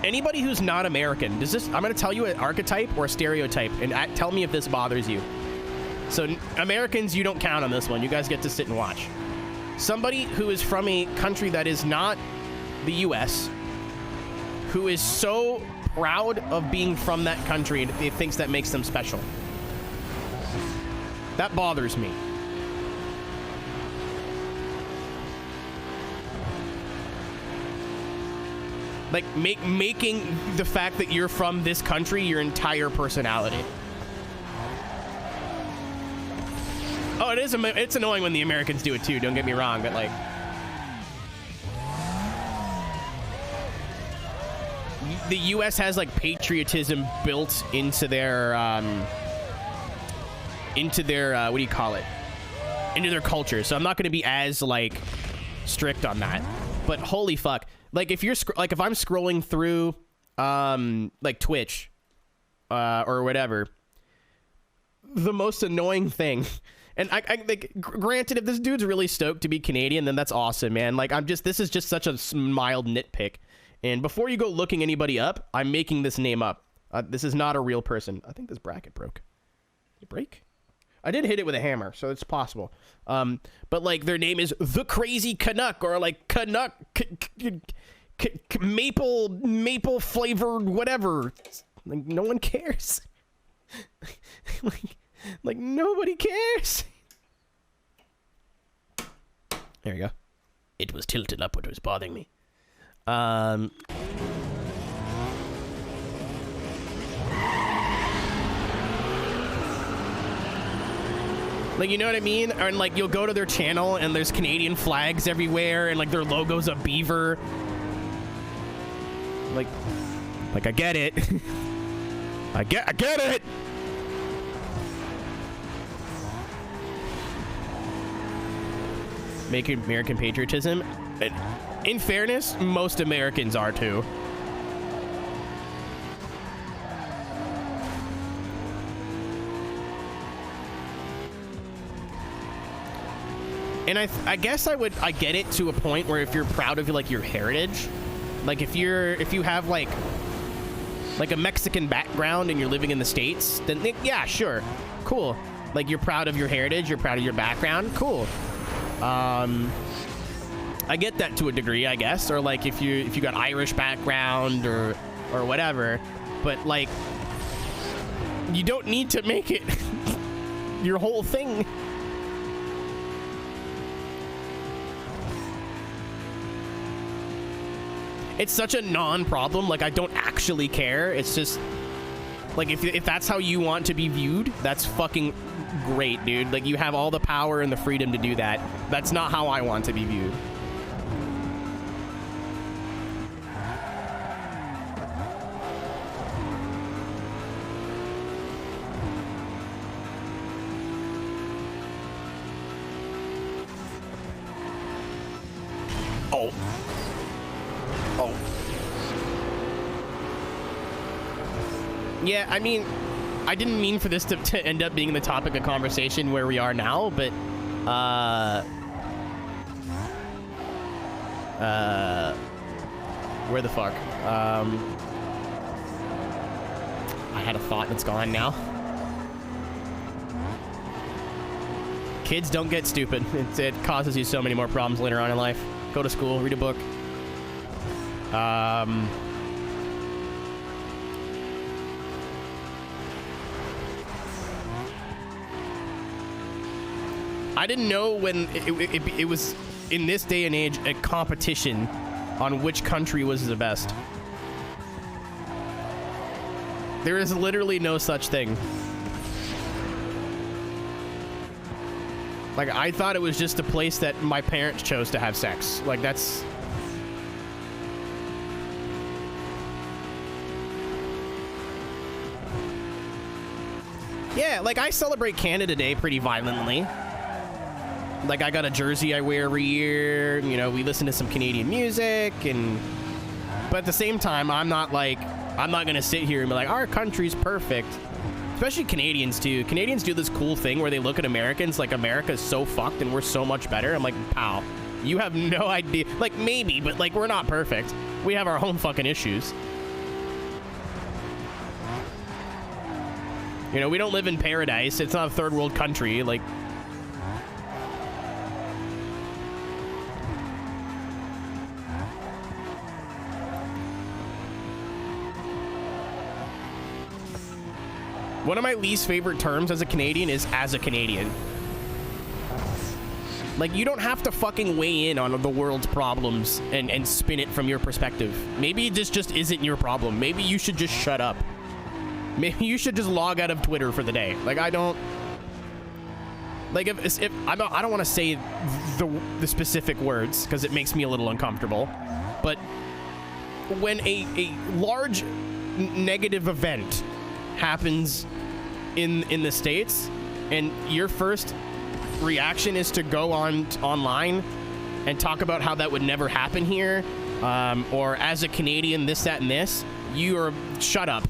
Anybody who's not American, does this? I'm gonna tell you an archetype or a stereotype, and tell me if this bothers you. So Americans, you don't count on this one. You guys get to sit and watch. Somebody who is from a country that is not the U.S., who is so proud of being from that country and thinks that makes them special. That bothers me. Like, making the fact that you're from this country your entire personality. Oh, it's annoying when the Americans do it too, don't get me wrong, but like... The U.S. has like patriotism built into their, what do you call it? Into their culture. So I'm not going to be as like strict on that. But holy fuck. Like if you're, if I'm scrolling through, like Twitch, or whatever, the most annoying thing, and I like, granted, if this dude's really stoked to be Canadian, then that's awesome, man. Like this is just such a mild nitpick. And before you go looking anybody up, I'm making this name up. This is not a real person. I think this bracket broke. Did it break? I did hit it with a hammer, so it's possible. But like their name is The Crazy Canuck, or like Canuck maple flavored whatever. Like no one cares. like nobody cares. There you go. It was tilted up, which was bothering me. Like, you know what I mean? And like you'll go to their channel and there's Canadian flags everywhere and like their logo's a beaver. Like I get it. I get it. Make American patriotism. In fairness, most Americans are too. And I guess I get it to a point where if you're proud of like your heritage, like if you have like a Mexican background and you're living in the States, then yeah, sure, cool. Like you're proud of your heritage, you're proud of your background, cool. I get that to a degree, I guess. Or like if you got Irish background or whatever, but like you don't need to make it your whole thing. It's such a non-problem. Like I don't actually care. It's just like if that's how you want to be viewed, that's fucking great, dude. Like you have all the power and the freedom to do that. That's not how I want to be viewed. Yeah, I mean, I didn't mean for this to end up being the topic of conversation where we are now, but, where the fuck? I had a thought and it's gone now. Kids, don't get stupid. It causes you so many more problems later on in life. Go to school, read a book. I didn't know when it was, in this day and age, a competition on which country was the best. There is literally no such thing. Like, I thought it was just a place that my parents chose to have sex. Like, that's... Yeah, like, I celebrate Canada Day pretty violently. Like, I got a jersey I wear every year, you know, we listen to some Canadian music, and... But at the same time, I'm not gonna sit here and be like, our country's perfect. Especially Canadians, too. Canadians do this cool thing where they look at Americans like America's so fucked and we're so much better. I'm like, pal, You have no idea. Like, maybe, but, like, we're not perfect. We have our own fucking issues. You know, we don't live in paradise. It's not a third world country. Like... One of my least favorite terms as a Canadian is as a Canadian. Like, you don't have to fucking weigh in on the world's problems and spin it from your perspective. Maybe this just isn't your problem. Maybe you should just shut up. Maybe you should just log out of Twitter for the day. Like, I don't... Like, if I don't want to say the specific words, because it makes me a little uncomfortable. But when a large negative event happens in the States, and your first reaction is to go online and talk about how that would never happen here, or as a Canadian, this, that, and this, you are... Shut up.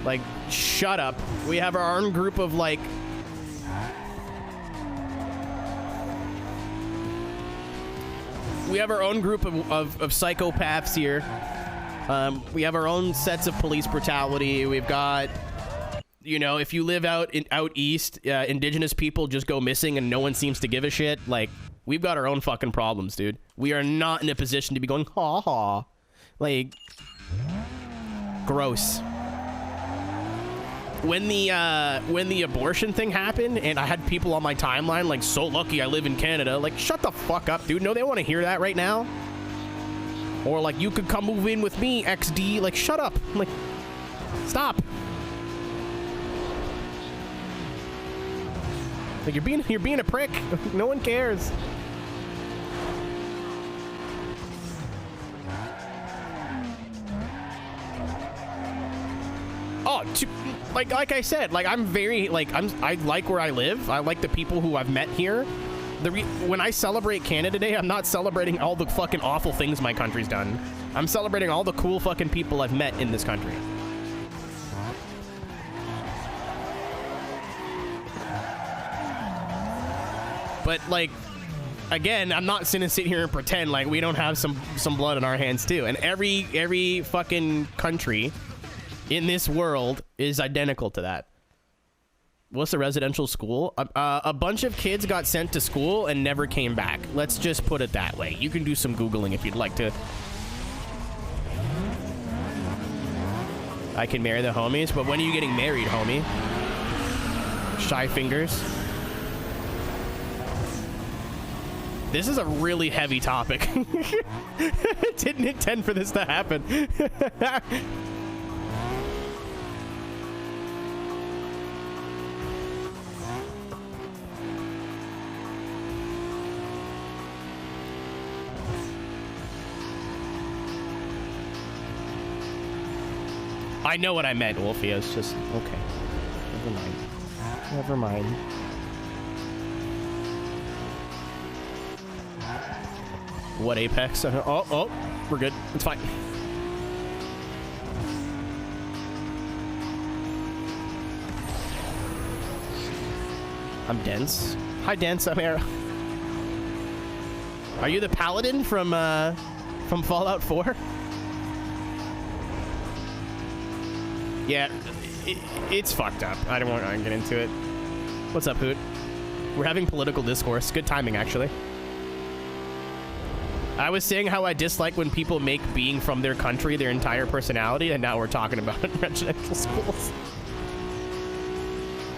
Like, shut up. We have our own group of, like... We have our own group of psychopaths here. We have our own sets of police brutality. We've got, you know, if you live out east, indigenous people just go missing and no one seems to give a shit. Like, we've got our own fucking problems, dude. We are not in a position to be going, ha ha. Like, gross. When the abortion thing happened and I had people on my timeline like, so lucky I live in Canada, like, shut the fuck up, dude. No, they want to hear that right now. Or like, you could come move in with me, XD. Like, shut up. Like, stop. Like, you're being a prick. No one cares. Oh, like I said, like, I'm very, like, I like where I live. I like the people who I've met here. When I celebrate Canada Day, I'm not celebrating all the fucking awful things my country's done. I'm celebrating all the cool fucking people I've met in this country. But, like, again, I'm not gonna sit here and pretend like we don't have some blood in our hands too. And every fucking country in this world is identical to that. What's a residential school? A bunch of kids got sent to school and never came back. Let's just put it that way. You can do some Googling if you'd like to. I can marry the homies, but when are you getting married, homie? Shy fingers. This is a really heavy topic. Didn't intend for this to happen. I know what I meant, Wolfie. It's just, okay. Never mind. Never mind. What Apex? Oh, we're good. It's fine. I'm Dense. Hi, Dense. I'm Aero. Are you the paladin from Fallout 4? Yeah, it's fucked up. I don't want to get into it. What's up, Hoot? We're having political discourse. Good timing, actually. I was saying how I dislike when people make being from their country their entire personality, and now we're talking about residential schools.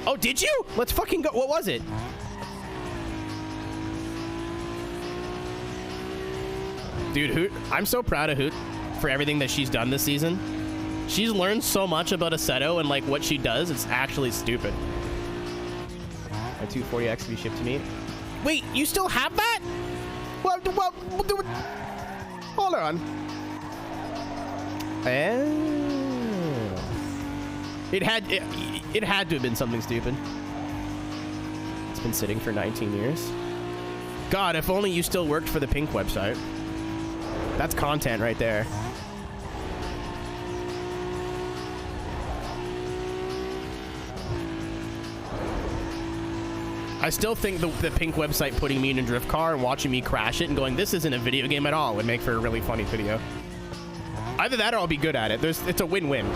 Oh, did you? Let's fucking go. What was it? Dude, Hoot, I'm so proud of Hoot for everything that she's done this season. She's learned so much about Assetto and like what she does. It's actually stupid. My 240X to be shipped to me. Wait, you still have that? Well, hold on. It had to have been something stupid. It's been sitting for 19 years. God, if only you still worked for the Pink website. That's content right there. I still think the pink website putting me in a drift car and watching me crash it and going, this isn't a video game at all, would make for a really funny video. Either that or I'll be good at it. It's a win-win.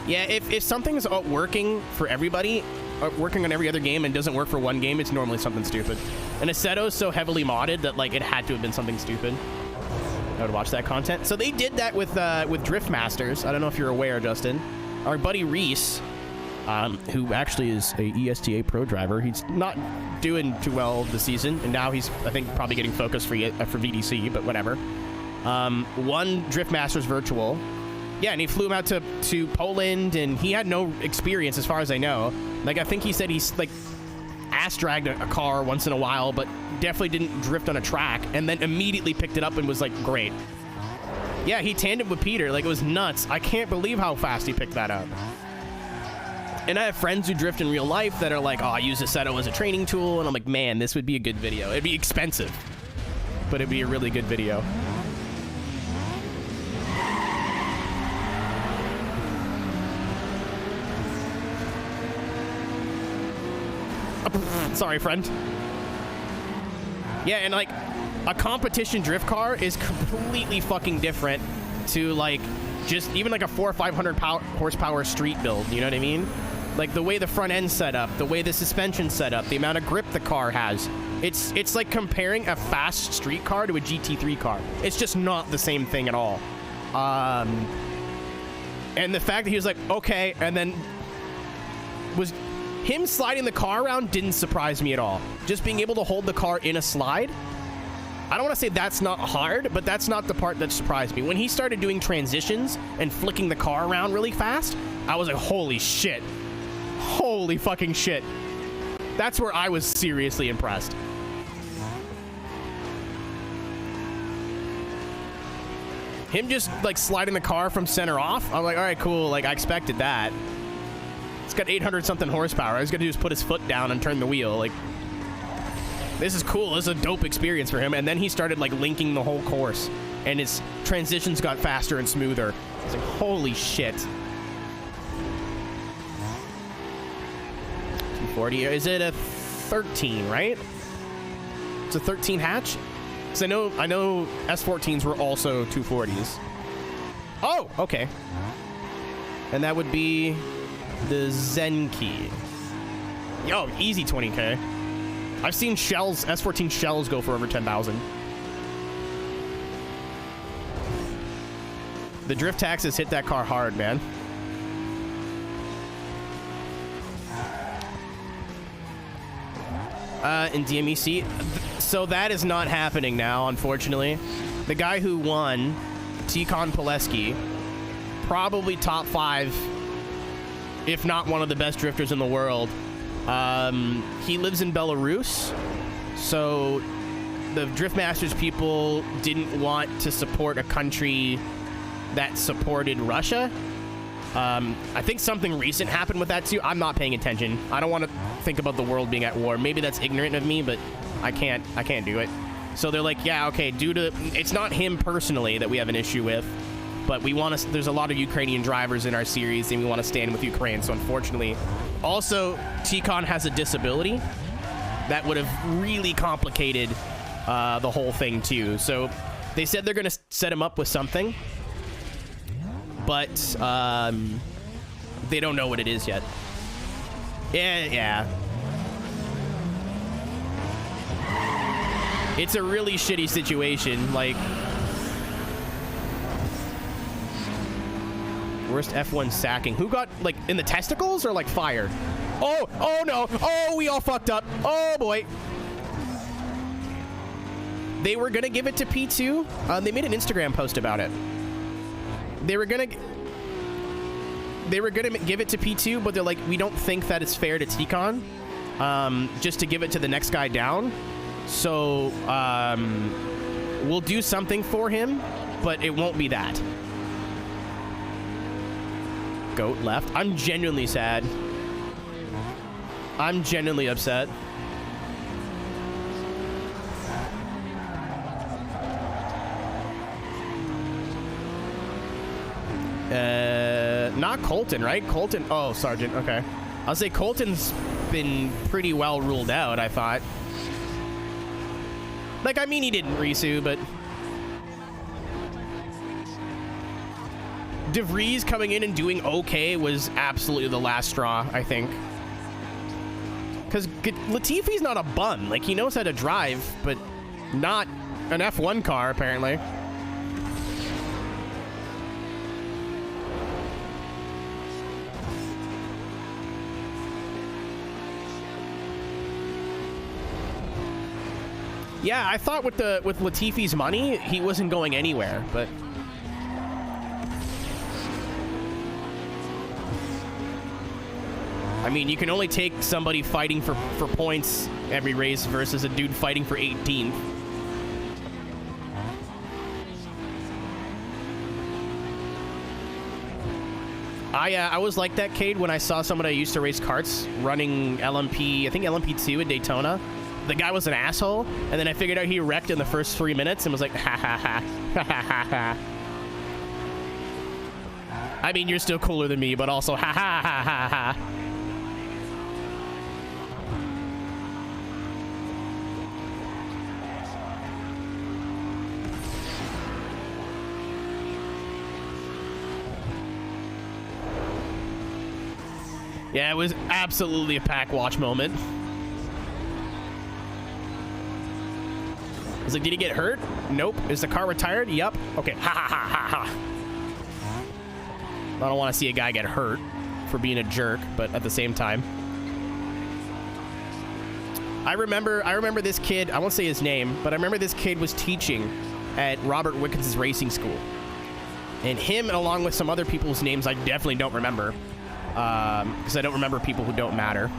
Yeah, if something's working for everybody, working on every other game and doesn't work for one game, it's normally something stupid. And Assetto's so heavily modded that like it had to have been something stupid. I would watch that content. So they did that with THRUSTMASTERs. I don't know if you're aware, Justin. Our buddy Reese, who actually is a ESTA pro driver, he's not doing too well this season, and now he's, I think, probably getting focused for VDC, but whatever. Won THRUSTMASTERs Virtual. Yeah, and he flew him out to Poland, and he had no experience as far as I know. Like, I think he said he's, like, ass-dragged a car once in a while, but definitely didn't drift on a track, and then immediately picked it up and was, like, great. Yeah, he tandemed with Peter. Like, it was nuts. I can't believe how fast he picked that up. And I have friends who drift in real life that are like, oh, I use Assetto as a training tool, and I'm like, man, this would be a good video. It'd be expensive, but it'd be a really good video. Sorry, friend. Yeah, and like a competition drift car is completely fucking different to like just even like a 400 or 500 horsepower street build. You know what I mean? Like the way the front end's set up, the way the suspension's set up, the amount of grip the car has. It's like comparing a fast street car to a GT3 car. It's just not the same thing at all. And the fact that he was like, okay, and then was him sliding the car around didn't surprise me at all. Just being able to hold the car in a slide. I don't want to say that's not hard, but that's not the part that surprised me. When he started doing transitions and flicking the car around really fast, I was like, holy shit. Holy fucking shit. That's where I was seriously impressed. Him just like sliding the car from center off, I'm like, all right, cool. Like I expected that. It's got 800 something horsepower. All he's gonna do is put his foot down and turn the wheel. Like, this is cool. This is a dope experience for him. And then he started like linking the whole course, and his transitions got faster and smoother. I was like, holy shit. 240. Is it a 13, right? It's a 13 hatch? Because I know S14s were also 240s. Oh, okay. And that would be the Zenki. Yo, easy 20K. I've seen shells, S14 shells go for over 10,000. The drift taxes hit that car hard, man. In DMEC. So that is not happening now, unfortunately. The guy who won, Tikon Pileski, probably top 5, if not one of the best drifters in the world. He lives in Belarus, so the THRUSTMASTERs people didn't want to support a country that supported Russia. I think something recent happened with that too. I'm not paying attention. I don't want to think about the world being at war. Maybe that's ignorant of me, but I can't do it. So they're like, yeah, okay, due to, it's not him personally that we have an issue with, but we want to, there's a lot of Ukrainian drivers in our series and we want to stand with Ukraine. So unfortunately, also Tikon has a disability that would have really complicated the whole thing too. So they said they're going to set him up with something, but they don't know what it is yet. Yeah. It's a really shitty situation. Like, worst F1 sacking. Who got, like, in the testicles or, like, fired? Oh no. Oh, we all fucked up. Oh, boy. They were going to give it to P2. They made an Instagram post about it. They were gonna give it to P2, but they're like, we don't think that it's fair to Tikon, just to give it to the next guy down. So we'll do something for him, but it won't be that. Goat left. I'm genuinely sad. I'm genuinely upset. Not Colton, right? Colton. Oh, Sergeant. Okay. I'll say Colton's been pretty well ruled out, I thought. Like, I mean, he didn't Risu, but DeVries coming in and doing okay was absolutely the last straw, I think. Because Latifi's not a bum. Like, he knows how to drive, but not an F1 car, apparently. Yeah, I thought with Latifi's money, he wasn't going anywhere, but I mean, you can only take somebody fighting for points every race versus a dude fighting for 18th. I was like that, Cade, when I saw somebody I used to race karts running LMP, I think LMP2 at Daytona. The guy was an asshole, and then I figured out he wrecked in the first 3 minutes and was like, ha ha ha, ha ha ha ha. I mean, you're still cooler than me, but also ha ha ha ha ha. Yeah, it was absolutely a pack watch moment. I was like, did he get hurt? Nope. Is the car retired? Yup. Okay. Ha ha ha ha ha. I don't want to see a guy get hurt for being a jerk, but at the same time. I remember this kid, I won't say his name, but I remember this kid was teaching at Robert Wickens' racing school. And him, along with some other people's names I definitely don't remember. Because I don't remember people who don't matter.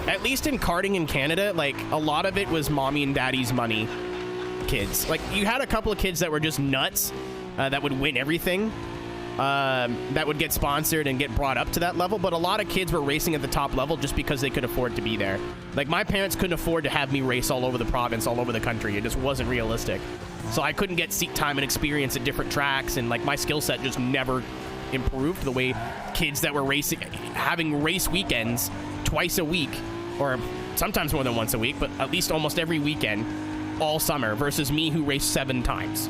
At least in karting in Canada, like, a lot of it was mommy and daddy's money kids. Like, you had a couple of kids that were just nuts, that would win everything, that would get sponsored and get brought up to that level, but a lot of kids were racing at the top level just because they could afford to be there. Like, my parents couldn't afford to have me race all over the province, all over the country. It just wasn't realistic. So I couldn't get seat time and experience at different tracks, and, like, my skill set just never improved the way kids that were racing, having race weekends twice a week, or sometimes more than once a week, but at least almost every weekend all summer, versus me who raced 7 times.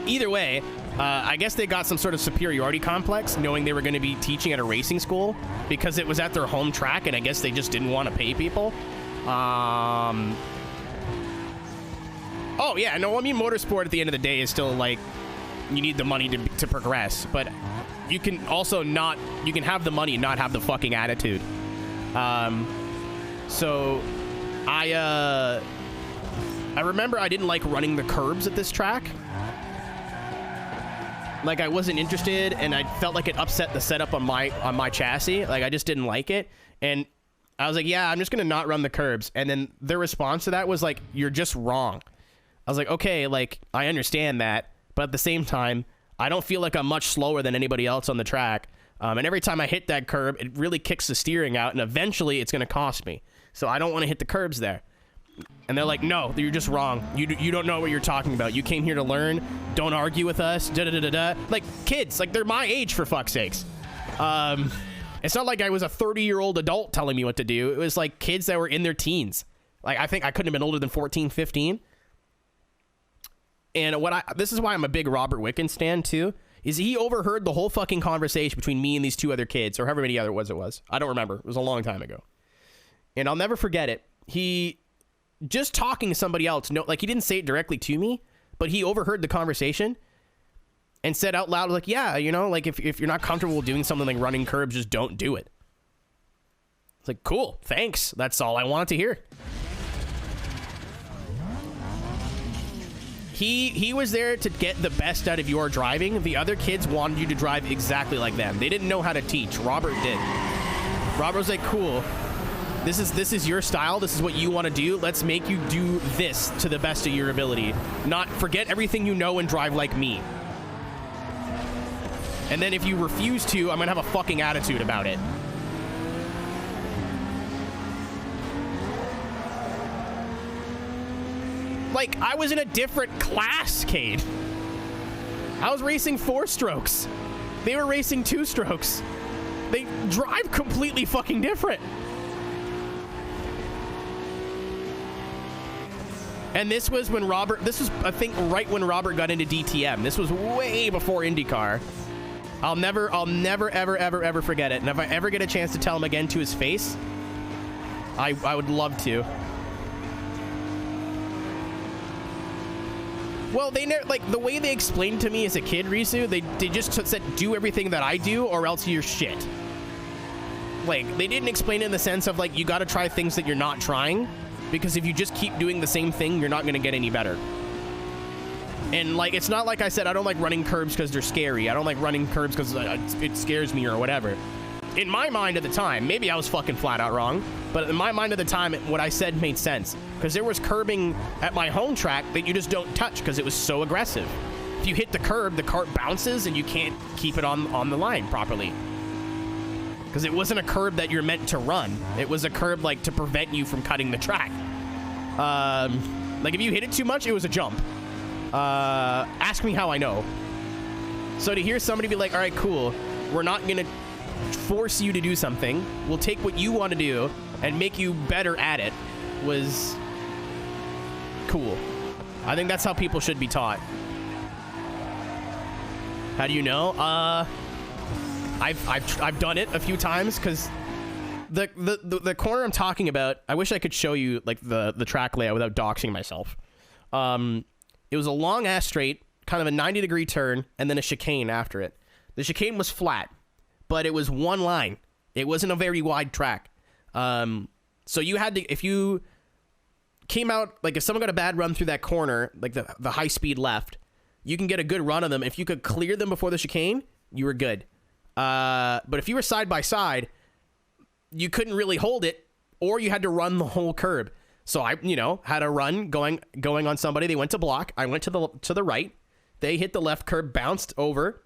Either way, I guess they got some sort of superiority complex knowing they were going to be teaching at a racing school because it was at their home track, and I guess they just didn't want to pay people. Oh, yeah, no, I mean, motorsport at the end of the day is still, like, you need the money to progress, but you can also not, you can have the money and not have the fucking attitude. So, I remember I didn't like running the curbs at this track. Like, I wasn't interested, and I felt like it upset the setup on my chassis. Like, I just didn't like it, and I was like, yeah, I'm just gonna not run the curbs. And then their response to that was like, you're just wrong. I was like, okay, like, I understand that, but at the same time, I don't feel like I'm much slower than anybody else on the track. And every time I hit that curb, it really kicks the steering out, and eventually it's going to cost me. So I don't want to hit the curbs there. And they're like, no, you're just wrong. You don't know what you're talking about. You came here to learn. Don't argue with us. Da-da-da-da-da. Like, kids, like, they're my age, for fuck's sakes. It's not like I was a 30-year-old adult telling me what to do. It was like kids that were in their teens. Like, I think I couldn't have been older than 14, 15. And this is why I'm a big Robert Wickens stan too, is he overheard the whole fucking conversation between me and these 2 other kids, or however many other it was. I don't remember. It was a long time ago. And I'll never forget it. He, just talking to somebody else, no, like, he didn't say it directly to me, but he overheard the conversation and said out loud, like, yeah, you know, like, if you're not comfortable doing something like running curbs, just don't do it. It's like, cool, thanks. That's all I wanted to hear. He was there to get the best out of your driving. The other kids wanted you to drive exactly like them. They didn't know how to teach. Robert did. Robert was like, cool. This is your style. This is what you want to do. Let's make you do this to the best of your ability. Not forget everything you know and drive like me. And then if you refuse to, I'm going to have a fucking attitude about it. like, I was in a different class, Cade. I was racing 4 strokes. They were racing 2 strokes. They drive completely fucking different. And this was when this was, I think, right when Robert got into DTM. This was way before IndyCar. I'll never, ever forget it. And if I ever get a chance to tell him again to his face, I would love to. Well, they never, like, the way they explained to me as a kid, Risu, they just said, do everything that I do or else you're shit. Like, they didn't explain it in the sense of, like, you got to try things that you're not trying, because if you just keep doing the same thing, you're not going to get any better. And, like, it's not like I said, I don't like running curbs because they're scary. I don't like running curbs because it scares me or whatever. In my mind at the time, maybe I was fucking flat out wrong, but in my mind at the time, what I said made sense. Because there was curbing at my home track that you just don't touch because it was so aggressive. If you hit the curb bounces and you can't keep it on the line properly. Because it wasn't a curb that you're meant to run. It was a curb, like, to prevent you from cutting the track. Like, if you hit it too much, it was a jump. Ask me how I know. So to hear somebody be like, all right, cool, we're not going to force you to do something. We'll take what you want to do and make you better at it was cool. I think that's how people should be taught. How do you know? I've done it a few times because the corner I'm talking about, I wish I could show you like the track layout without doxing myself. It was a long ass straight, kind of a 90-degree turn, and then a chicane after it. The chicane was flat, but it was one line. It wasn't a very wide track. So you had to, if you came out, like if someone got a bad run through that corner, like the high speed left, you can get a good run of them. If you could clear them before the chicane, you were good. But if you were side by side, you couldn't really hold it, or you had to run the whole curb. So I, had a run going on somebody. They went to block. I went to the right. They hit the left curb, bounced over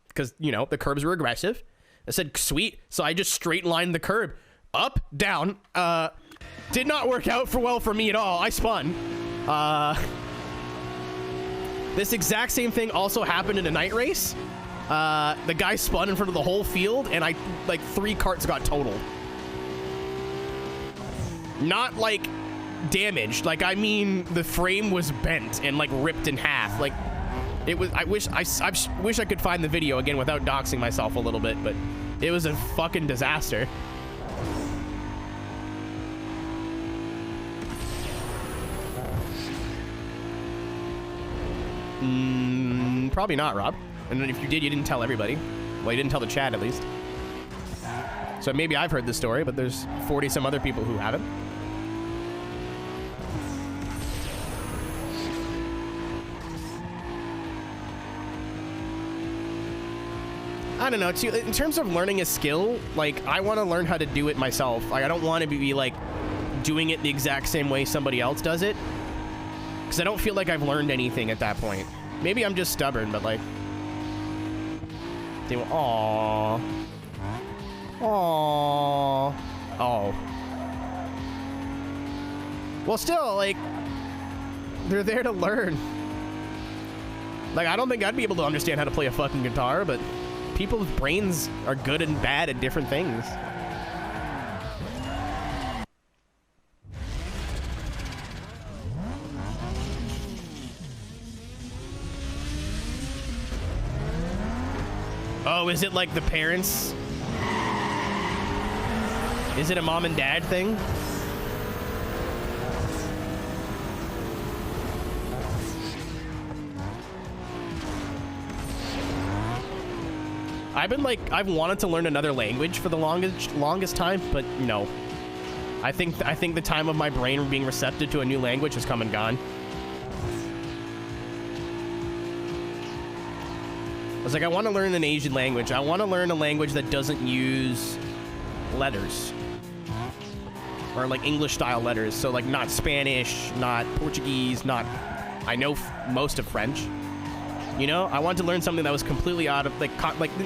because, the curbs were aggressive. I said, sweet. So I just straight lined the curb up, down. Did not work out well for me at all. I spun. This exact same thing also happened in a night race. The guy spun in front of the whole field, and 3 carts got totaled. Not like damaged. Like, I mean, the frame was bent and ripped in half. Like, it was. I wish I could find the video again without doxing myself a little bit, but it was a fucking disaster. Probably not, Rob. And if you did, you didn't tell everybody. Well, you didn't tell the chat, at least. So maybe I've heard this story, but there's 40 some other people who haven't. I don't know, too, in terms of learning a skill, I want to learn how to do it myself. I don't want to be, doing it the exact same way somebody else does it. Because I don't feel like I've learned anything at that point. Maybe I'm just stubborn, but, they will, aww. Aww. Oh. Well, still, they're there to learn. I don't think I'd be able to understand how to play a fucking guitar, but people's brains are good and bad at different things. Oh, is it like the parents? Is it a mom and dad thing? I've wanted to learn another language for the longest time, but no. I think the time of my brain being receptive to a new language has come and gone. I was like, I want to learn an Asian language. I want to learn a language that doesn't use letters. Or English-style letters. So not Spanish, not Portuguese, not... I know most of French. I want to learn something that was completely out of,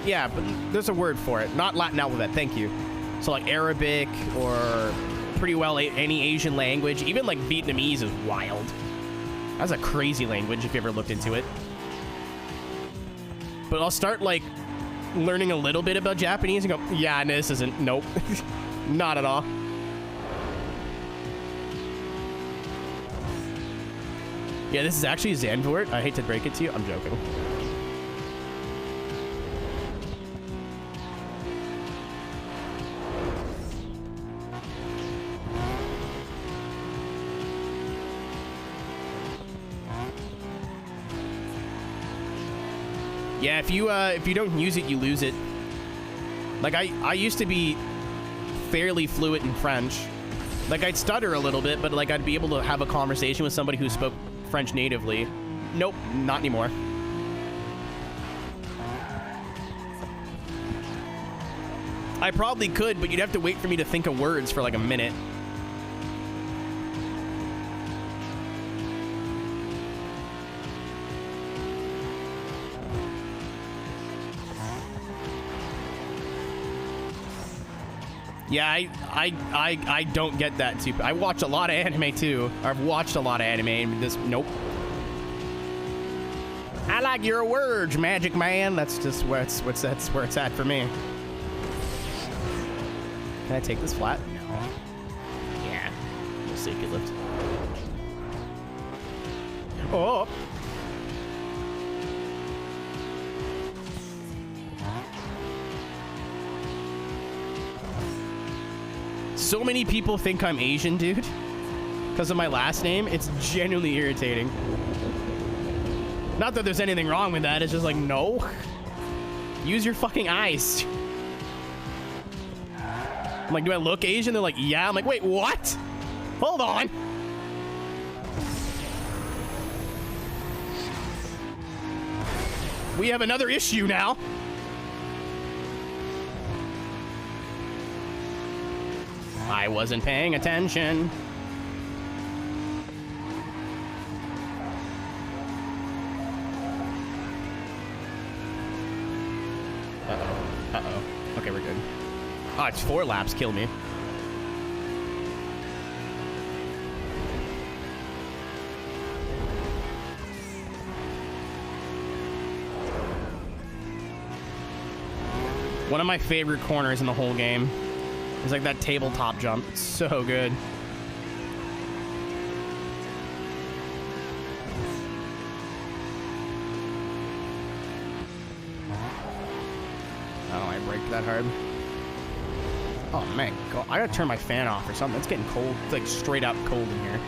yeah, but there's a word for it. Not Latin alphabet, thank you. So, Arabic or pretty well any Asian language. Even, Vietnamese is wild. That's a crazy language if you ever looked into it. But I'll start like learning a little bit about Japanese and go, yeah, no, this isn't, nope. Not at all. Yeah, this is actually Zandvoort. I hate to break it to you. I'm joking. Yeah, if you don't use it, you lose it. Like I used to be fairly fluent in French. Like I'd stutter a little bit, but like I'd be able to have a conversation with somebody who spoke French natively. Nope, not anymore. I probably could, but you'd have to wait for me to think of words for like a minute. Yeah, I don't get that too. I watch a lot of anime too. I've watched a lot of anime and this, nope. I like your words, Magic Man. That's just where that's where it's at for me. Can I take this flat? No. Yeah. We'll see if it lift. Oh. So many people think I'm Asian, dude, because of my last name. It's genuinely irritating. Not that there's anything wrong with that. It's just like, no. Use your fucking eyes. I'm like, do I look Asian? They're like, yeah. I'm like, wait, what? Hold on. We have another issue now. I wasn't paying attention. Uh-oh. Uh-oh. Okay, we're good. Oh, it's 4 laps. Kill me. One of my favorite corners in the whole game. It's like that tabletop jump. It's so good. Oh, I braked that hard. Oh, man. I gotta turn my fan off or something. It's getting cold. It's like straight up cold in here.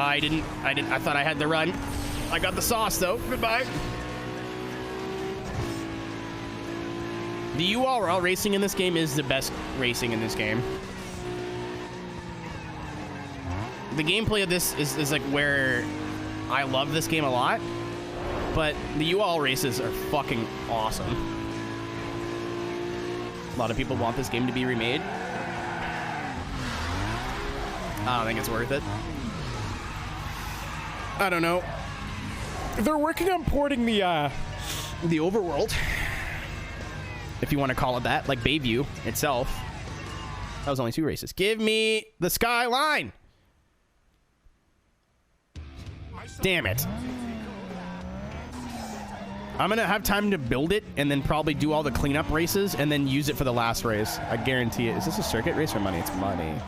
I thought I had the run. I got the sauce though. Goodbye. The URL racing in this game is the best racing in this game. The gameplay of this is like where I love this game a lot, but the URL races are fucking awesome. A lot of people want this game to be remade. I don't think it's worth it. I don't know. They're working on porting the overworld, if you want to call it that, like Bayview itself. That was only 2 races. Give me the skyline. Damn it. I'm gonna have time to build it and then probably do all the cleanup races and then use it for the last race. I guarantee it. Is this a circuit race or money? It's money.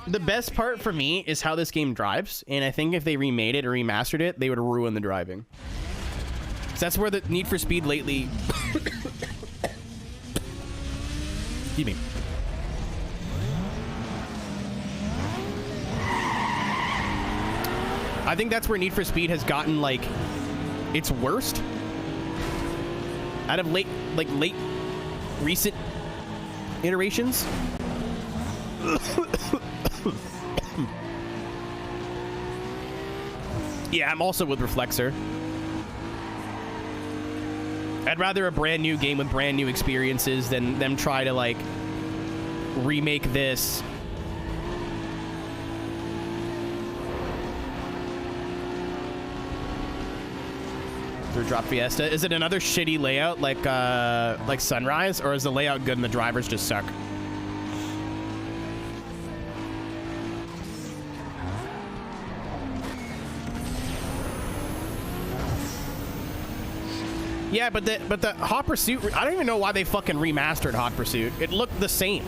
The best part for me is how this game drives, and I think if they remade it or remastered it, they would ruin the driving. So that's where the Need for Speed lately... Excuse me. I think that's where Need for Speed has gotten, like, its worst. Out of late recent iterations. Yeah, I'm also with Reflexer. I'd rather a brand new game with brand new experiences than them try to, like, remake this. for Drop Fiesta. Is it another shitty layout like Sunrise, or is the layout good and the drivers just suck? Yeah, but the Hot Pursuit, I don't even know why they fucking remastered Hot Pursuit. It looked the same.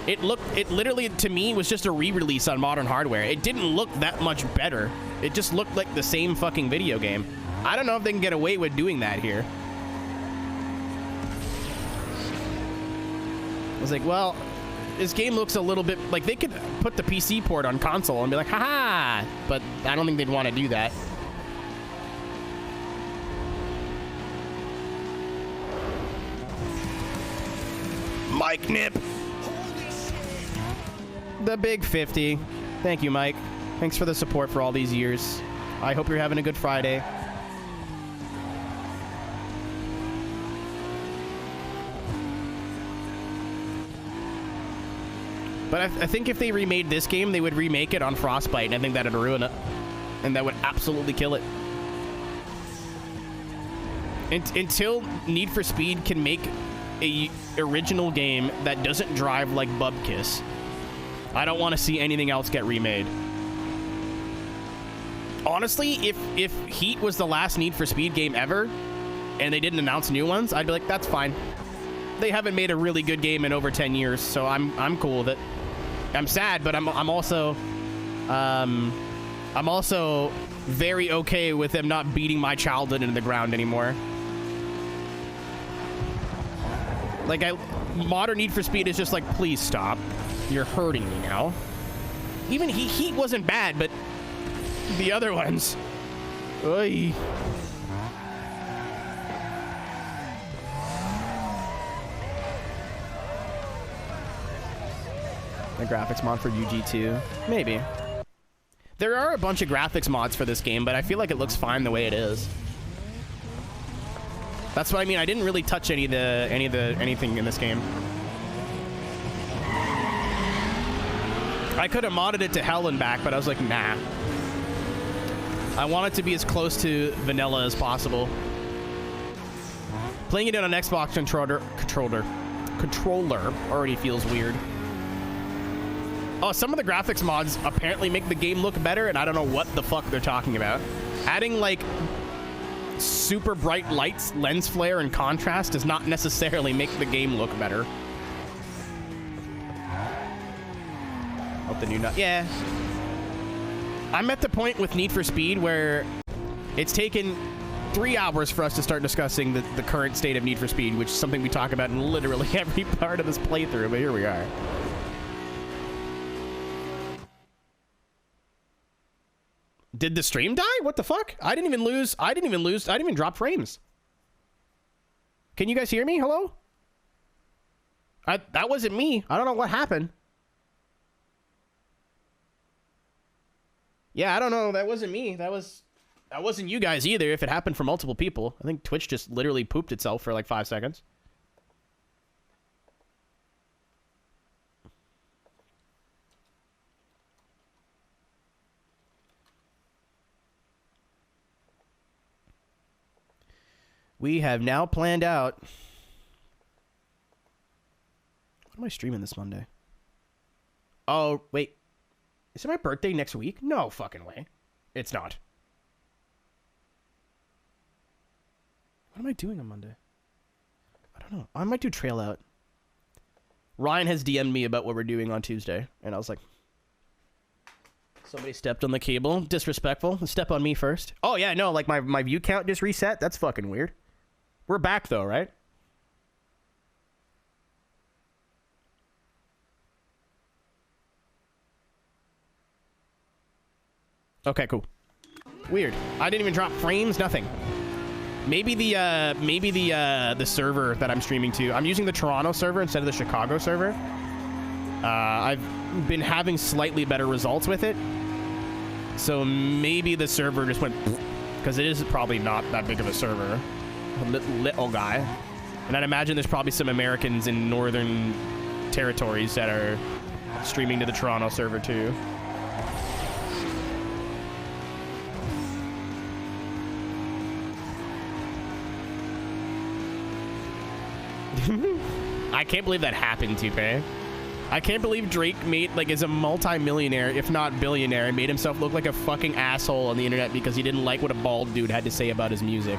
It literally, to me, was just a re-release on modern hardware. It didn't look that much better. It just looked like the same fucking video game. I don't know if they can get away with doing that here. I was like, well, this game looks a little bit like they could put the PC port on console and be like, haha, but I don't think they'd want to do that. Mike Nip. The big 50. Thank you, Mike. Thanks for the support for all these years. I hope you're having a good Friday. But I think if they remade this game, they would remake it on Frostbite, and I think that'd ruin it. And that would absolutely kill it. Until Need for Speed can make a original game that doesn't drive like Bubkiss, I don't want to see anything else get remade. Honestly, if Heat was the last Need for Speed game ever, and they didn't announce new ones, I'd be like, that's fine. They haven't made a really good game in over 10 years, so I'm cool with it. I'm sad, but I'm also very okay with them not beating my childhood into the ground anymore. Like, modern Need for Speed is just like, please stop. You're hurting me now. Even Heat wasn't bad, but the other ones. Oy. A graphics mod for UG2? Maybe. There are a bunch of graphics mods for this game, but I feel like it looks fine the way it is. That's what I mean. I didn't really touch anything in this game. I could have modded it to hell and back, but I was like, nah. I want it to be as close to vanilla as possible. Playing it on an Xbox controller already feels weird. Oh, some of the graphics mods apparently make the game look better, and I don't know what the fuck they're talking about. Adding, like, super bright lights, lens flare, and contrast does not necessarily make the game look better. Oh, the new nut. Yeah. I'm at the point with Need for Speed where it's taken 3 hours for us to start discussing the current state of Need for Speed, which is something we talk about in literally every part of this playthrough, but here we are. Did the stream die? What the fuck? I didn't even drop frames. Can you guys hear me? Hello? That wasn't me. I don't know what happened. Yeah, I don't know. That wasn't me. That wasn't you guys either if it happened for multiple people. I think Twitch just literally pooped itself for like 5 seconds. We have now planned out. What am I streaming this Monday? Oh, wait. Is it my birthday next week? No fucking way. It's not. What am I doing on Monday? I don't know. I might do Trail Out. Ryan has DM'd me about what we're doing on Tuesday, and I was like, somebody stepped on the cable. Disrespectful. Step on me first. Oh, yeah, no, like my view count just reset. That's fucking weird. We're back, though, right? Okay, cool. Weird. I didn't even drop frames, nothing. Maybe the server that I'm streaming to. I'm using the Toronto server instead of the Chicago server. I've been having slightly better results with it. So maybe the server just went, because it is probably not that big of a server. A little guy. And I'd imagine there's probably some Americans in northern territories that are streaming to the Toronto server too. I can't believe that happened, Toupe. I can't believe Drake made, like, is a multi-millionaire, if not billionaire, and made himself look like a fucking asshole on the internet because he didn't like what a bald dude had to say about his music.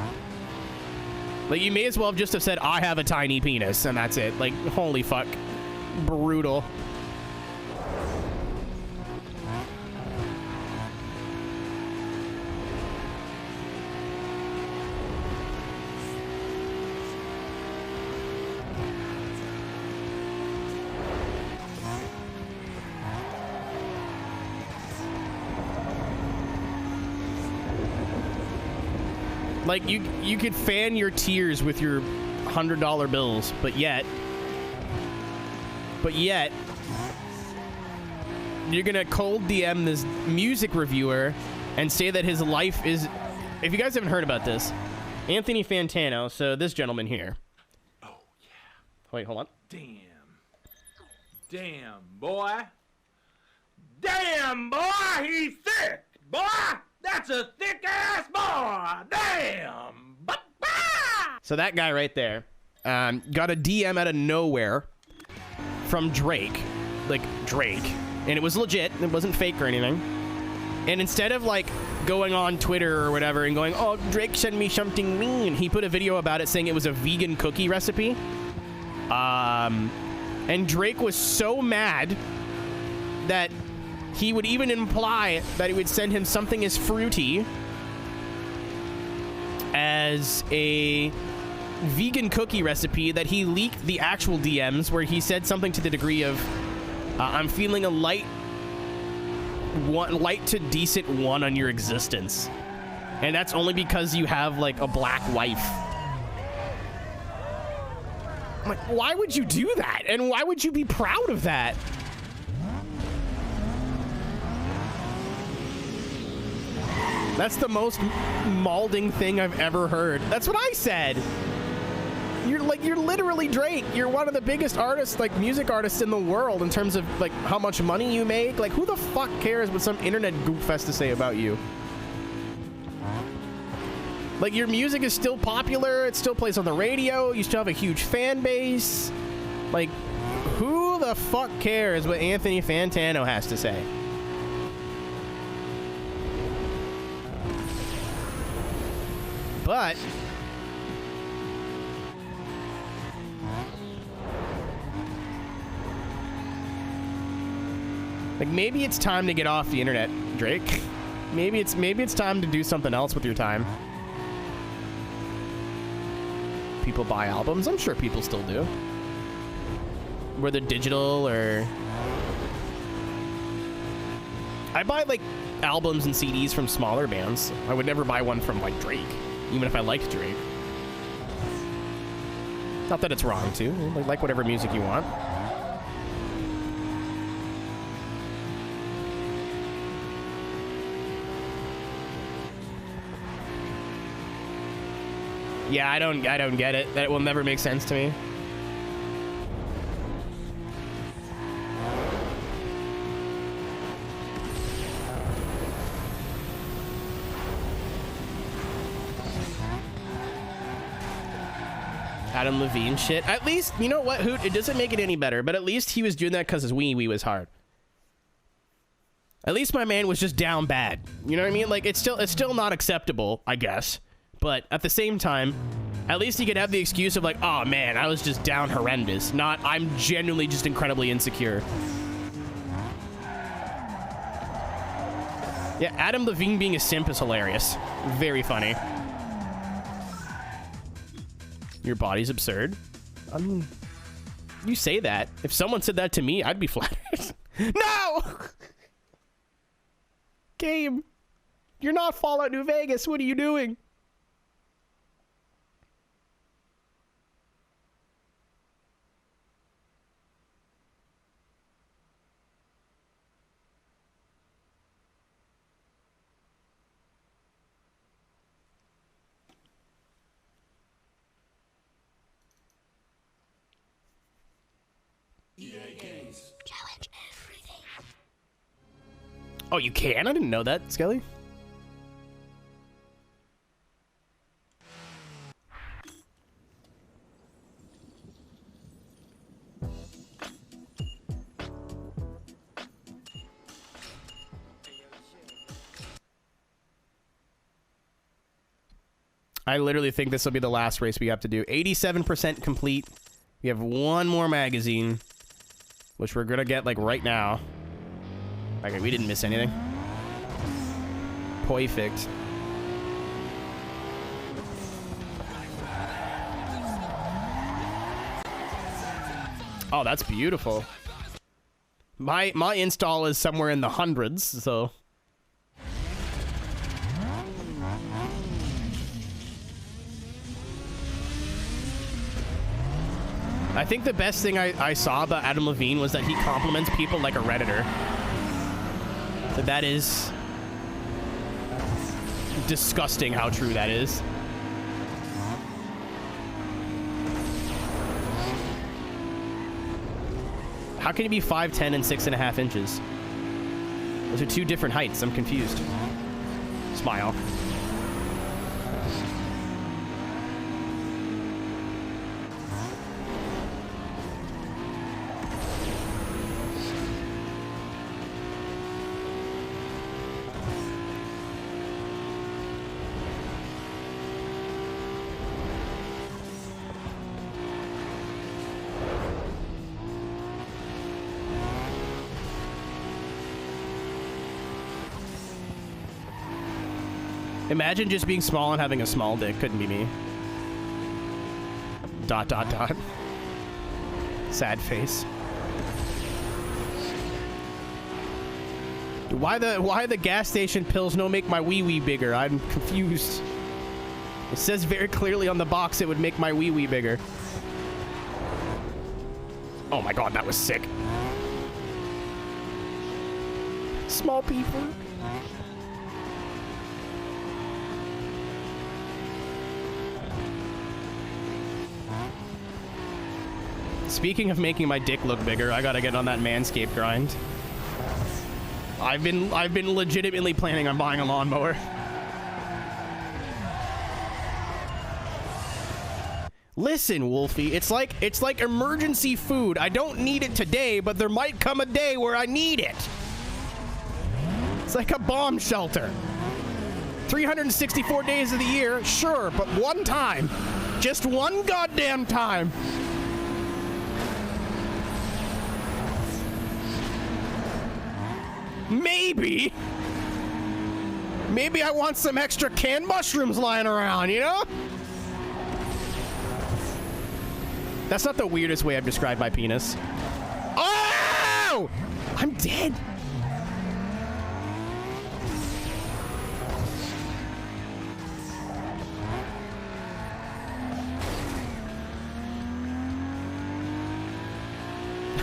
Like, you may as well have just have said, I have a tiny penis, and that's it. Like, holy fuck. Brutal. Like, you could fan your tears with your $100 bills, but yet, you're gonna cold DM this music reviewer and say that his life is... If you guys haven't heard about this, Anthony Fantano, so this gentleman here. Oh, yeah. Wait, hold on. Damn, boy. Damn, boy, he's thick, boy. That's a thick-ass boy! Damn! So that guy right there got a DM out of nowhere from Drake. Like, Drake. And it was legit. It wasn't fake or anything. And instead of, like, going on Twitter or whatever and going, oh, Drake sent me something mean, he put a video about it saying it was a vegan cookie recipe. And Drake was so mad that he would even imply that he would send him something as fruity as a vegan cookie recipe that he leaked the actual DMs where he said something to the degree of, I'm feeling a light to decent 1 on your existence. And that's only because you have, like, a black wife. I'm like, why would you do that? And why would you be proud of that? That's the most malding thing I've ever heard. That's what I said. You're literally Drake. You're one of the biggest artists, like music artists in the world in terms of like how much money you make. Like, who the fuck cares what some internet goof has to say about you? Like, your music is still popular. It still plays on the radio. You still have a huge fan base. Like, who the fuck cares what Anthony Fantano has to say? But like, maybe it's time to get off the internet, Drake. Maybe it's time to do something else with your time. People buy albums. I'm sure people still do. Whether digital or... I buy, like, albums and CDs from smaller bands. I would never buy one from, like, Drake, even if I liked Drake. Not that it's wrong to. Like whatever music you want. Yeah, I don't get it. That will never make sense to me. Adam Levine shit. At least, you know what, Hoot? It doesn't make it any better, but at least he was doing that because his wee was hard. At least my man was just down bad. You know what I mean? Like, it's still not acceptable, I guess. But at the same time, at least he could have the excuse of like, oh man, I was just down horrendous. Not, I'm genuinely just incredibly insecure. Yeah, Adam Levine being a simp is hilarious. Very funny. Your body's absurd. I mean, you say that. If someone said that to me, I'd be flattered. No! Game, you're not Fallout New Vegas. What are you doing? Challenge everything. Oh, you can? I didn't know that, Skelly. I literally think this will be the last race we have to do. 87% complete. We have one more magazine, which we're gonna get like right now. Okay, we didn't miss anything. Perfect. Oh, that's beautiful. My install is somewhere in the hundreds, so. I think the best thing I saw about Adam Levine was that he compliments people like a Redditor. That is disgusting how true that is. How can you be 5'10" and 6.5 inches? Those are two different heights. I'm confused. Smile. Imagine just being small and having a small dick. Couldn't be me. ... Sad face. Why the gas station pills no make my wee-wee bigger? I'm confused. It says very clearly on the box it would make my wee-wee bigger. Oh my god, that was sick. Small people. Speaking of making my dick look bigger, I gotta get on that Manscaped grind. I've been legitimately planning on buying a lawnmower. Listen, Wolfie, it's like emergency food. I don't need it today, but there might come a day where I need it. It's like a bomb shelter. 364 days of the year, sure, but one time. Just one goddamn time. Maybe I want some extra canned mushrooms lying around, you know? That's not the weirdest way I've described my penis. Oh! I'm dead.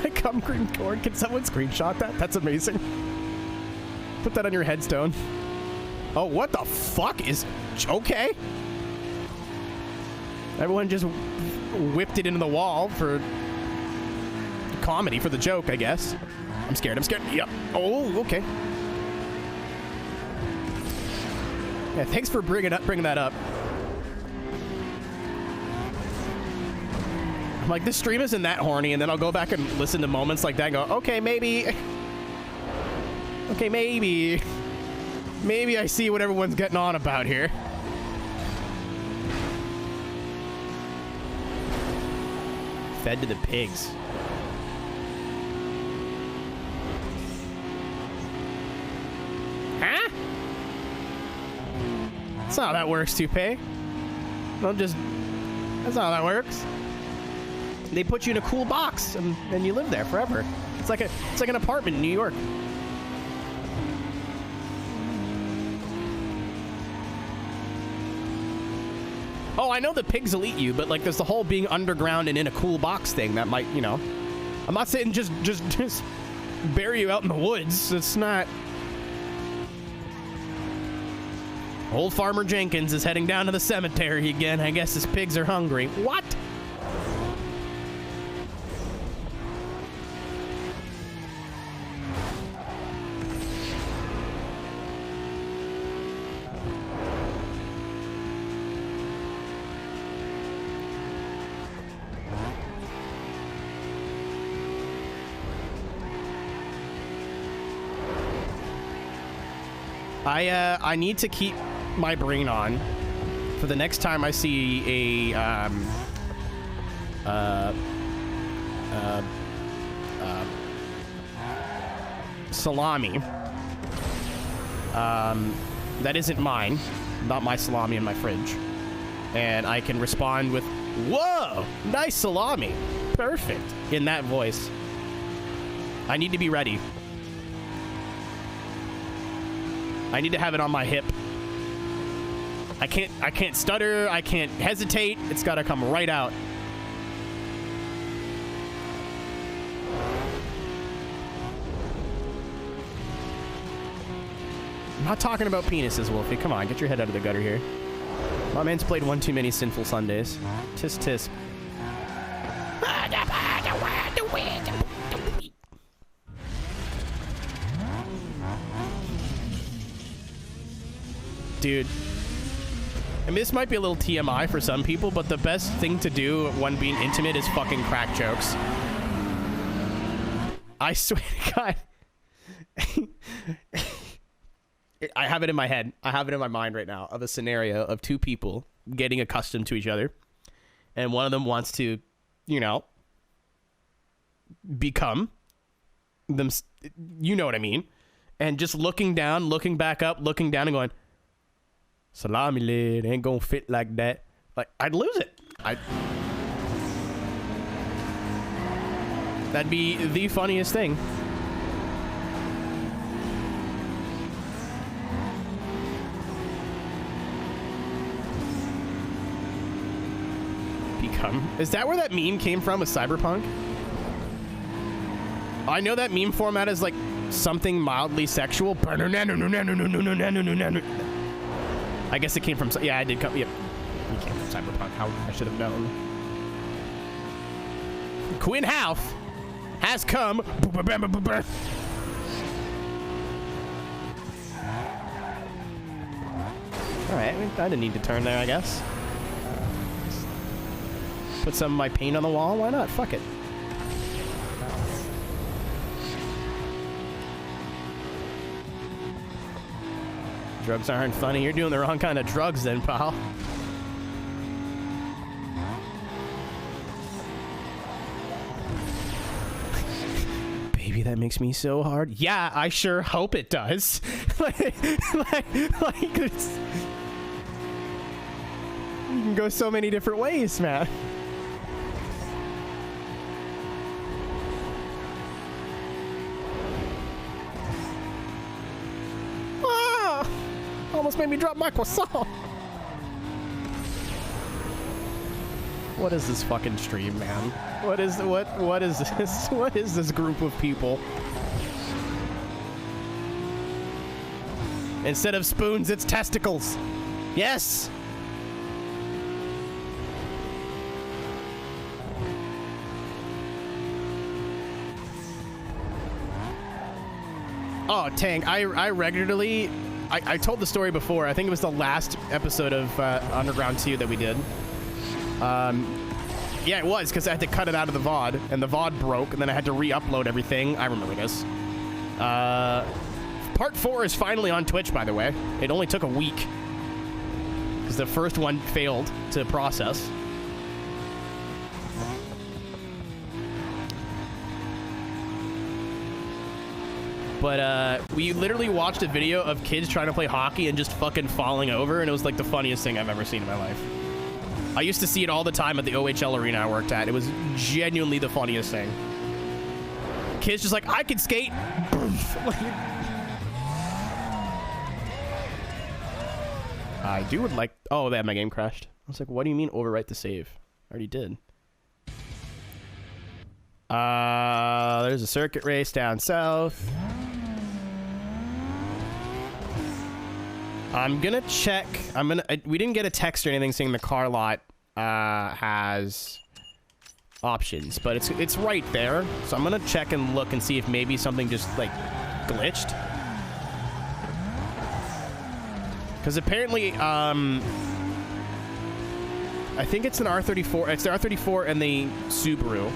I come green cord. Can someone screenshot that? That's amazing. Put that on your headstone. Oh, what the fuck is... Okay. Everyone just whipped it into the wall for comedy, for the joke, I guess. I'm scared. Yep. Oh, okay. Yeah, thanks for bringing that up. I'm like, this stream isn't that horny, and then I'll go back and listen to moments like that and go, okay, maybe... Okay, maybe I see what everyone's getting on about here. Fed to the pigs. Huh? That's not how that works, Toupee. Don't just... That's not how that works. They put you in a cool box, and you live there forever. It's like an apartment in New York. Oh, I know the pigs will eat you, but like there's the whole being underground and in a cool box thing that might, you know. I'm not saying just bury you out in the woods. It's not. Old Farmer Jenkins is heading down to the cemetery again. I guess his pigs are hungry. What? I need to keep my brain on for the next time I see a salami that isn't mine, not my salami in my fridge, and I can respond with, "Whoa, nice salami, perfect," in that voice. I need to be ready. I need to have it on my hip. I can't stutter, I can't hesitate. It's got to come right out. I'm not talking about penises, Wolfie. Come on, get your head out of the gutter here. My man's played one too many Sinful Sundays. Tisk tisk. Dude. I mean, this might be a little TMI for some people, but the best thing to do when being intimate is fucking crack jokes. I swear to God. I have it in my head. I have it in my mind right now of a scenario of two people getting accustomed to each other. And one of them wants to, you know, become them. You know what I mean? And just looking down, looking back up, looking down and going, "Salami lid ain't gonna fit like that." Like, I'd lose it. That'd be the funniest thing. Become. Is that where that meme came from with Cyberpunk? I know that meme format is like something mildly sexual. I guess it came from. Yeah, I did come. Yeah, it came from Cyberpunk. How I should have known. Quinn Half has come. All right, I didn't need to turn there, I guess. Put some of my paint on the wall. Why not? Fuck it. Drugs aren't funny. You're doing the wrong kind of drugs then, pal. Baby, that makes me so hard. Yeah, I sure hope it does. like it's, you can go so many different ways, man. Almost made me drop my croissant. What is this fucking stream, man? What is this? What is this group of people? Instead of spoons, it's testicles. Yes. Oh, Tang, I regularly... I told the story before. I think it was the last episode of Underground 2 that we did. Yeah, it was, because I had to cut it out of the VOD, and the VOD broke, and then I had to re-upload everything. I remember this. Part 4 is finally on Twitch, by the way. It only took a week, because the first one failed to process. But we literally watched a video of kids trying to play hockey and just fucking falling over, and it was like the funniest thing I've ever seen in my life. I used to see it all the time at the OHL arena I worked at. It was genuinely the funniest thing. Kids just like, I can skate. I would like... Oh, my game crashed. I was like, what do you mean overwrite the save? I already did. There's a circuit race down south. I'm gonna check. We didn't get a text or anything saying the car lot has options, but it's right there. So I'm gonna check and look and see if maybe something just like glitched. Because apparently, I think it's an R34. It's the R34 and the Subaru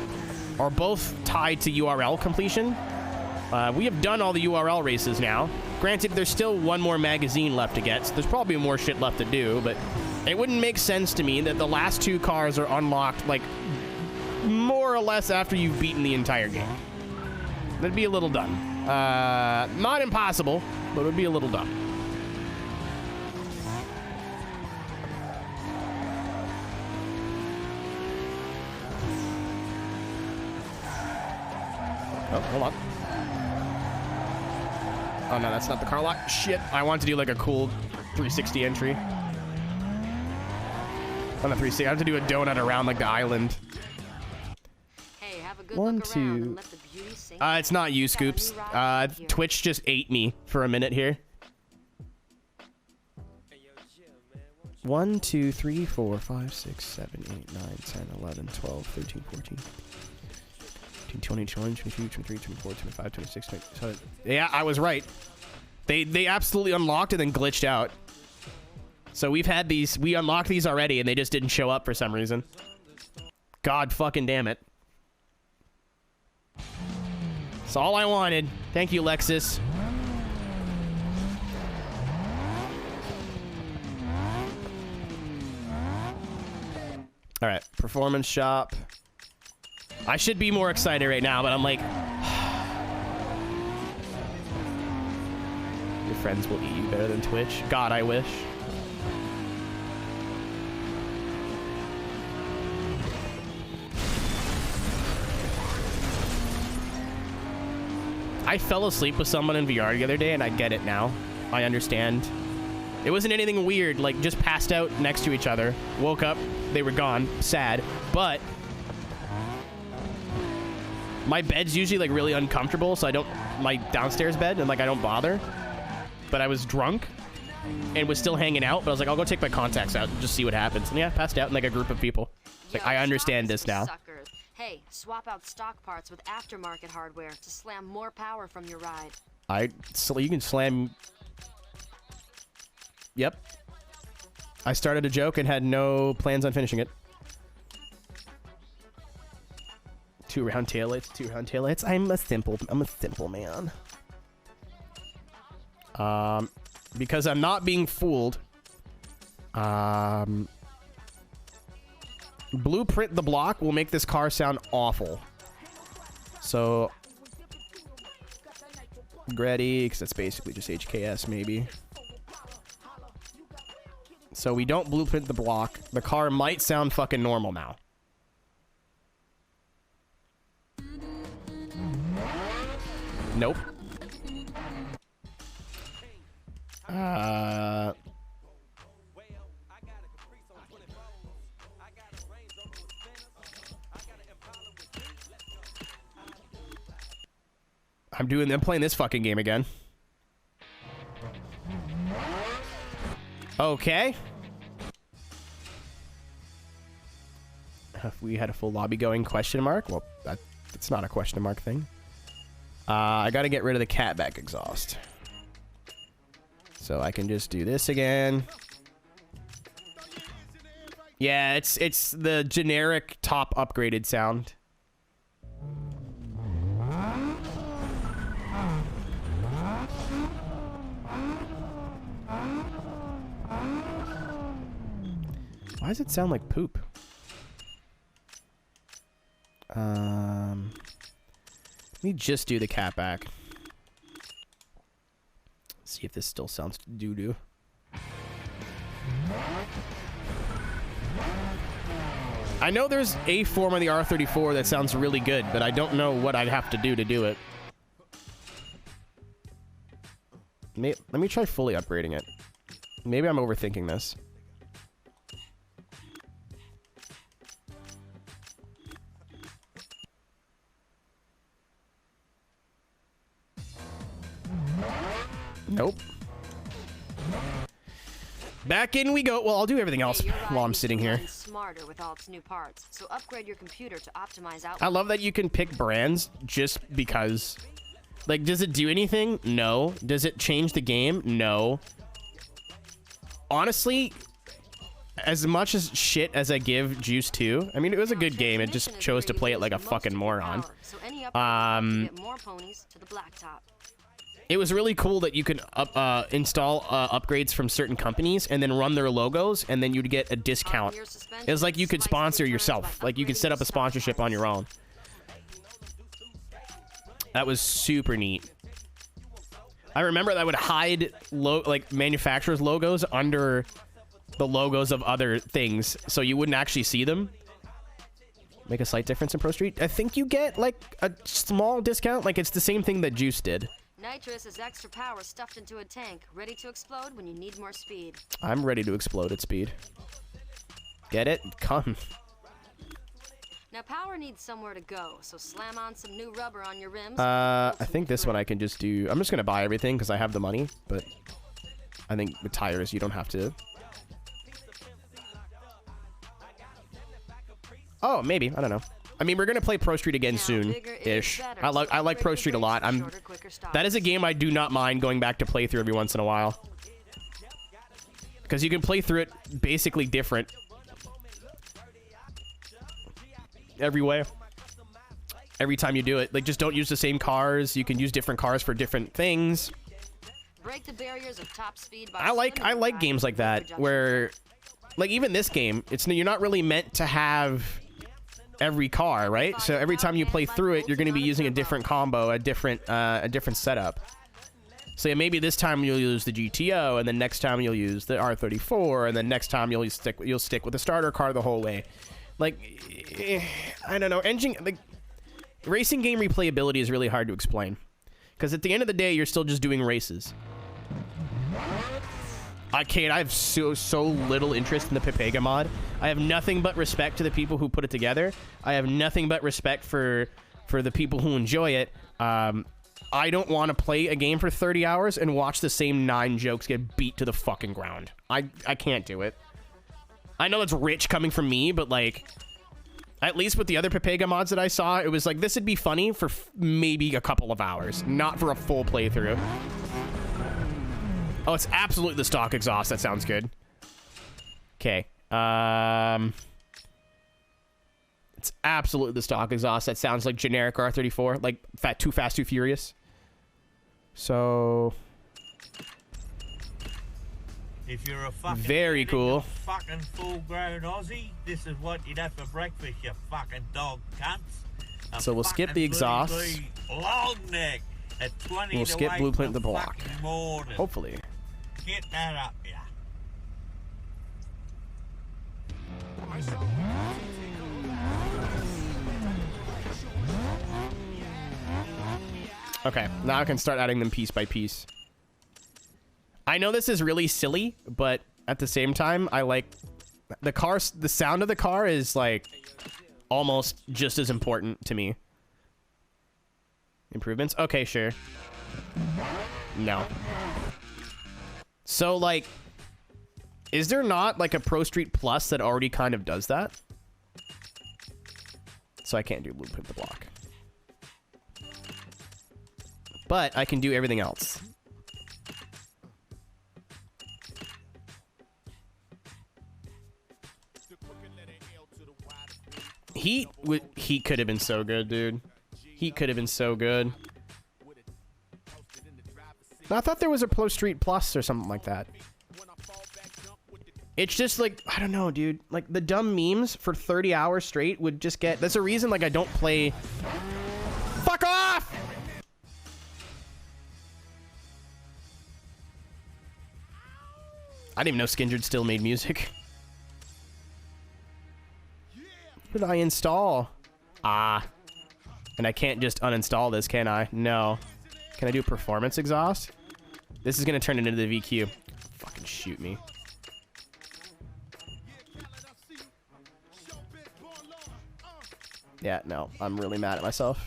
are both tied to URL completion. We have done all the URL races now. Granted, there's still one more magazine left to get, so there's probably more shit left to do, but It wouldn't make sense to me that the last 2 cars are unlocked, like, more or less after you've beaten the entire game. That'd be a little dumb. Not impossible, but it would be a little dumb. Oh, hold on. Oh, no, that's not the car lock. Shit. I want to do, like, a cool 360 entry. On a 360. I have to do a donut around, like, the island. Hey, have a good 1, look 2. around and let the beauty sing. It's not you, Scoops. Twitch just ate me for a minute here. 1, 2, 3, 4, 5, 6, 7, 8, 9, 10, 11, 12, 13, 14, 15, 20, 21, 22, 23, 24, 25, 26, 27. Yeah, I was right. They absolutely unlocked and then glitched out. So we unlocked these already and they just didn't show up for some reason. God fucking damn it. That's all I wanted. Thank you, Lexus. All right, performance shop. I should be more excited right now, but I'm like... Your friends will eat you better than Twitch. God, I wish. I fell asleep with someone in VR the other day, and I get it now. I understand. It wasn't anything weird, like just passed out next to each other. Woke up, they were gone. Sad. But my bed's usually like really uncomfortable, so I don't, my downstairs bed, and like I don't bother. But I was drunk and was still hanging out, but I was like, I'll go take my contacts out and just see what happens. And yeah, passed out in like a group of people. It's like, I understand this now. Suckers. Hey, swap out stock parts with aftermarket hardware to slam more power from your ride. So you can slam. Yep. I started a joke and had no plans on finishing it. 2 round taillights, 2 round taillights. I'm a simple man. Because I'm not being fooled. Blueprint the block will make this car sound awful. So, ready, because that's basically just HKS maybe. So we don't blueprint the block. The car might sound fucking normal now. Nope. I'm playing this fucking game again. Okay. If we had a full lobby going, question mark? Well, that's not a question mark thing. I gotta get rid of the catback exhaust. So I can just do this again. Yeah, it's the generic top upgraded sound. Why does it sound like poop? Let me just do the catback. See if this still sounds doo-doo. I know there's a form of the R34 that sounds really good, but I don't know what I'd have to do it. Let me try fully upgrading it. Maybe I'm overthinking this. Nope. Back in we go. Well, I'll do everything else while I'm sitting here. Smarter with all its new parts, so upgrade your computer to optimize output. I love that you can pick brands just because. Like, does it do anything? No. Does it change the game? No. Honestly, as much as shit as I give Juice 2, I mean, it was a good game. It just chose to play it like a fucking moron. So any upgrade to get more ponies to the blacktop. It was really cool that you could install upgrades from certain companies and then run their logos, and then you'd get a discount. It was like you could sponsor yourself. Like you could set up a sponsorship on your own. That was super neat. I remember that I would hide like manufacturers' logos under the logos of other things, so you wouldn't actually see them. Make a slight difference in Pro Street. I think you get like a small discount. Like it's the same thing that Juice did. Nitrous is extra power stuffed into a tank, ready to explode when you need more speed. I'm ready to explode at speed. Get it? Come. Now power needs somewhere to go, so slam on some new rubber on your rims. I think this one I can just do. I'm just gonna buy everything because I have the money, but I think with tires you don't have to. Oh, maybe. I don't know. I mean, we're gonna play Pro Street again soon-ish. I like Pro Street a lot. That is a game I do not mind going back to play through every once in a while, because you can play through it basically different every way. Every time you do it, like just don't use the same cars. You can use different cars for different things. Break the barriers of top speed by I like games like that where, like even this game, you're not really meant to have every car, right? So every time you play through it, you're going to be using a different combo, a different setup. So yeah, maybe this time you'll use the GTO, and then next time you'll use the R34, and then next time you'll stick with the starter car the whole way. Like, I don't know. Racing game replayability is really hard to explain, because at the end of the day, you're still just doing races. I have so little interest in the Pepega mod. I have nothing but respect to the people who put it together. I have nothing but respect for the people who enjoy it. I don't want to play a game for 30 hours and watch the same 9 jokes get beat to the fucking ground. I can't do it. I know it's rich coming from me, but like, at least with the other Pepega mods that I saw, it was like, this would be funny for maybe a couple of hours, not for a full playthrough. Oh, it's absolutely the stock exhaust. That sounds good. Okay. It's absolutely the stock exhaust. That sounds like generic R34, like Too Fast, Too Furious. So, if you're a fucking very cool. Fucking full-grown Aussie, this is what you'd have for breakfast, you fucking dog cunts. So we'll skip the exhaust. Long neck at 20 We'll skip Blueprint the block. Morning. Hopefully. Get that up, yeah. Okay, now I can start adding them piece by piece. I know this is really silly, but at the same time, I like the sound of the car is like almost just as important to me. Improvements? Okay, sure. No. So like, is there not like a Pro Street Plus that already kind of does that? So I can't do Blueprint the block. But I can do everything else. Heat could have been so good, dude. Heat could have been so good. I thought there was a Pro Street Plus or something like that. It's just like, I don't know, dude. Like the dumb memes for 30 hours straight would just get... That's a reason like I don't play... Fuck off! I didn't even know Skindred still made music. What did I install? Ah. And I can't just uninstall this, can I? No. Can I do performance exhaust? This is going to turn it into the VQ. Fucking shoot me. Yeah, no. I'm really mad at myself.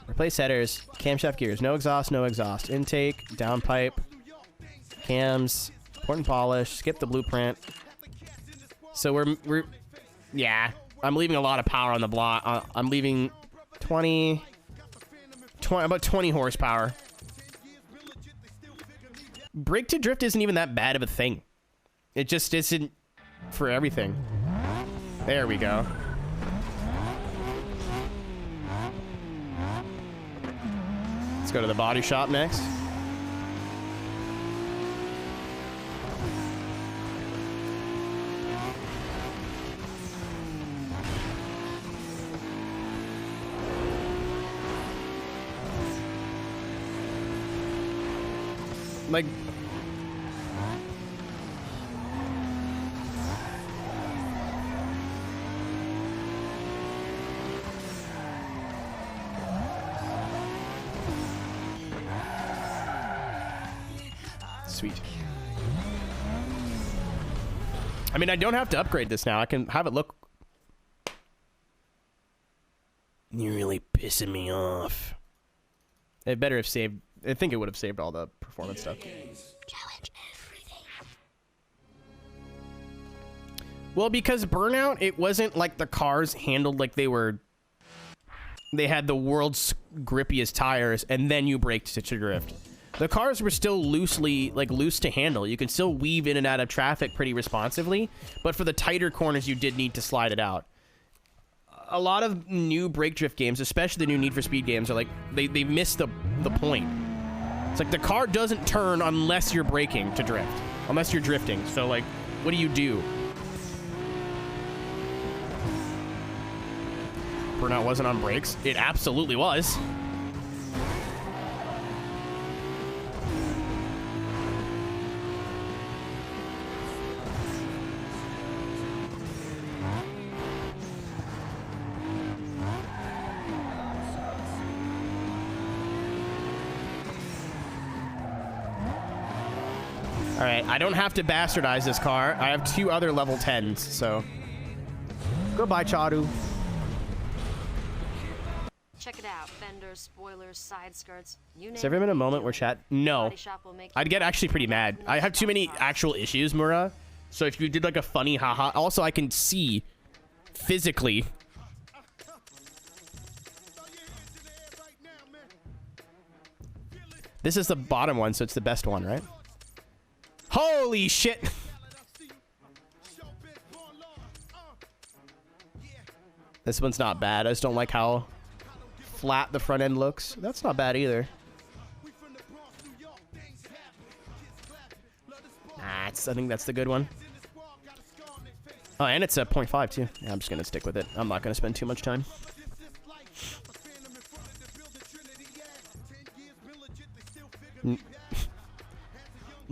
Replace headers. Camshaft gears. No exhaust, no exhaust. Intake. Downpipe. Cams. Port and polish. Skip the blueprint. So we're... Yeah. I'm leaving a lot of power on the block. I'm leaving 20... about 20 horsepower. Brake to drift isn't even that bad of a thing. It just isn't for everything. There we go. Let's go to the body shop next. Like, sweet. I mean, I don't have to upgrade this now. I can have it look. You're really pissing me off. It better have saved. I think it would have saved all the performance stuff. Challenge everything. Well, because Burnout, it wasn't like the cars handled like they were. They had the world's grippiest tires, and then you braked to drift. The cars were still loose to handle. You can still weave in and out of traffic pretty responsively, but for the tighter corners, you did need to slide it out. A lot of new brake drift games, especially the new Need for Speed games, are like they miss the point. It's like the car doesn't turn unless you're braking to drift, unless you're drifting. So like, what do? Burnout wasn't on brakes. It absolutely was. All right, I don't have to bastardize this car. I have 2 other level 10s, so goodbye, Charu. Check it out. Fenders, spoilers, side skirts. You name Has there ever been a moment where chat? No. I'd get actually pretty mad. I have too many actual issues, Mura. So if you did like a funny haha, also I can see physically. This is the bottom one, so it's the best one, right? Holy shit. This one's not bad. I just don't like how flat the front end looks. That's not bad either. I think that's the good one. Oh, and it's a 0.5 too. Yeah, I'm just gonna stick with it. I'm not gonna spend too much time.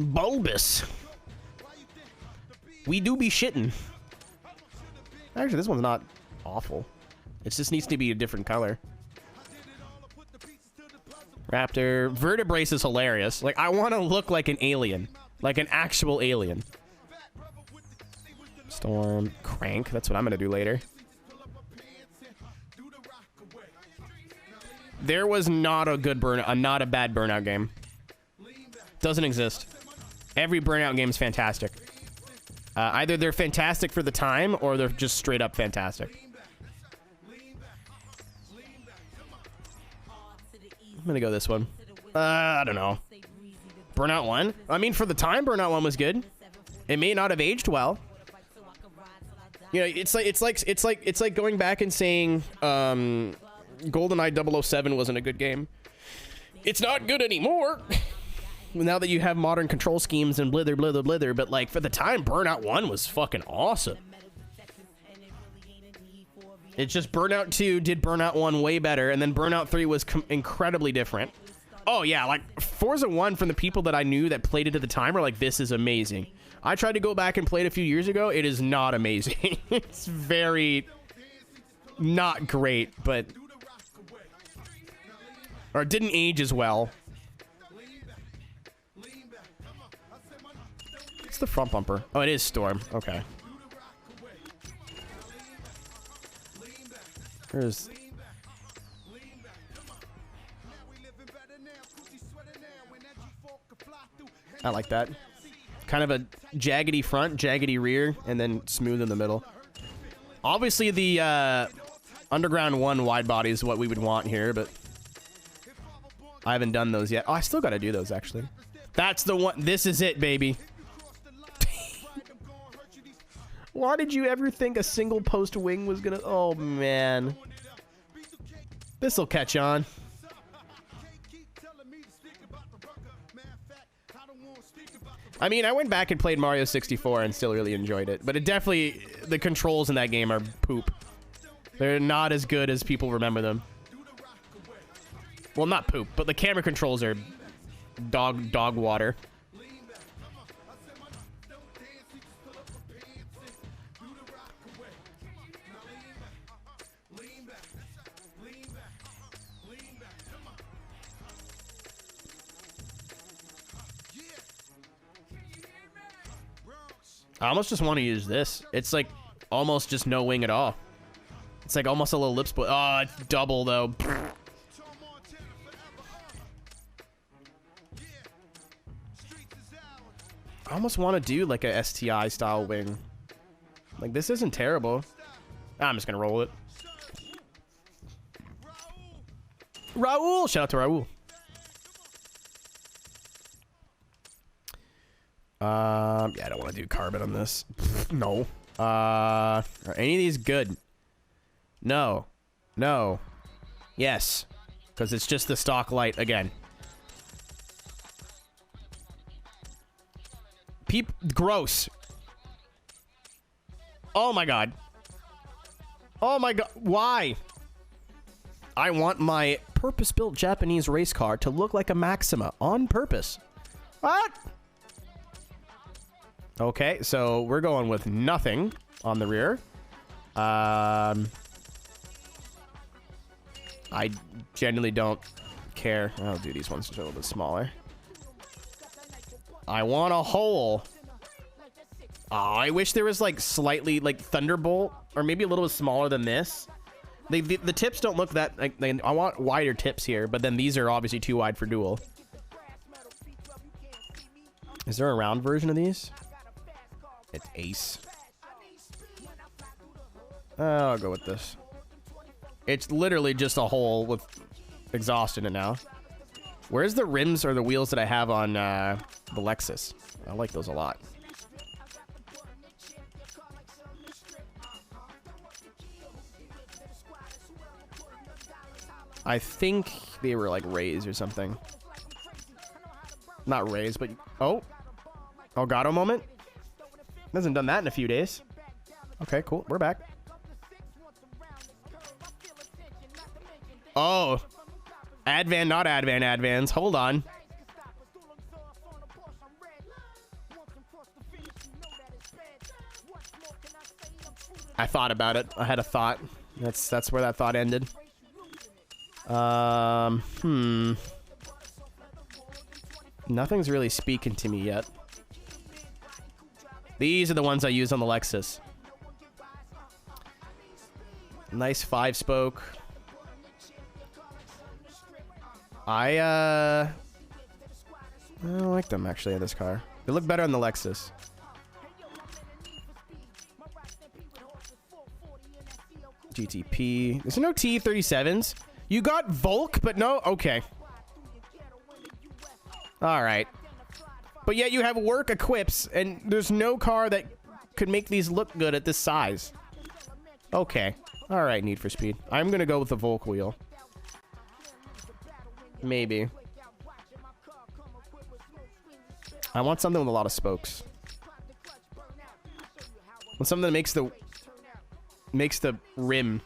Bulbous. We do be shitting. Actually, this one's not awful. It just needs to be a different color. Raptor. Vertebrace is hilarious. Like, I want to look like an alien. Like an actual alien. Storm. Crank. That's what I'm going to do later. There was not a good burnout, not a bad Burnout game. Doesn't exist. Every Burnout game is fantastic. Either they're fantastic for the time, or they're just straight up fantastic. I'm gonna go this one. I don't know. Burnout 1? I mean, for the time, Burnout 1 was good. It may not have aged well. You know, it's like going back and saying GoldenEye 007 wasn't a good game. It's not good anymore. Now that you have modern control schemes and blither, blither, blither, but like for the time, Burnout 1 was fucking awesome. It's just Burnout 2 did Burnout 1 way better, and then Burnout 3 was incredibly different. Oh yeah, like Forza 1 from the people that I knew that played it at the time were like, this is amazing. I tried to go back and play it a few years ago. It is not amazing. It's very not great, but or it didn't age as well. It's the front bumper. Oh, it is Storm. Okay. There's... I like that. Kind of a jaggedy front, jaggedy rear, and then smooth in the middle. Obviously, the Underground 1 wide body is what we would want here, but I haven't done those yet. Oh, I still got to do those, actually. That's the one. This is it, baby. Why did you ever think a single post wing was gonna... Oh, man. This'll catch on. I mean, I went back and played Mario 64 and still really enjoyed it, but it definitely, the controls in that game are poop. They're not as good as people remember them. Well, not poop, but the camera controls are dog water. I almost just want to use this. It's like almost just no wing at all. It's like almost a little lip split. Oh, it's double though. I almost want to do like a STI style wing. Like this isn't terrible. I'm just gonna roll it. Raul! Shout out to Raul. Yeah, I don't want to do carbon on this. No. Are any of these good? No. No. Yes. Because it's just the stock light again. Gross. Oh my god. Oh my god. Why? I want my purpose-built Japanese race car to look like a Maxima on purpose. What? Okay, so we're going with nothing on the rear. I genuinely don't care. I'll do these ones a little bit smaller. I want a hole. Oh, I wish there was like slightly like Thunderbolt or maybe a little bit smaller than this. The tips don't look that like I want wider tips here, but then these are obviously too wide for dual. Is there a round version of these? It's Ace. I'll go with this. It's literally just a hole with exhaust in it now. Where's the rims or the wheels that I have on the Lexus? I like those a lot. I think they were like Rays or something. Not Rays, but... Oh! Elgato moment? Hasn't done that in a few days. Okay, cool. We're back. Oh. Advan, not Advan, Advans. Hold on. I thought about it. I had a thought. That's where that thought ended. Nothing's really speaking to me yet. These are the ones I use on the Lexus. Nice 5-spoke. I don't like them actually in this car. They look better on the Lexus. GTP. There's no T37s. You got Volk, but no? Okay. Alright. But yet you have work equips, and there's no car that could make these look good at this size. Okay. Alright, Need for Speed. I'm gonna go with the Volk wheel. Maybe. I want something with a lot of spokes. I want something that makes the rim.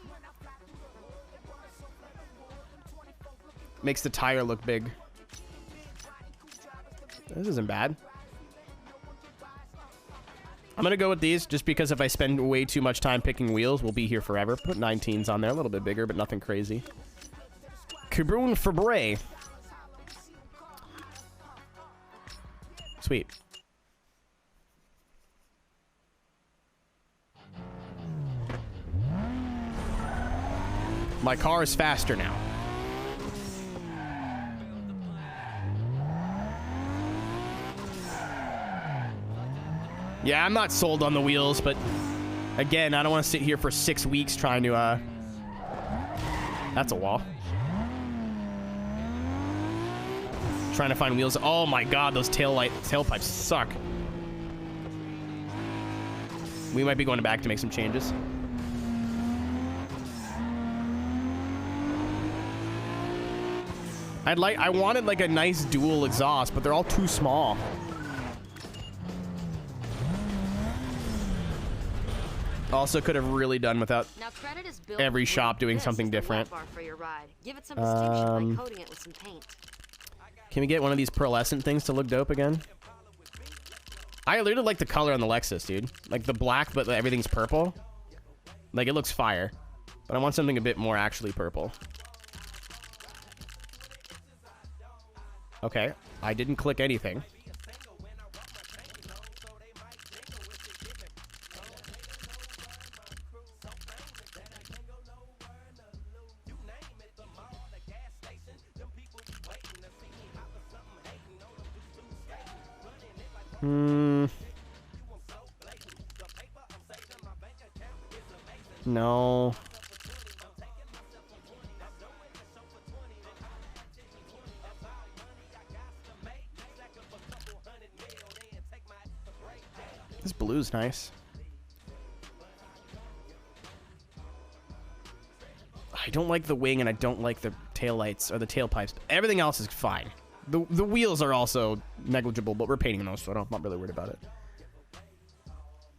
Makes the tire look big. This isn't bad. I'm gonna go with these just because if I spend way too much time picking wheels, we'll be here forever. Put 19s on there, a little bit bigger, but nothing crazy. Cabrun Fabre. Sweet. My car is faster now. Yeah, I'm not sold on the wheels, but again, I don't want to sit here for 6 weeks trying to, that's a wall. Trying to find wheels. Oh my god, those tailpipes suck. We might be going back to make some changes. I wanted like a nice dual exhaust, but they're all too small. Also could have really done without Now credit is built every with shop doing this something is the different. wet bar for your ride. Give it some distinction by coating it with some paint. Can we get one of these pearlescent things to look dope again? I literally like the color on the Lexus, dude. Like the black, but everything's purple. Like it looks fire. But I want something a bit more actually purple. Okay, I didn't click anything. No. This blue's nice. I don't like the wing and I don't like the taillights or the tailpipes. Everything else is fine. The wheels are also negligible, but we're painting those, so I'm not really worried about it.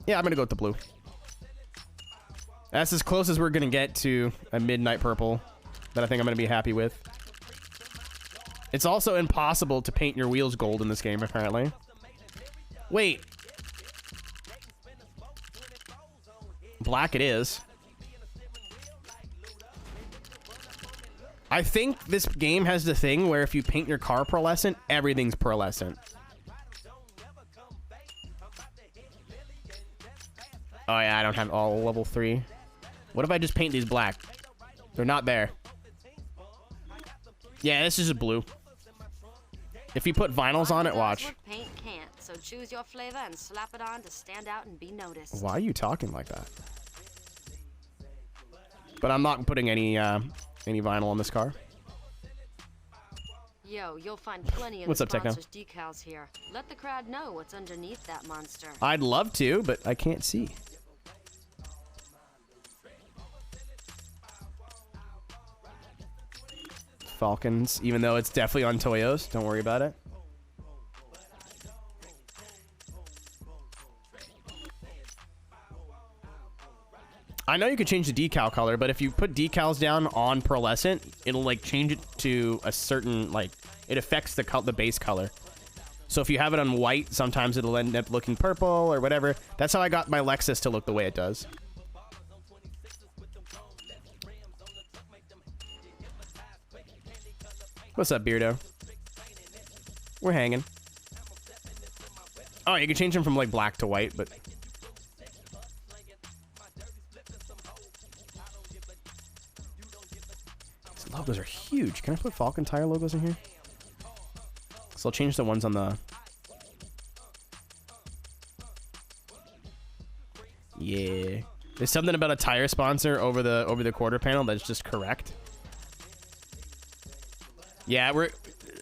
Yeah, I'm gonna go with the blue. That's as close as we're gonna get to a midnight purple that I think I'm gonna be happy with. It's also impossible to paint your wheels gold in this game, apparently. Wait. Black it is. I think this game has the thing where if you paint your car pearlescent, everything's pearlescent. Oh yeah, I don't have all level 3. What if I just paint these black? They're not there. Yeah, this is a blue. If you put vinyls on it, watch. Paint can't, so choose your flavor and slap it on to stand out and be noticed. Why are you talking like that? But I'm not putting any vinyl on this car. Yo, you'll find plenty of What's the up, Techno? sponsors' decals here. Let the crowd know what's underneath that monster. I'd love to, but I can't see. Falcons, even though it's definitely on Toyos. Don't worry about it. I know you can change the decal color, but if you put decals down on pearlescent, it'll like change it to a certain, like, it affects the base color. So if you have it on white, sometimes it'll end up looking purple or whatever. That's how I got my Lexus to look the way it does. What's up, Beardo? We're hanging. Oh, you can change them from like black to white, but these logos are huge. Can I put Falcon Tire logos in here? So I'll change the ones on the... Yeah. There's something about a tire sponsor over the quarter panel that's just correct. Yeah, this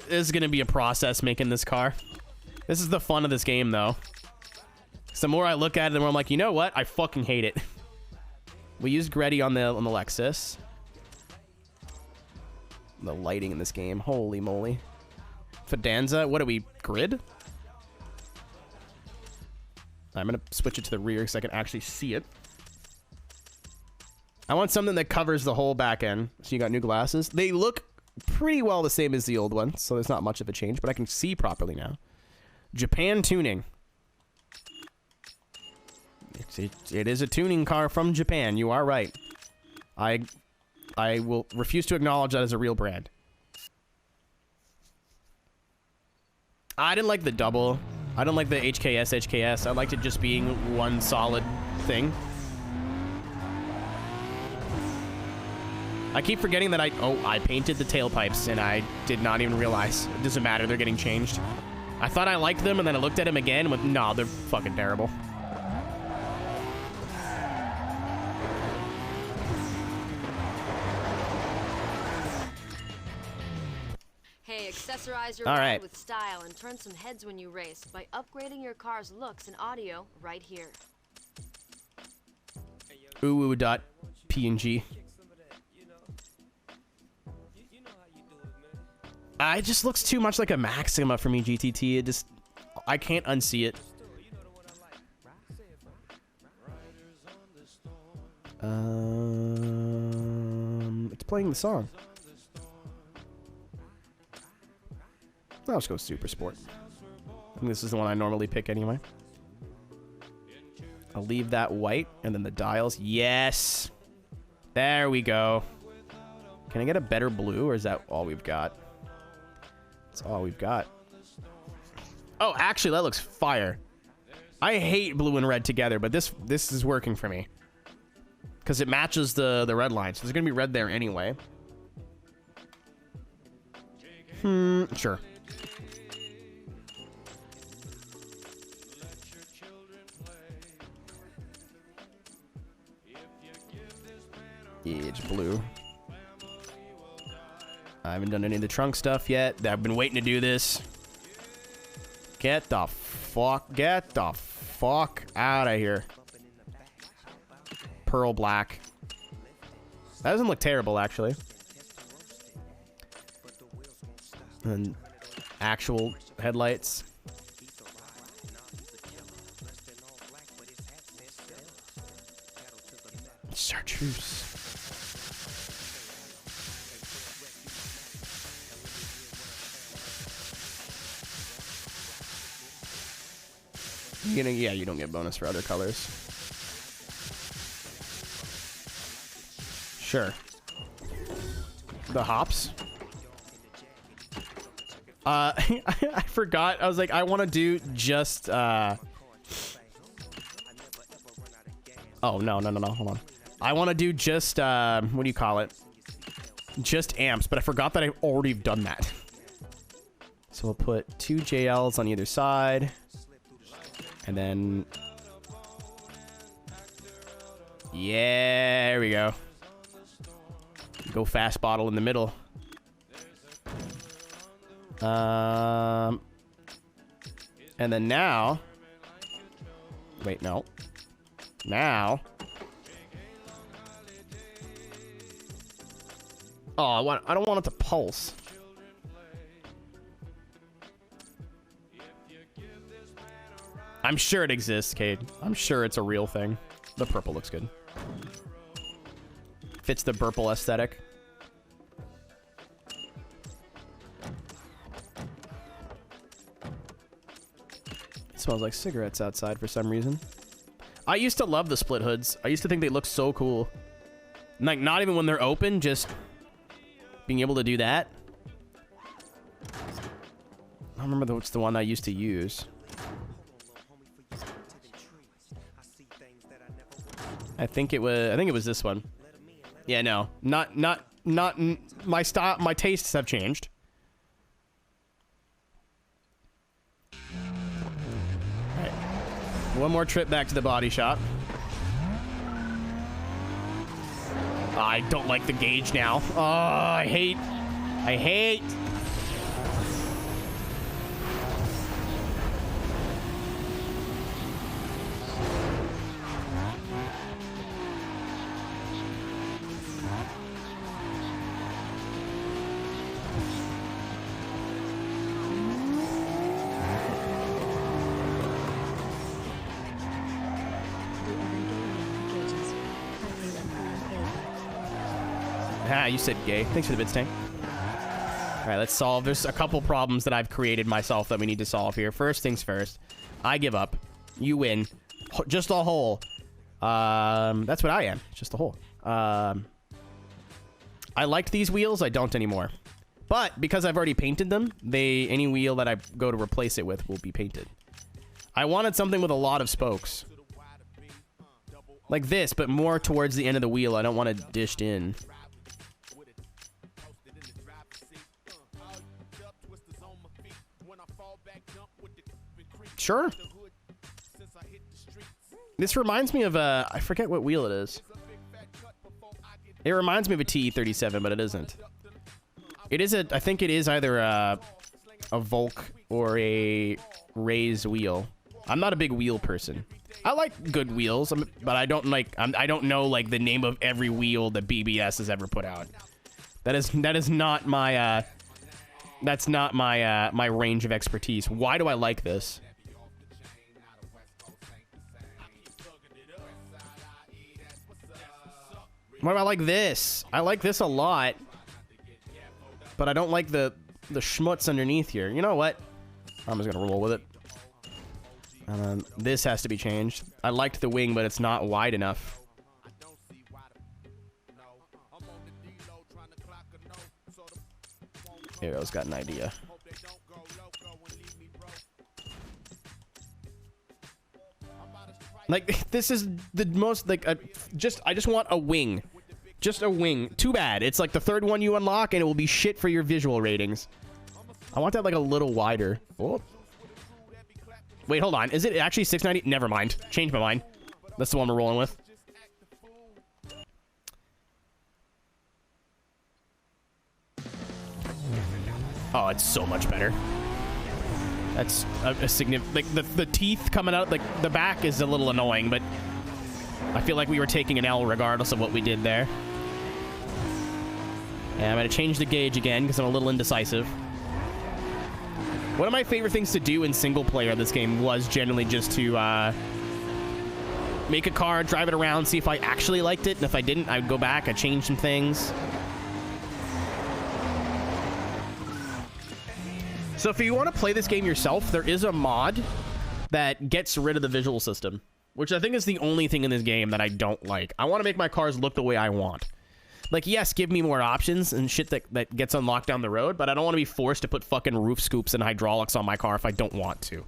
is gonna be a process making this car. This is the fun of this game, though. So the more I look at it, the more I'm like, you know what? I fucking hate it. We used Greddy on the Lexus. The lighting in this game, holy moly. Fidanza, what are we, grid? I'm gonna switch it to the rear so I can actually see it. I want something that covers the whole back end. So you got new glasses. They look pretty well the same as the old ones, so there's not much of a change, but I can see properly now. Japan tuning. It is a tuning car from Japan. You are right. I will refuse to acknowledge that as a real brand. I didn't like the double. I don't like the HKS. I liked it just being one solid thing. I keep forgetting that I painted the tailpipes and I did not even realize. It doesn't matter, they're getting changed. I thought I liked them and then I looked at them again with, nah, they're fucking terrible. Hey, accessorize your All ride right. with style and turn some heads when you race by upgrading your car's looks and audio right here. Uwu.png. It just looks too much like a Maxima for me, GTT. It just... I can't unsee it. playing the song? I'll just go Super Sport. I think this is the one I normally pick anyway. I'll leave that white, and then the dials. Yes! There we go. Can I get a better blue, or is that all we've got? That's all we've got. Oh, actually, that looks fire. I hate blue and red together, but this is working for me. Because it matches the red line, so there's going to be red there anyway. Sure. Yeah, it's blue. I haven't done any of the trunk stuff yet. I've been waiting to do this. Get the fuck out of here. Pearl black. That doesn't look terrible, actually. And actual headlights. Chartreuse. Yeah, you don't get bonus for other colors. Sure. The hops. I forgot. I was like, I want to do just oh no, hold on. I want to do just what do you call it? Just amps, but I forgot that I've already done that. So we'll put 2 JLs on either side. And then yeah, there we go. Go fast bottle in the middle. And then now, wait, no. Now, oh, I don't want it to pulse. I'm sure it exists, Cade. I'm sure it's a real thing. The purple looks good. Fits the purple aesthetic. It smells like cigarettes outside for some reason. I used to love the split hoods. I used to think they looked so cool. Like, not even when they're open, just being able to do that. I don't remember what's the one I used to use. I think it was this one. Yeah, no. Not my style, my tastes have changed. All right. One more trip back to the body shop. I don't like the gauge now. Oh, I hate. Ah, you said gay. Thanks for the bits, Tank. All right, let's solve. There's a couple problems that I've created myself that we need to solve here. First things first. I give up. You win. Just a hole. That's what I am. Just a hole. I liked these wheels. I don't anymore. But because I've already painted them, any wheel that I go to replace it with will be painted. I wanted something with a lot of spokes. Like this, but more towards the end of the wheel. I don't want it dished in. Sure. This reminds me of a... I forget what wheel it is. It reminds me of a TE37, but it isn't. It is a... I think it is either a Volk or a raised wheel. I'm not a big wheel person. I like good wheels, but I don't like... I don't know like the name of every wheel that BBS has ever put out. That is not my... that's not my my range of expertise. Why do I like this? What about like this? I like this a lot. But I don't like the schmutz underneath here. You know what? I'm just gonna roll with it. This has to be changed. I liked the wing, but it's not wide enough. Arrow's got an idea. Like, this is the most, like, I just want a wing. Just a wing. Too bad. It's like the third one you unlock, and it will be shit for your visual ratings. I want that, like, a little wider. Oh. Wait, hold on. Is it actually 690? Never mind. Change my mind. That's the one we're rolling with. Oh, it's so much better. That's a significant... Like, the teeth coming out, like, the back is a little annoying, but I feel like we were taking an L regardless of what we did there. And I'm going to change the gauge again because I'm a little indecisive. One of my favorite things to do in single player of this game was generally just to make a car, drive it around, see if I actually liked it, and if I didn't, I'd go back, I'd change some things. So if you want to play this game yourself, there is a mod that gets rid of the visual system, which I think is the only thing in this game that I don't like. I want to make my cars look the way I want. Like, yes, give me more options and shit that gets unlocked down the road, but I don't want to be forced to put fucking roof scoops and hydraulics on my car if I don't want to.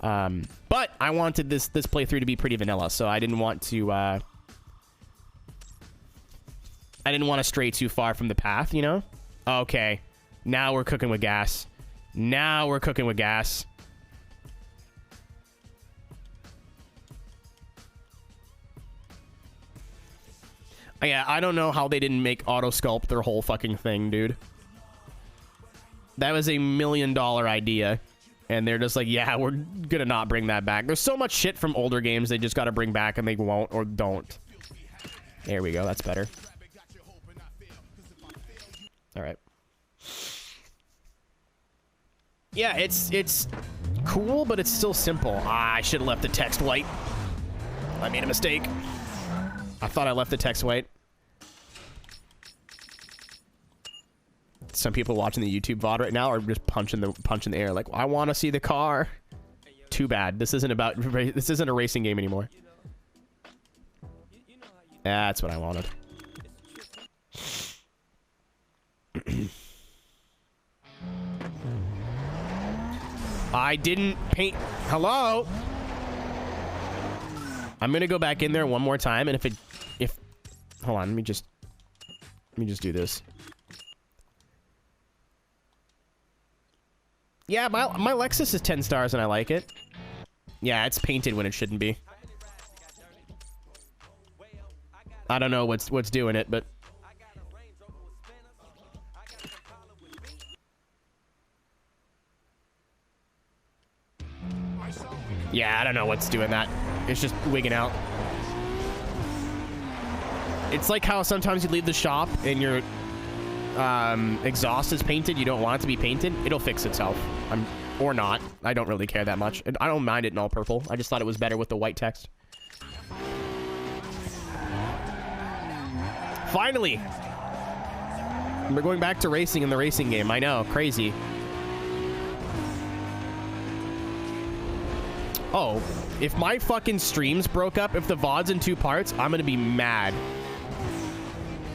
But I wanted this playthrough to be pretty vanilla, so I didn't want to stray too far from the path, you know? Okay. Now we're cooking with gas. Now we're cooking with gas. Yeah, I don't know how they didn't make auto sculpt their whole fucking thing, dude. That was a $1 million idea. And they're just like, yeah, we're gonna not bring that back. There's so much shit from older games they just gotta bring back and they won't or don't. There we go, that's better. Alright. Yeah, it's cool, but it's still simple. Ah, I should have left the text white. I made a mistake. I thought I left the text white. Some people watching the YouTube VOD right now are just punching the air like, I want to see the car. Too bad. This isn't a racing game anymore. That's what I wanted. I didn't paint. Hello? I'm gonna go back in there one more time, and if hold on, let me just do this. Yeah, my Lexus is 10 stars and I like it. Yeah, it's painted when it shouldn't be. I don't know what's doing it, but yeah, I don't know what's doing that. It's just wigging out. It's like how sometimes you leave the shop and your exhaust is painted. You don't want it to be painted. It'll fix itself. Or not. I don't really care that much. I don't mind it in all purple. I just thought it was better with the white text. Finally! We're going back to racing in the racing game. I know. Crazy. Oh, if my fucking streams broke up, if the VOD's in 2 parts, I'm gonna be mad.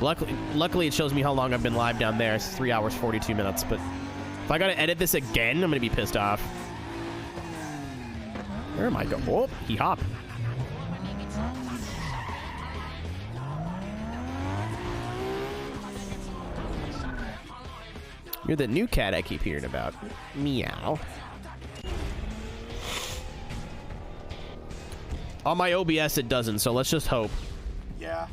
Luckily, it shows me how long I've been live down there. It's 3 hours, 42 minutes, but if I gotta edit this again, I'm gonna be pissed off. Where am I going? Oh, he hopped. You're the new cat I keep hearing about. Meow. On my OBS, it doesn't, so let's just hope. Yeah,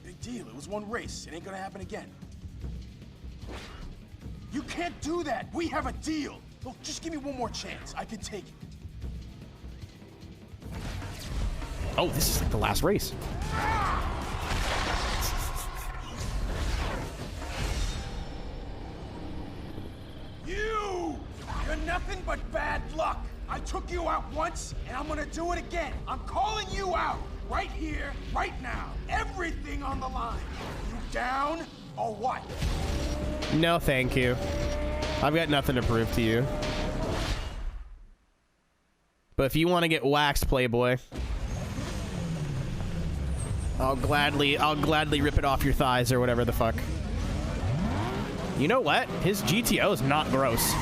big deal. It was one race. It ain't gonna happen again. You can't do that. We have a deal. Look, just give me one more chance. I can take it. Oh, this is like the last race. You're nothing but bad luck. I took you out once, and I'm gonna do it again. I'm calling you out right here, right now. Every everything on the line. You down or what? No, thank you. I've got nothing to prove to you. But if you want to get waxed, Playboy, I'll gladly rip it off your thighs or whatever the fuck. You know what? His GTO is not gross.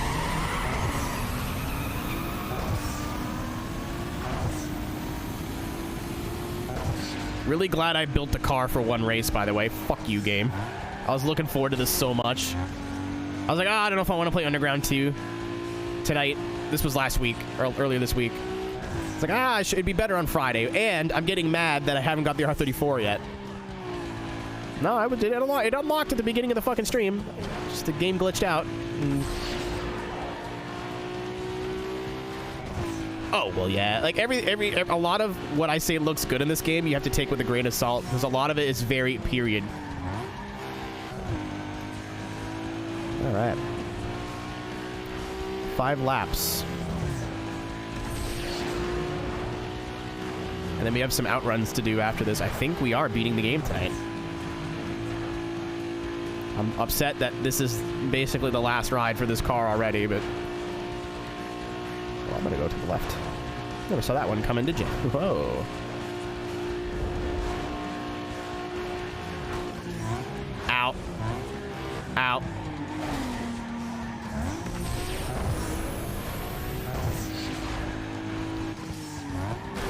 Really glad I built the car for one race, by the way. Fuck you, game. I was looking forward to this so much. I was like, I don't know if I want to play Underground 2 tonight. This was last week, or earlier this week. It's like, it'd be better on Friday. And I'm getting mad that I haven't got the R34 yet. No, it unlocked at the beginning of the fucking stream. Just the game glitched out. Oh, well, yeah. Like, a lot of what I say looks good in this game, you have to take with a grain of salt, because a lot of it is very period. All right. 5 laps. And then we have some outruns to do after this. I think we are beating the game tonight. I'm upset that this is basically the last ride for this car already, but... Well, I'm gonna go to the left. Never saw that one coming, did you? Whoa. Ow. Ow.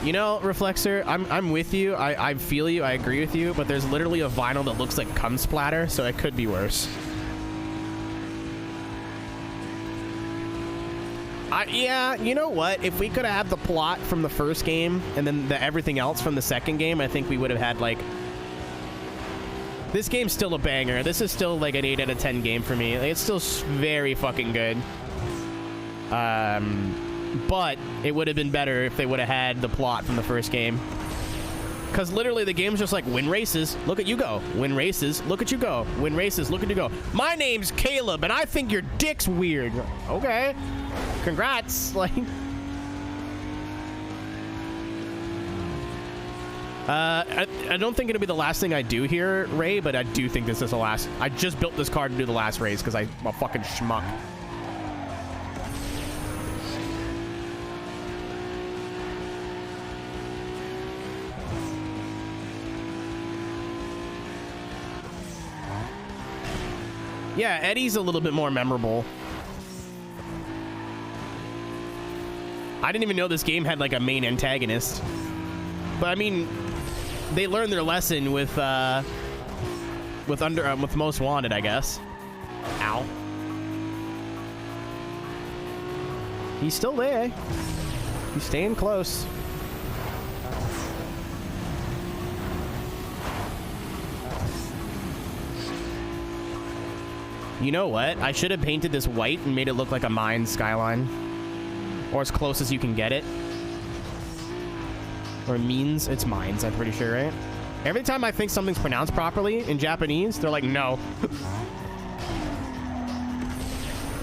You know, Reflexer, I'm with you. I feel you. I agree with you. But there's literally a vinyl that looks like cum splatter, so it could be worse. Yeah, you know what? If we could have had the plot from the first game and then everything else from the second game, I think we would have had, like... This game's still a banger. This is still, like, an 8 out of 10 game for me. Like, it's still very fucking good. But it would have been better if they would have had the plot from the first game. Because literally the game's just like, win races, look at you go. Win races, look at you go. Win races, look at you go. My name's Caleb, and I think your dick's weird. Okay. Congrats. Like... I don't think it'll be the last thing I do here, Ray, but I do think this is the last. I just built this car to do the last race because I'm a fucking schmuck. Yeah, Eddie's a little bit more memorable. I didn't even know this game had like a main antagonist. But I mean, they learned their lesson with Most Wanted, I guess. Ow. He's still there. He's staying close. You know what? I should have painted this white and made it look like a mine skyline. Or as close as you can get it. Or means it's mines, I'm pretty sure, right? Every time I think something's pronounced properly in Japanese, they're like, no.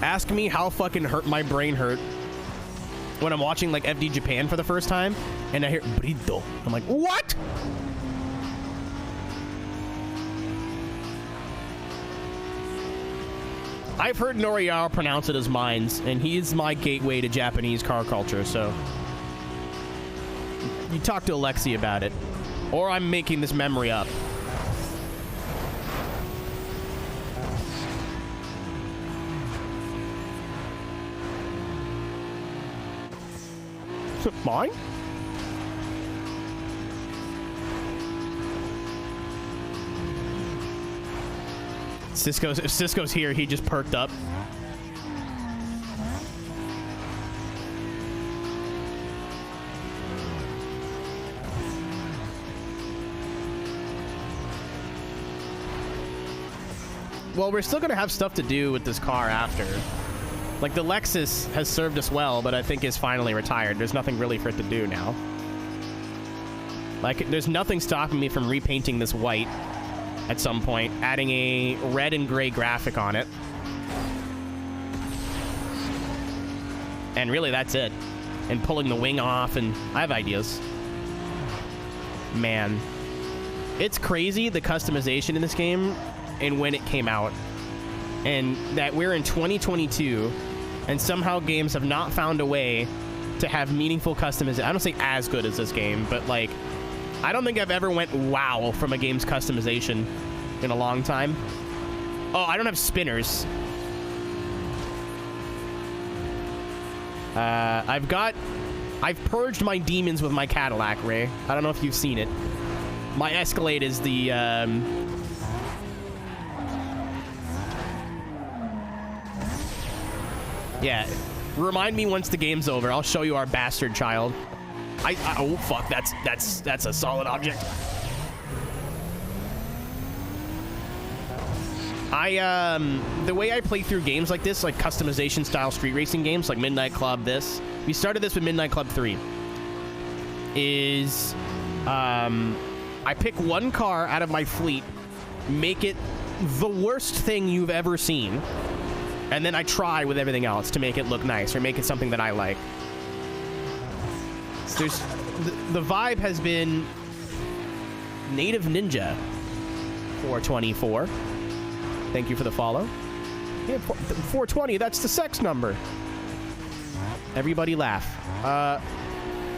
Ask me how fucking hurt my brain hurt when I'm watching like FD Japan for the first time and I hear burrito. I'm like, what? I've heard Noriyawa pronounce it as mines, and he's my gateway to Japanese car culture, so... You talk to Alexi about it. Or I'm making this memory up. Mine? If Cisco's here, he just perked up. Well, we're still gonna have stuff to do with this car after. Like, the Lexus has served us well, but I think is finally retired. There's nothing really for it to do now. Like, there's nothing stopping me from repainting this white at some point, adding a red and gray graphic on it. And really, that's it. And pulling the wing off, and I have ideas. Man. it's crazy the customization in this game and when it came out. And that we're in 2022 and somehow games have not found a way to have meaningful customization. I don't say as good as this game, but like, I don't think I've ever went wow from a game's customization in a long time. Oh, I don't have spinners. I've purged my demons with my Cadillac, Ray. I don't know if you've seen it. My Escalade is the, yeah. Remind me once the game's over. I'll show you our bastard child. Oh, fuck. That's a solid object. The way I play through games like this, like customization style street racing games, like Midnight Club, we started this with Midnight Club 3, is, I pick one car out of my fleet, make it the worst thing you've ever seen, and then I try with everything else to make it look nice or make it something that I like. So the vibe has been Native Ninja 424. Thank you for the follow. Yeah, 420, that's the sex number. Everybody laugh.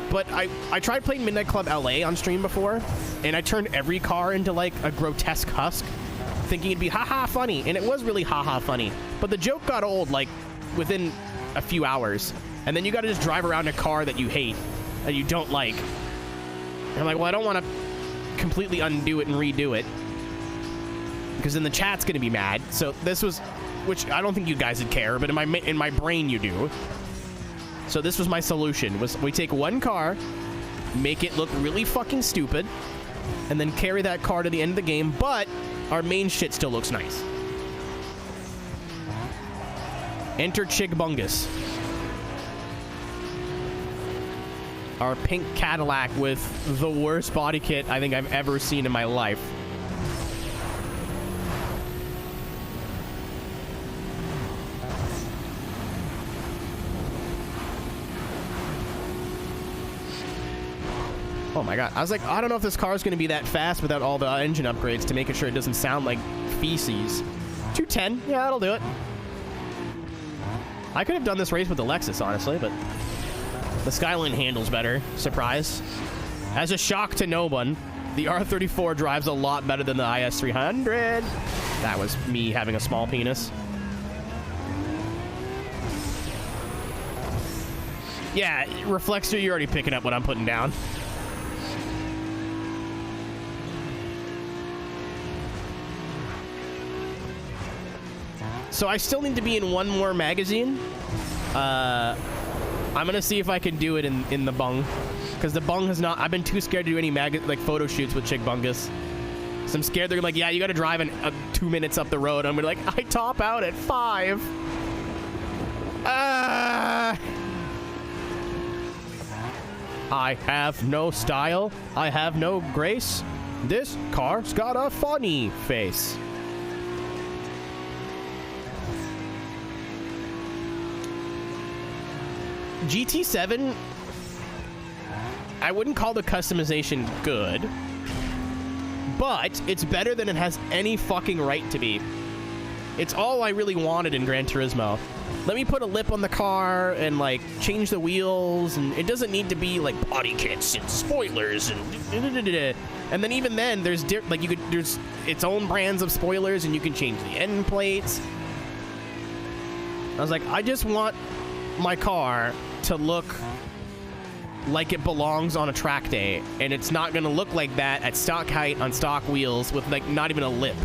But I tried playing Midnight Club LA on stream before, and I turned every car into like a grotesque husk, thinking it'd be haha funny, and it was really haha funny. But the joke got old like within a few hours, and then you gotta just drive around a car that you hate, that you don't like. And I'm like, well, I don't want to completely undo it and redo it, because then the chat's gonna be mad. So this was, which I don't think you guys would care, but in my brain you do. So this was my solution, was we take one car, make it look really fucking stupid, and then carry that car to the end of the game, but our main shit still looks nice. Enter Chigbungus. Our pink Cadillac with the worst body kit I think I've ever seen in my life. Oh my god. I was like, I don't know if this car is going to be that fast without all the engine upgrades to make sure it doesn't sound like feces. 210. Yeah, that'll do it. I could have done this race with the Lexus, honestly, but the Skyline handles better. Surprise. As a shock to no one, the R34 drives a lot better than the IS300. That was me having a small penis. Yeah, Reflexer, you're already picking up what I'm putting down. So I still need to be in one more magazine. I'm gonna see if I can do it in the bung, because the bung has not. I've been too scared to do any photo shoots with Chigbungus. So I'm scared they're like, yeah, you got to drive in 2 minutes up the road. I'm gonna be like, I top out at 5. I have no style. I have no grace. This car's got a funny face. GT7, I wouldn't call the customization good, but it's better than it has any fucking right to be. It's all I really wanted in Gran Turismo. Let me put a lip on the car and like change the wheels, and it doesn't need to be like body kits and spoilers and then even then there's there's its own brands of spoilers, and you can change the end plates. I was like, I just want my car to look like it belongs on a track day, and it's not gonna look like that at stock height on stock wheels with like not even a lip.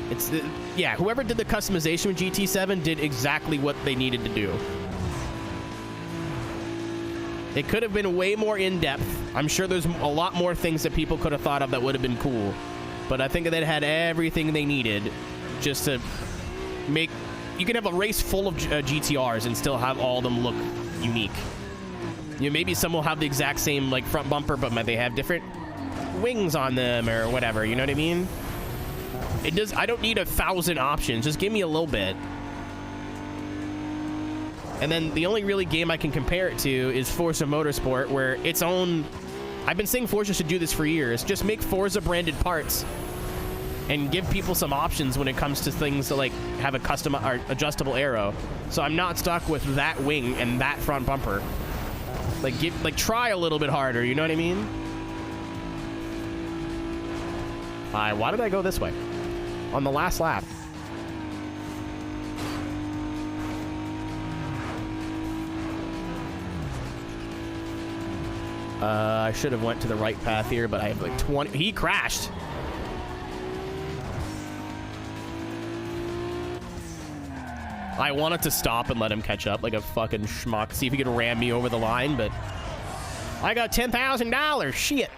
It's yeah, whoever did the customization with GT7 did exactly what they needed to do. It could have been way more in-depth. I'm sure there's a lot more things that people could have thought of that would have been cool, but I think that it had everything they needed just to make. You can have a race full of GTRs and still have all of them look unique. You know, maybe some will have the exact same like front bumper, but they have different wings on them or whatever. You know what I mean? It does. I don't need 1,000 options. Just give me a little bit. And then the only really game I can compare it to is Forza Motorsport, where its own I've been saying Forza should do this for years. Just make Forza branded parts and give people some options when it comes to things to like have a custom or adjustable aero. So I'm not stuck with that wing and that front bumper. Like try a little bit harder, you know what I mean? Why did I go this way? On the last lap. I should have went to the right path here, but I have like 20. He crashed. I wanted to stop and let him catch up like a fucking schmuck. See if he could ram me over the line, but I got $10,000. Shit.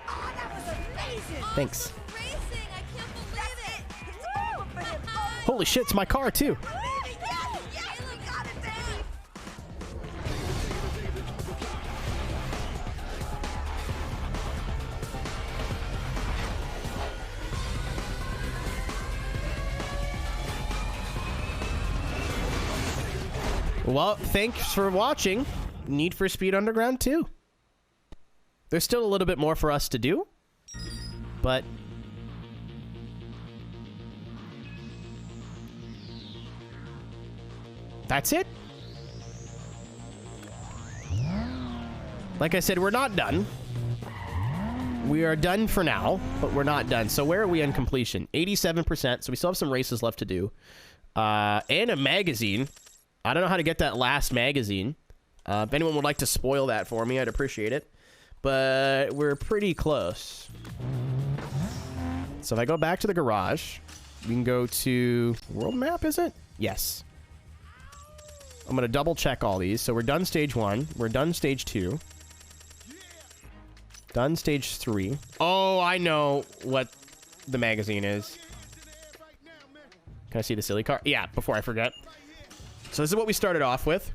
Oh, that was amazing. Thanks. Racing, I can't believe it. Holy shit, it's my car too. Well, thanks for watching Need for Speed Underground 2. There's still a little bit more for us to do, but that's it. Like I said, we're not done. We are done for now, but we're not done. So where are we on completion? 87%, so we still have some races left to do. And a magazine. I don't know how to get that last magazine. If anyone would like to spoil that for me, I'd appreciate it. But we're pretty close. So if I go back to the garage, we can go to world map, is it? Yes. I'm going to double check all these. So we're done stage 1. We're done stage 2. Done stage 3. Oh, I know what the magazine is. Can I see the silly car? Yeah, before I forget. So this is what we started off with.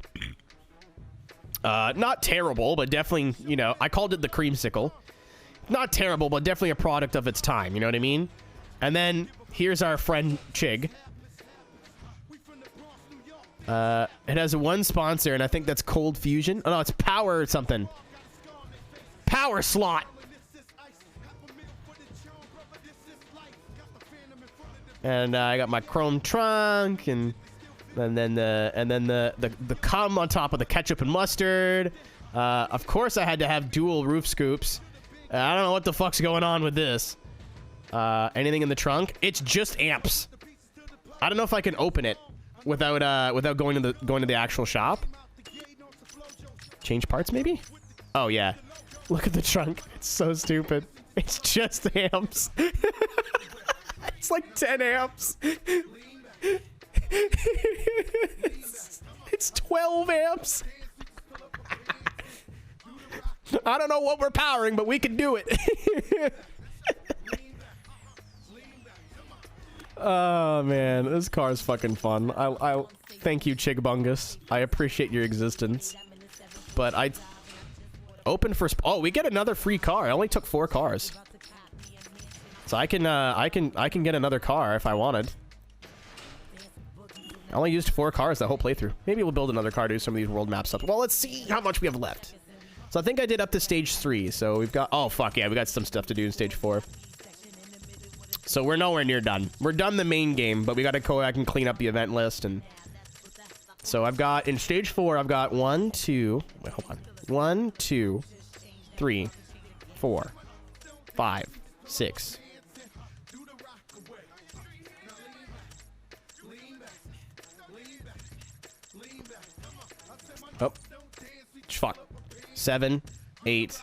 Not terrible, but definitely, you know, I called it the creamsicle. Not terrible, but definitely a product of its time, you know what I mean? And then here's our friend Chig. It has one sponsor, and I think that's Cold Fusion. Oh, no, it's Power or something. Power Slot. And I got my chrome trunk, and then the cum on top of the ketchup and mustard. Of course, I had to have dual roof scoops. I don't know what the fuck's going on with this. Anything in the trunk? It's just amps. I don't know if I can open it without going to the actual shop. Change parts, maybe? Oh yeah. Look at the trunk. It's so stupid. It's just amps. It's like 10 amps. It's 12 amps. I don't know what we're powering, but we can do it. Oh man, this car's fucking fun. I thank you, Chigbungus. I appreciate your existence. But I open for oh, we get another free car. I only took 4 cars, so I can get another car if I wanted. I only used 4 cars that whole playthrough. Maybe we'll build another car to do some of these world map stuff. Well, let's see how much we have left. So I think I did up to stage 3. So we've got, oh fuck yeah, we got some stuff to do in stage 4. So we're nowhere near done. We're done the main game, but we got to go back and clean up the event list. And so I've got, in stage 4, I've got 1, 2, wait, hold on. 1, 2, 3, 4, 5, 6. Oh, fuck. 7, 8,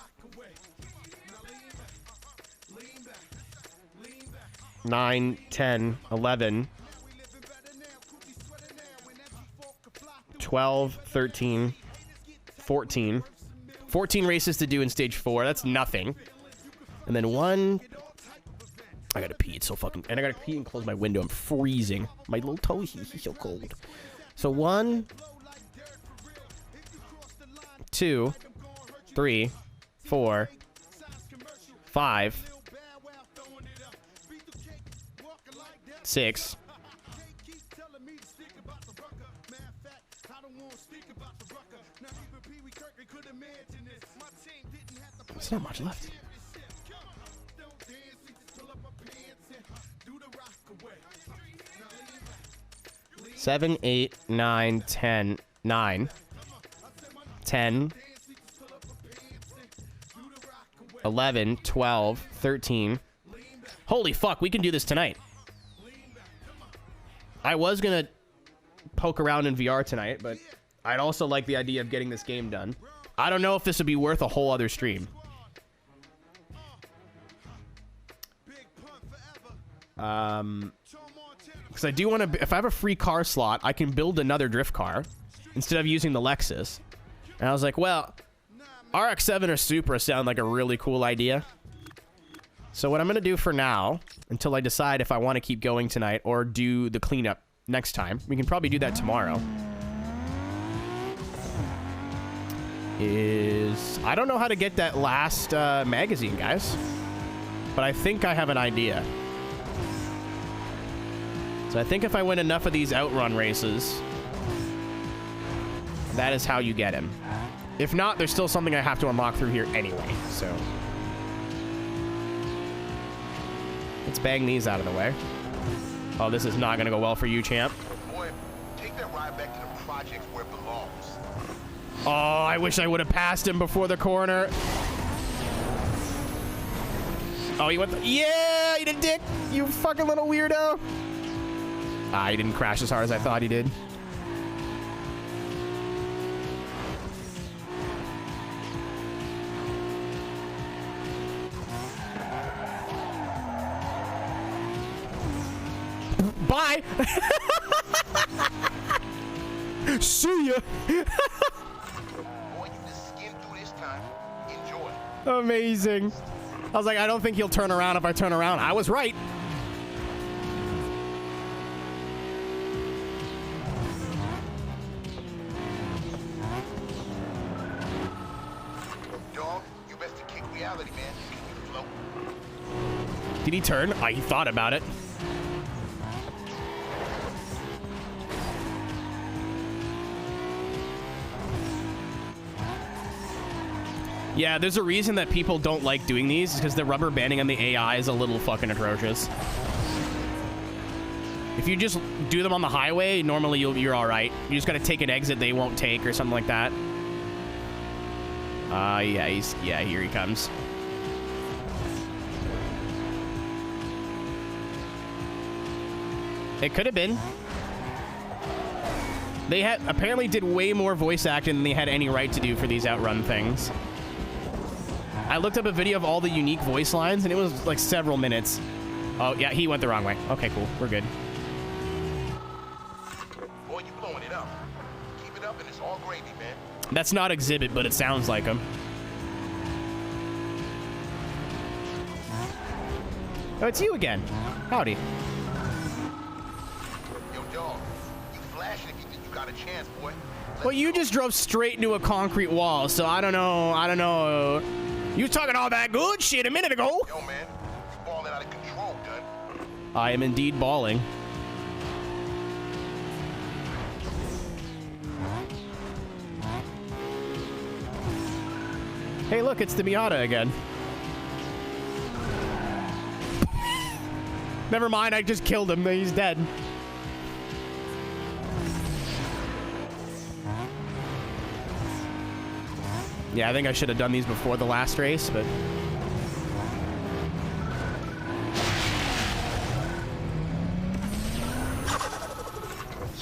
9, 10, 11, 12, 13, 14. 14 races to do in stage 4. That's nothing. And then 1. I gotta pee. It's so fucking. And I gotta pee and close my window. I'm freezing. My little toe, he's so cold. So 1, 2, 3, 4, 5, 6, 7, There's not much left. 7, 8, 9, 10, 9, 10, 11, 12, 13. Holy fuck, we can do this tonight. I was gonna poke around in VR tonight, but I'd also like the idea of getting this game done. I don't know if this would be worth a whole other stream. Because I do want to, if I have a free car slot, I can build another drift car instead of using the Lexus. And I was like, well, RX-7 or Supra sound like a really cool idea. So what I'm going to do for now, until I decide if I want to keep going tonight or do the cleanup next time, we can probably do that tomorrow, is I don't know how to get that last magazine, guys. But I think I have an idea. So I think if I win enough of these outrun races, that is how you get him. If not, there's still something I have to unlock through here anyway, so. Let's bang these out of the way. Oh, this is not gonna go well for you, champ. Boy, take that ride back to the project where it belongs. Oh, I wish I would have passed him before the corner. Oh, he went yeah, you did dick, you fucking little weirdo. Ah, he didn't crash as hard as I thought he did. Bye. See ya. Boy, you just skimmed through this time. Enjoy. Amazing. I was like, I don't think he'll turn around if I turn around. I was right. Dog, you best to kick reality, man. Can you float? Did he turn? Oh, he thought about it. Yeah, there's a reason that people don't like doing these, because the rubber banding on the AI is a little fucking atrocious. If you just do them on the highway, normally you're all right. You just gotta take an exit they won't take or something like that. Yeah, here he comes. It could have been. They apparently did way more voice acting than they had any right to do for these outrun things. I looked up a video of all the unique voice lines, and it was like several minutes. Oh, yeah, he went the wrong way. Okay, cool. We're good. Boy, you blowing it up. Keep it up and it's all gravy, man. That's not Exhibit, but it sounds like him. Oh, it's you again. Howdy. Yo, dog, you flashing if you think you got a chance, boy. Well, you just drove straight into a concrete wall, so I don't know. You was talking all that good shit a minute ago. Yo, man, you balling out of control, done. I am indeed balling. Hey, look, it's the Miata again. Never mind, I just killed him. He's dead. Yeah, I think I should have done these before the last race, but...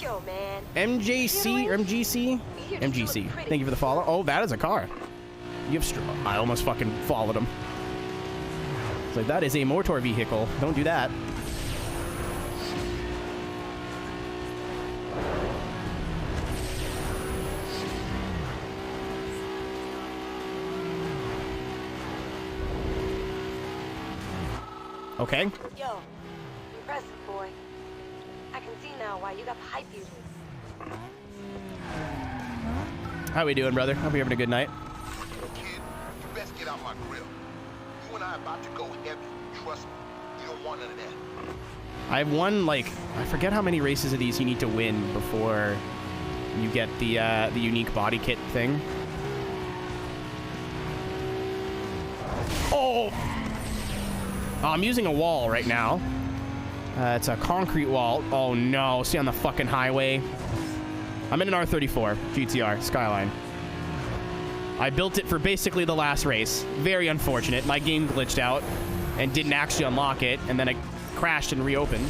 Yo, man. MJC or MGC? MGC. Thank you for the follow. Oh, that is a car. You have I almost fucking followed him. It's like, that is a motor vehicle. Don't do that. Okay. Yo, impressive, boy. I can see now why you got the hype usually. How we doing, brother? Hope you're having a good night. Kid, you best get out my grill. You and I are about to go heavy. Trust me, you don't want none of that. I've won, like, I forget how many races of these you need to win before you get the unique body kit thing. Oh! I'm using a wall right now. It's a concrete wall. Oh no, see on the fucking highway. I'm in an R34 GTR Skyline. I built it for basically the last race. Very unfortunate. My game glitched out and didn't actually unlock it, and then it crashed and reopened.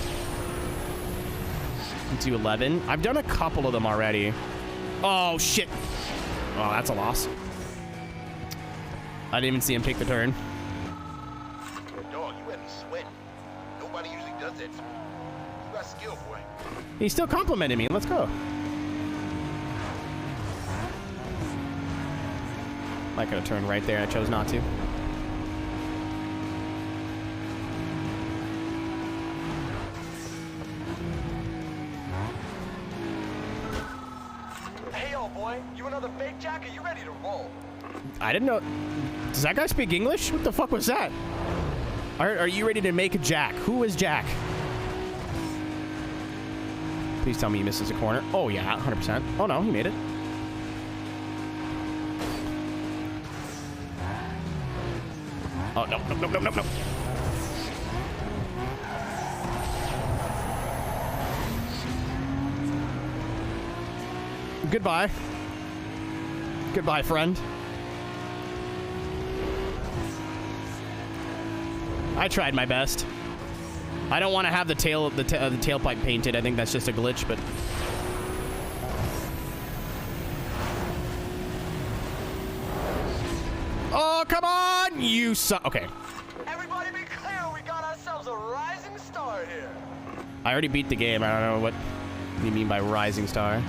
Into 11. I've done a couple of them already. Oh shit. Oh, that's a loss. I didn't even see him take the turn. Dog, you had me sweating. Nobody usually does that. You got skill, boy. He still complimented me. Let's go. I could have turned right there. I chose not to. Hey, old boy, you another fake Jack? Are you ready to roll? I didn't know. Does that guy speak English? What the fuck was that? Are you ready to make a Jack? Who is Jack? Please tell me he misses a corner. Oh, yeah, 100%. Oh, no, he made it. Oh, no, no, no, no, no, no. Goodbye. Goodbye, friend. I tried my best. I don't want to have the tailpipe painted. I think that's just a glitch, but... Oh, come on! You suck. Okay. Everybody be clear, we got ourselves a rising star here. I already beat the game. I don't know what you mean by rising star.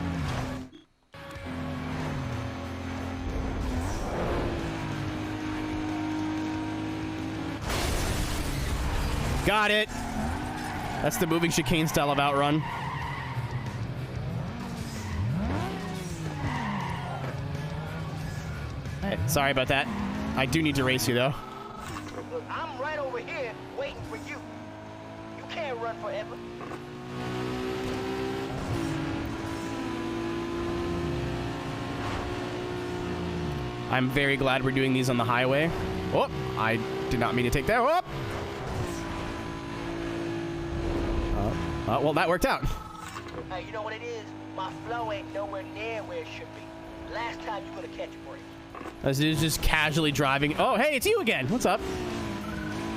Got it. That's the moving chicane style of outrun. Hey, sorry about that. I do need to race you, though. Look, I'm right over here waiting for you. You can't run forever. I'm very glad we're doing these on the highway. Oh, I did not mean to take that. Oh! Well, that worked out. Hey, you know what it is? My flow ain't nowhere near where it should be. Last time you gonna catch a break. This dude's just casually driving. Oh, hey, it's you again. What's up?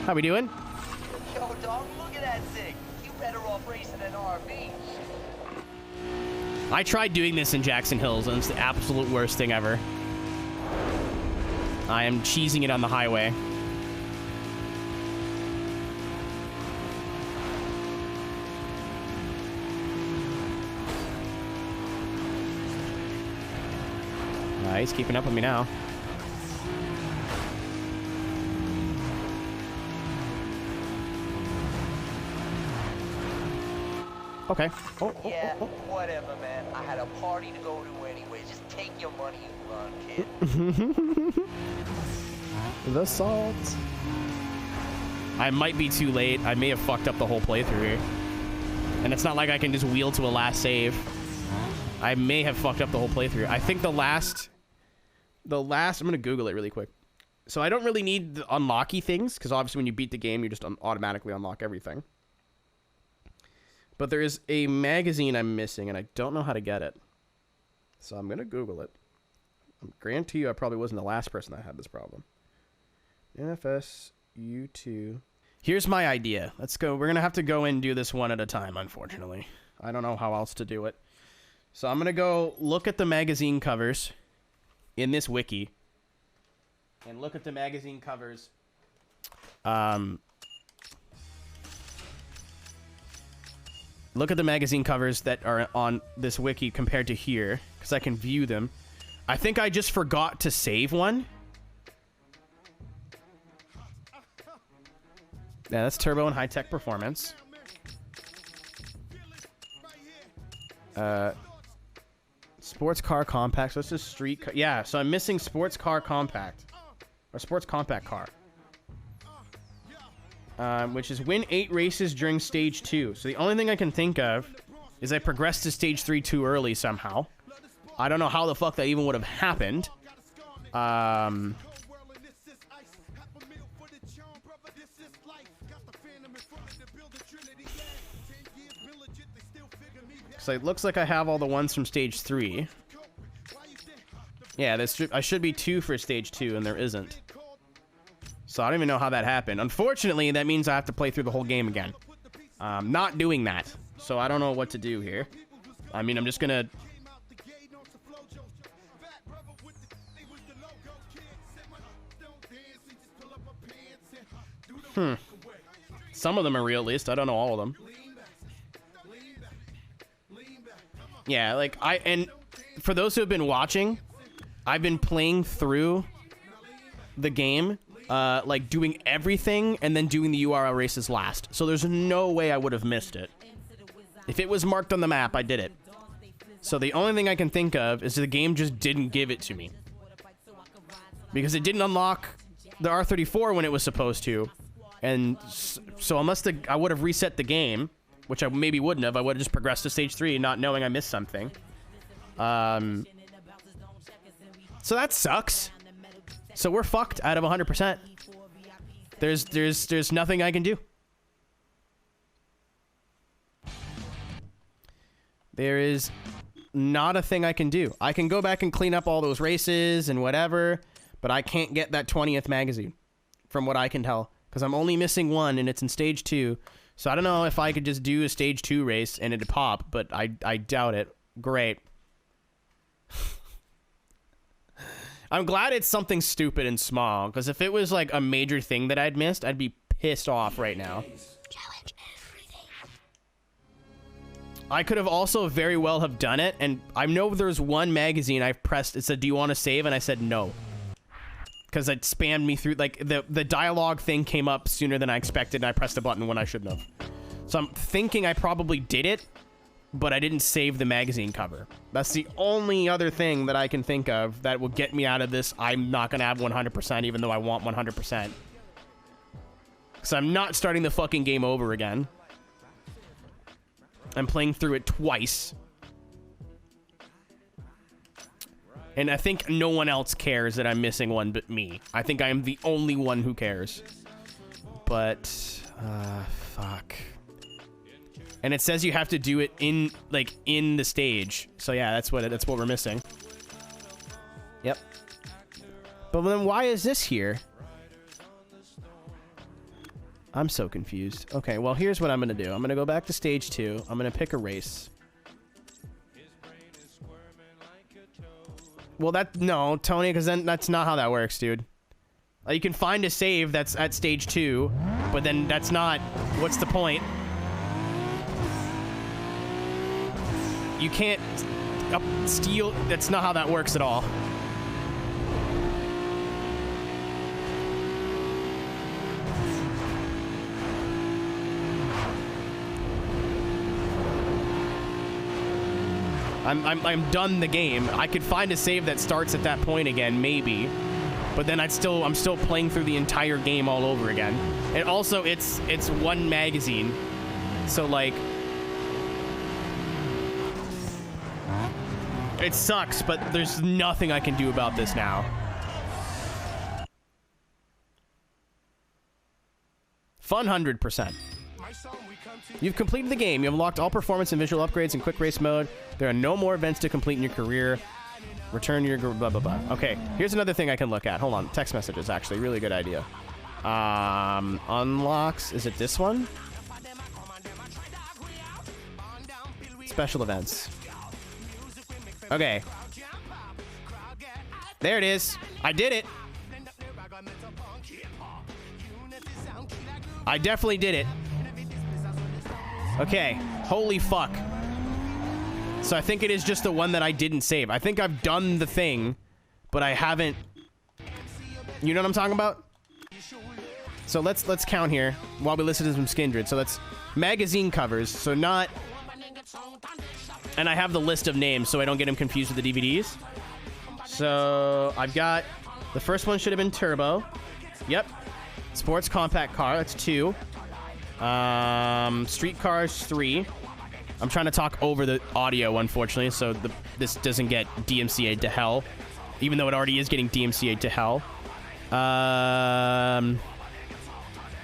How we doing? Yo, dog, look at that thing. You better off racing an RV. I tried doing this in Jackson Hills, and it's the absolute worst thing ever. I am cheesing it on the highway. He's keeping up with me now. Okay. Yeah, whatever, man. I had a party to go to anyway. Just take your money and run, kid. The salt. I might be too late. I may have fucked up the whole playthrough here. And it's not like I can just wheel to a last save. I may have fucked up the whole playthrough. I think the last, I'm going to Google it really quick. So I don't really need the unlocky things, because obviously when you beat the game, you just automatically unlock everything. But there is a magazine I'm missing, and I don't know how to get it. So I'm going to Google it. I guarantee you I probably wasn't the last person that had this problem. NFS U2. Here's my idea. Let's go. We're going to have to go and do this one at a time, unfortunately. I don't know how else to do it. So I'm going to go look at the magazine covers in this wiki. And look at the magazine covers. Look at the magazine covers that are on this wiki compared to here, because I can view them. I think I just forgot to save one. Yeah, that's Turbo and High-Tech Performance. Sports Car Compact. So it's just street car. Yeah, so I'm missing Sports Car Compact. Or Sports Compact Car. Which is win 8 races during Stage 2. So the only thing I can think of is I progressed to Stage 3 too early somehow. I don't know how the fuck that even would have happened. So it looks like I have all the ones from stage 3. Yeah, I should be 2 for stage 2, and there isn't. So I don't even know how that happened. Unfortunately, that means I have to play through the whole game again. Not doing that, so I don't know what to do here. I mean, I'm just gonna... Some of them are real, at least. I don't know all of them. Yeah, like, and for those who have been watching, I've been playing through the game, like, doing everything and then doing the URL races last. So there's no way I would have missed it. If it was marked on the map, I did it. So the only thing I can think of is the game just didn't give it to me. Because it didn't unlock the R34 when it was supposed to. And so I would have reset the game, which I maybe wouldn't have. I would have just progressed to stage 3, not knowing I missed something. So that sucks. So we're fucked out of 100%. There's nothing I can do. There is not a thing I can do. I can go back and clean up all those races and whatever, but I can't get that 20th magazine, from what I can tell. Because I'm only missing one, and it's in stage 2. So I don't know if I could just do a stage 2 race and it'd pop, but I doubt it. Great. I'm glad it's something stupid and small, because if it was like a major thing that I'd missed, I'd be pissed off right now. I could have also very well have done it, and I know there's one magazine I've pressed, it said, do you want to save? And I said no. Because it spammed me through, like, the dialogue thing came up sooner than I expected, and I pressed a button when I shouldn't have. So I'm thinking I probably did it, but I didn't save the magazine cover. That's the only other thing that I can think of that will get me out of this. I'm not going to have 100%, even though I want 100%. Because I'm not starting the fucking game over again. I'm playing through it twice. And I think no one else cares that I'm missing one but me. I think I am the only one who cares. But, fuck. And it says you have to do it in, like, in the stage. So yeah, that's what we're missing. Yep. But then why is this here? I'm so confused. Okay, well, here's what I'm gonna do. I'm gonna go back to stage 2. I'm gonna pick a race. Well, no, Tony, because then that's not how that works, dude. You can find a save that's at stage 2, but then that's not... What's the point? You can't steal... That's not how that works at all. I'm done the game. I could find a save that starts at that point again, maybe. But then I'm still playing through the entire game all over again. And also, it's one magazine. So, like... It sucks, but there's nothing I can do about this now. Fun 100%. You've completed the game. You have unlocked all performance and visual upgrades in quick race mode. There are no more events to complete in your career. Return your blah, blah, blah. Okay, here's another thing I can look at. Hold on. Text messages, actually. Really good idea. Unlocks. Is it this one? Special events. Okay. There it is. I did it. I definitely did it. Okay. Holy fuck. So I think it is just the one that I didn't save. I think I've done the thing, but I haven't... You know what I'm talking about? So let's count here while we listen to some Skindred. So that's magazine covers. So not... And I have the list of names so I don't get them confused with the DVDs. So I've got... The first one should have been Turbo. Yep. Sports compact car. That's 2. Street cars 3. I'm trying to talk over the audio, unfortunately, so this doesn't get DMCA'd to hell, even though it already is getting DMCA'd to hell.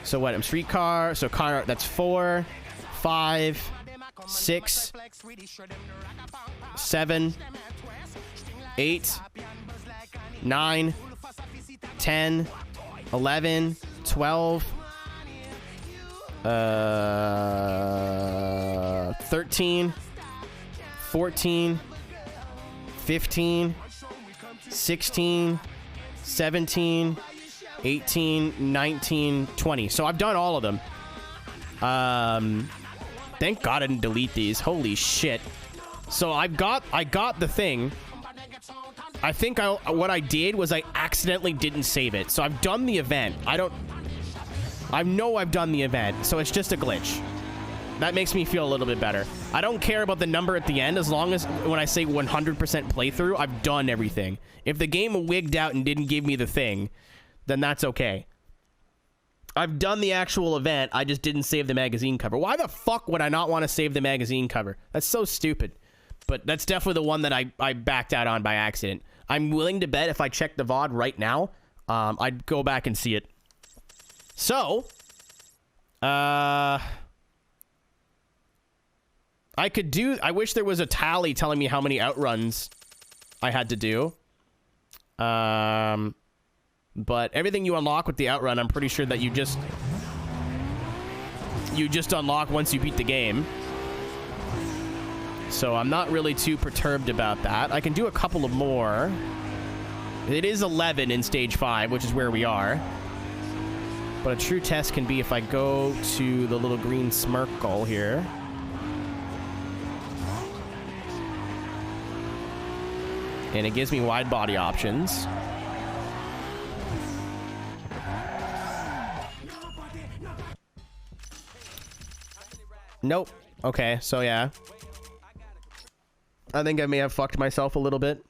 So what? I'm streetcar. So car. That's 4, 5, 6, 7, 8, 9, 10, 11, 12, 13, 14, 15, 16, 17, 18, 19, 20. So I've done all of them. Thank God I didn't delete these. Holy shit. So I got the thing. I think what I did was I accidentally didn't save it. So I've done the event. I know I've done the event, so it's just a glitch. That makes me feel a little bit better. I don't care about the number at the end as long as when I say 100% playthrough, I've done everything. If the game wigged out and didn't give me the thing, then that's okay. I've done the actual event, I just didn't save the magazine cover. Why the fuck would I not want to save the magazine cover? That's so stupid. But that's definitely the one that I backed out on by accident. I'm willing to bet if I check the VOD right now, I'd go back and see it. So, I wish there was a tally telling me how many outruns I had to do. But everything you unlock with the outrun, I'm pretty sure that you just unlock once you beat the game. So I'm not really too perturbed about that. I can do a couple of more. It is 11 in stage 5, which is where we are. But a true test can be if I go to the little green smirkle here. And it gives me wide body options. Nope. Okay, so yeah. I think I may have fucked myself a little bit.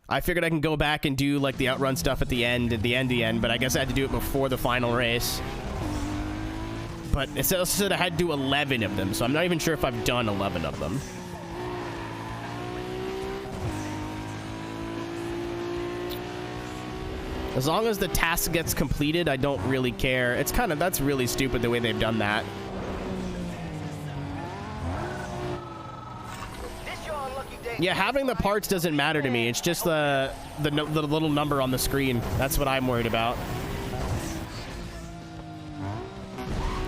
I figured I can go back and do like the outrun stuff at the end, but I guess I had to do it before the final race. But it said I had to do 11 of them, so I'm not even sure if I've done 11 of them. As long as the task gets completed, I don't really care. It's kind of, that's really stupid the way they've done that. Yeah, having the parts doesn't matter to me. It's just the little number on the screen. That's what I'm worried about.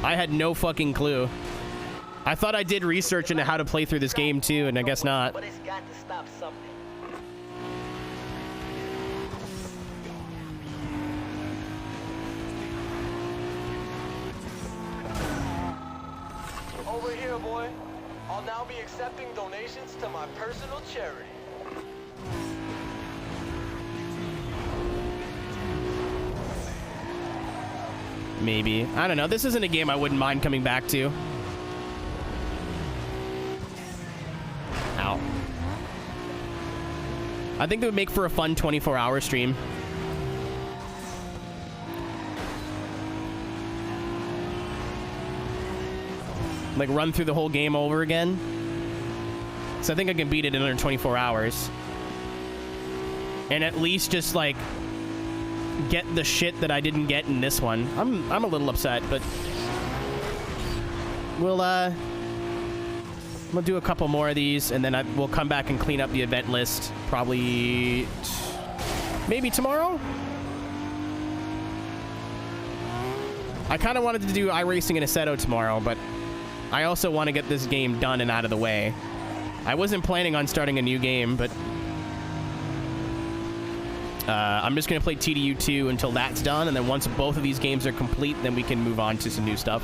I had no fucking clue. I thought I did research into how to play through this game too, and I guess not. But it's got to stop something. Over here, boy. I'll now be accepting donations to my personal charity. Maybe. I don't know. This isn't a game I wouldn't mind coming back to. Ow. I think it would make for a fun 24-hour stream. Like run through the whole game over again. So I think I can beat it in under 24 hours. And at least just like get the shit that I didn't get in this one. I'm a little upset, but we'll do a couple more of these, and then we'll come back and clean up the event list probably maybe tomorrow. I kind of wanted to do iRacing and Assetto tomorrow, but I also want to get this game done and out of the way. I wasn't planning on starting a new game, but I'm just going to play TDU 2 until that's done, and then once both of these games are complete, then we can move on to some new stuff.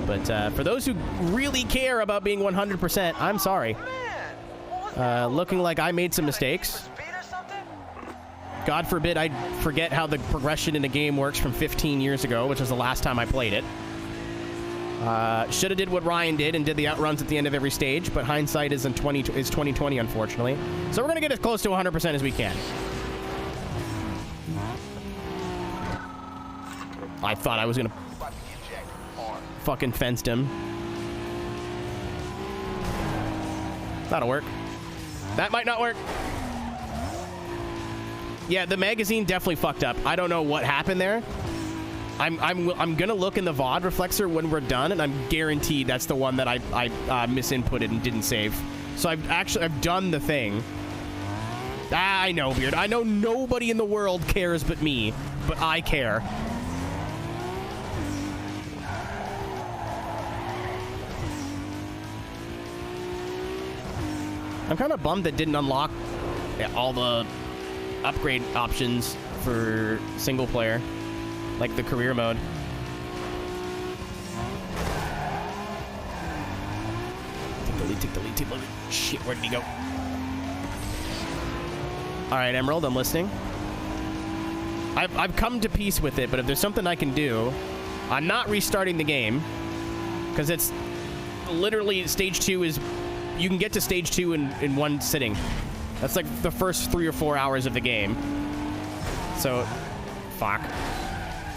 But for those who really care about being 100%, I'm sorry. Looking like I made some mistakes. God forbid I forget how the progression in the game works from 15 years ago, which was the last time I played it. Should have did what Ryan did and did the outruns at the end of every stage, but hindsight is 2020, unfortunately. So we're gonna get as close to 100% as we can. I thought I was gonna fucking fenced him. That'll work. That might not work. Yeah, the magazine definitely fucked up. I don't know what happened there. I'm gonna look in the VOD reflexer when we're done, and I'm guaranteed that's the one that I misinputted and didn't save. So I've done the thing. I know, Beard. I know nobody in the world cares but me, but I care. I'm kind of bummed that didn't unlock all the upgrade options for single player, like the career mode. Take the lead. Shit, where did he go? All right, Emerald, I'm listening. I've come to peace with it, but if there's something I can do, I'm not restarting the game, because it's literally stage 2 is, you can get to stage 2 in one sitting. That's like the first 3 or 4 hours of the game. So, fuck.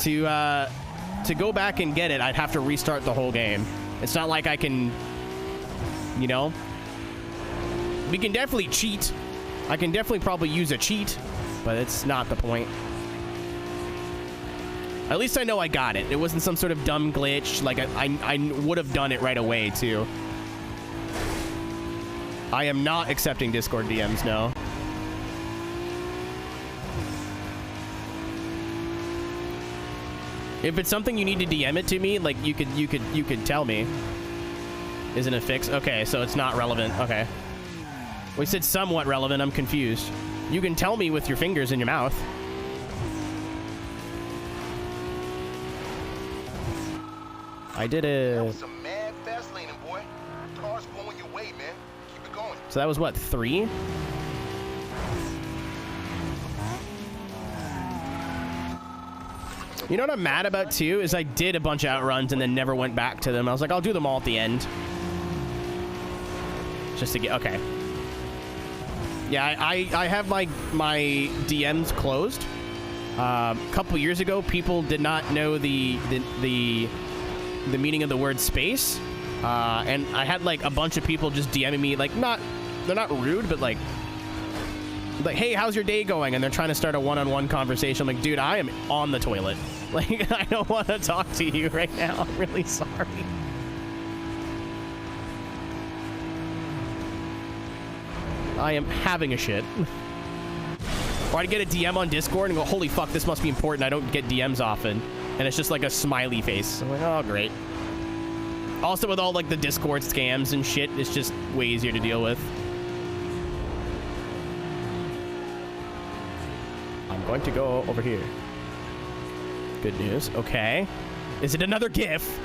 To go back and get it, I'd have to restart the whole game. It's not like I can, you know? We can definitely cheat. I can definitely probably use a cheat, but it's not the point. At least I know I got it. It wasn't some sort of dumb glitch. Like, I would have done it right away, too. I am not accepting Discord DMs, no. If it's something you need to DM it to me, like you could tell me. Isn't it fixed? Okay, so it's not relevant. Okay. We said somewhat relevant. I'm confused. You can tell me with your fingers in your mouth. I did it. That was some mad fast laning, boy. Car's going your way, man. Keep it going. So that was what, 3? You know what I'm mad about too is I did a bunch of outruns and then never went back to them. I was like, I'll do them all at the end. Just to get, okay. Yeah, I have my DMs closed. A couple years ago, people did not know the meaning of the word space. And I had like a bunch of people just DMing me, like they're not rude, but like, hey, how's your day going? And they're trying to start a one-on-one conversation. I'm like, dude, I am on the toilet. Like, I don't want to talk to you right now. I'm really sorry. I am having a shit. Or I'd get a DM on Discord and go, holy fuck, this must be important. I don't get DMs often. And it's just like a smiley face. I'm like, oh, great. Also, with all like the Discord scams and shit, it's just way easier to deal with. I'm going to go over here. Good news. Okay. Is it another GIF?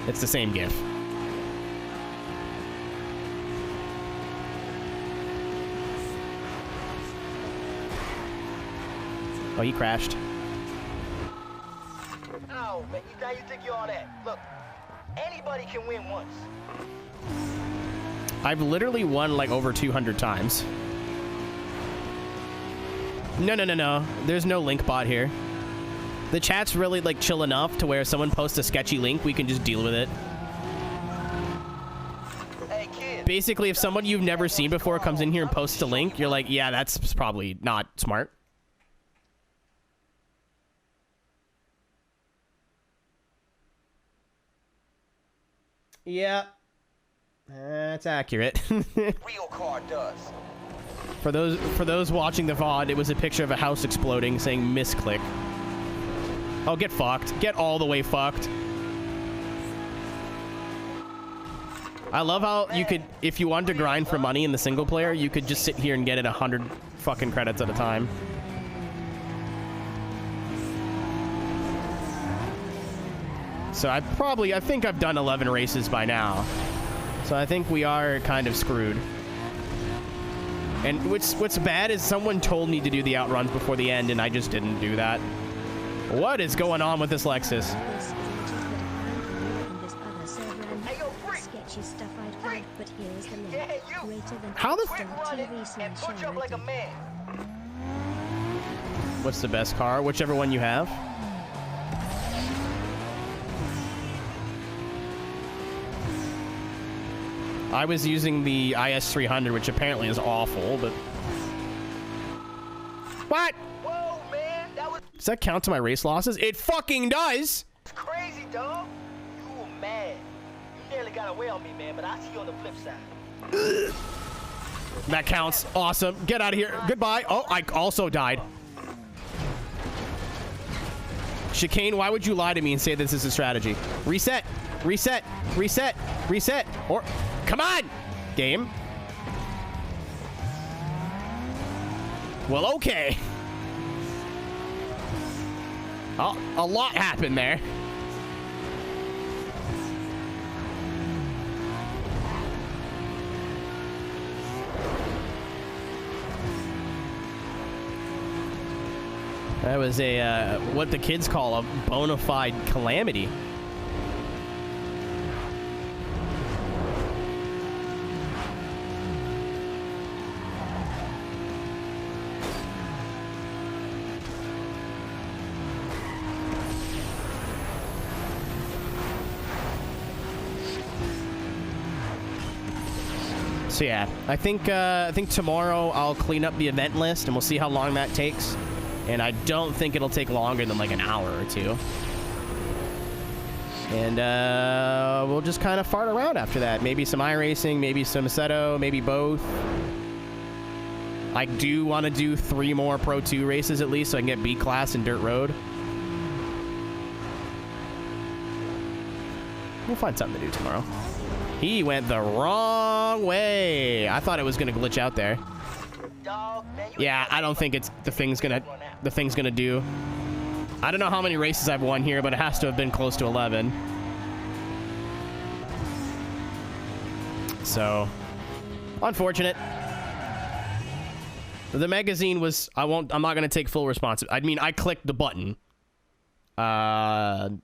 It's the same GIF. Oh, he crashed. Oh, man, now you think you're all that. Look, anybody can win once. I've literally won like over 200 times. No. There's no link bot here. The chat's really like chill enough to where if someone posts a sketchy link, we can just deal with it. Hey, kid. Basically, if someone you've never seen before comes in here and posts a link, you're like, yeah, that's probably not smart. Yeah. That's accurate. Real car does. For those watching the VOD, it was a picture of a house exploding saying misclick. Oh, get fucked. Get all the way fucked. I love how you could, if you wanted to grind for money in the single player, you could just sit here and get it 100 fucking credits at a time. So I think I've done 11 races by now. So I think we are kind of screwed. And what's bad is someone told me to do the outruns before the end, and I just didn't do that. What is going on with this Lexus? How the What's the best car? Whichever one you have. I was using the IS300, which apparently is awful, but What? Whoa, man, that was Does that count to my race losses? It fucking does. crazy, dog. You were mad. You nearly got away on me, man, but I'll see you on the flip side. That counts. Awesome. Get out of here. Goodbye. Oh, I also died. Chicane, why would you lie to me and say this is a strategy? Reset. Reset. Reset. Reset. Or, come on, game. Well, okay. Oh, a lot happened there. That was a, what the kids call a bona fide calamity. So yeah, I think tomorrow I'll clean up the event list and we'll see how long that takes. And I don't think it'll take longer than like an hour or two. And we'll just kind of fart around after that. Maybe some iRacing, maybe some Assetto, maybe both. I do want to do 3 more Pro 2 races at least so I can get B class and Dirt Road. We'll find something to do tomorrow. He went the wrong way. I thought it was going to glitch out there. Yeah, I don't think it's the thing's gonna do. I don't know how many races I've won here, but it has to have been close to 11. So, unfortunate. The magazine was, I'm not gonna take full responsibility. I mean, I clicked the button. But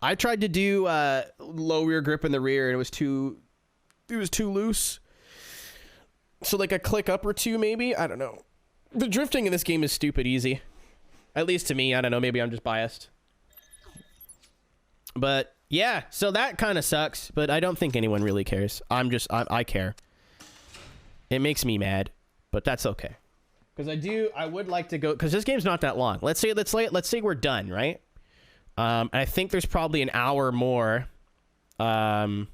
I tried to do low rear grip in the rear and it was too loose. So like a click up or two maybe, I don't know. The drifting in this game is stupid easy. At least to me, I don't know, maybe I'm just biased. But yeah, so that kind of sucks, but I don't think anyone really cares. I care. It makes me mad, but that's okay. Cuz I would like to go cuz this game's not that long. Let's say we're done, right? I think there's probably an hour more of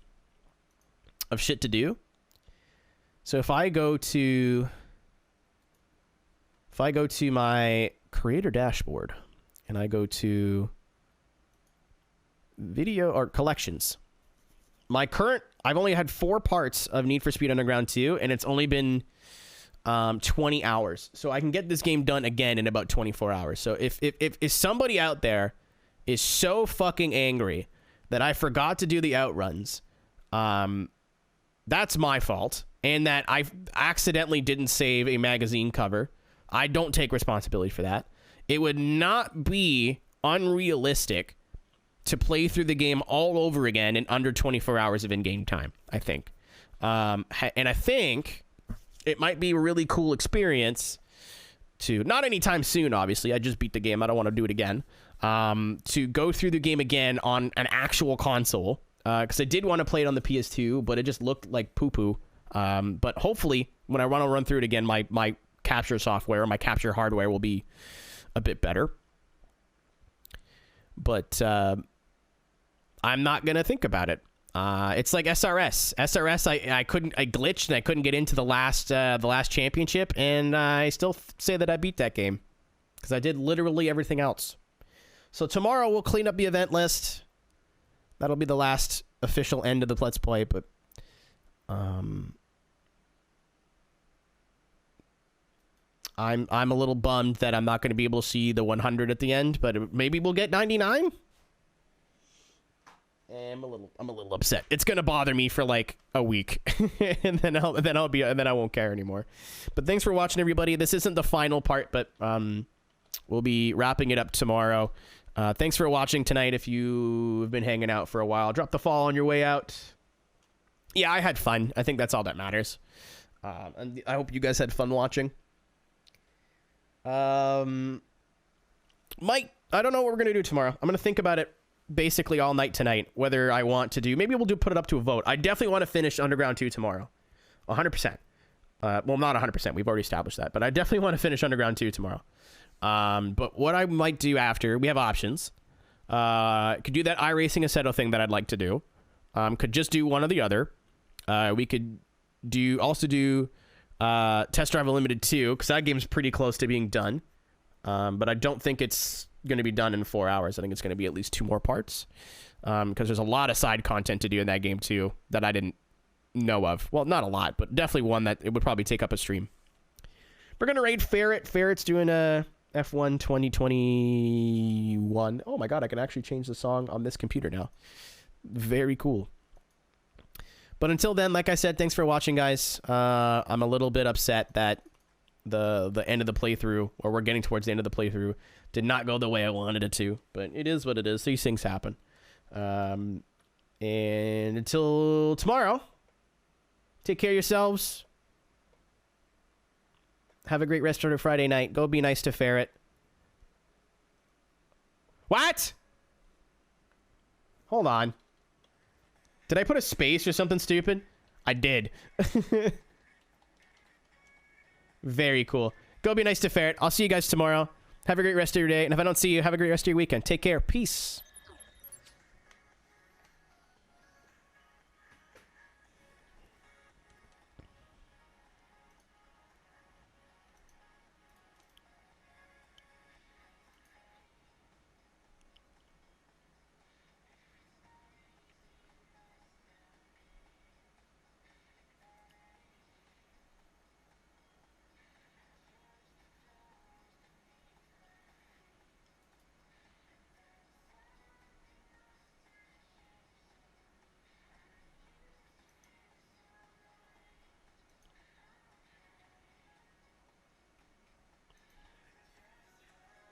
shit to do. So if I go to my creator dashboard and I go to video or collections, I've only had 4 parts of Need for Speed Underground 2 and it's only been 20 hours. So I can get this game done again in about 24 hours. So if somebody out there is so fucking angry that I forgot to do the outruns, that's my fault. And that I accidentally didn't save a magazine cover. I don't take responsibility for that. It would not be unrealistic to play through the game all over again in under 24 hours of in-game time, I think. And I think it might be a really cool experience to, not anytime soon, obviously. I just beat the game. I don't want to do it again. To go through the game again on an actual console. Because I did want to play it on the PS2, but it just looked like poo-poo. But hopefully, when I want to run through it again, my capture software, my capture hardware will be a bit better. But I'm not going to think about it. It's like SRS. SRS, I glitched and I couldn't get into the last championship, and I still say that I beat that game. Because I did literally everything else. So tomorrow we'll clean up the event list. That'll be the last official end of the Let's Play, but I'm a little bummed that I'm not going to be able to see the 100 at the end, but maybe we'll get 99. I'm a little upset. It's going to bother me for like a week and then I won't care anymore. But thanks for watching, everybody. This isn't the final part, but we'll be wrapping it up tomorrow. Thanks for watching tonight. If you've been hanging out for a while, drop the follow on your way out. Yeah, I had fun. I think that's all that matters. And I hope you guys had fun watching. I don't know what we're going to do tomorrow. I'm going to think about it basically all night tonight, whether I want to do, maybe we'll put it up to a vote. I definitely want to finish Underground 2 tomorrow. 100%. Well, not 100%. We've already established that, but I definitely want to finish Underground 2 tomorrow. But what I might do after, we have options. Could do that iRacing Assetto thing that I'd like to do. Could just do one or the other. We could also do Test Drive Unlimited 2, because that game's pretty close to being done. But I don't think it's going to be done in 4 hours. I think it's going to be at least 2 more parts. Because there's a lot of side content to do in that game too that I didn't know of. Well, not a lot, but definitely one that it would probably take up a stream. We're going to raid Ferret. Ferret's doing a F1 2021. Oh my god, I can actually change the song on this computer now. Very cool. But until then, like I said, thanks for watching, guys. I'm a little bit upset that the end of the playthrough, or we're getting towards the end of the playthrough, did not go the way I wanted it to. But it is what it is. These things happen. And until tomorrow, take care of yourselves. Have a great rest of the Friday night. Go be nice to Ferret. What? Hold on. Did I put a space or something stupid? I did. Very cool. Go be nice to Ferret. I'll see you guys tomorrow. Have a great rest of your day. And if I don't see you, have a great rest of your weekend. Take care. Peace.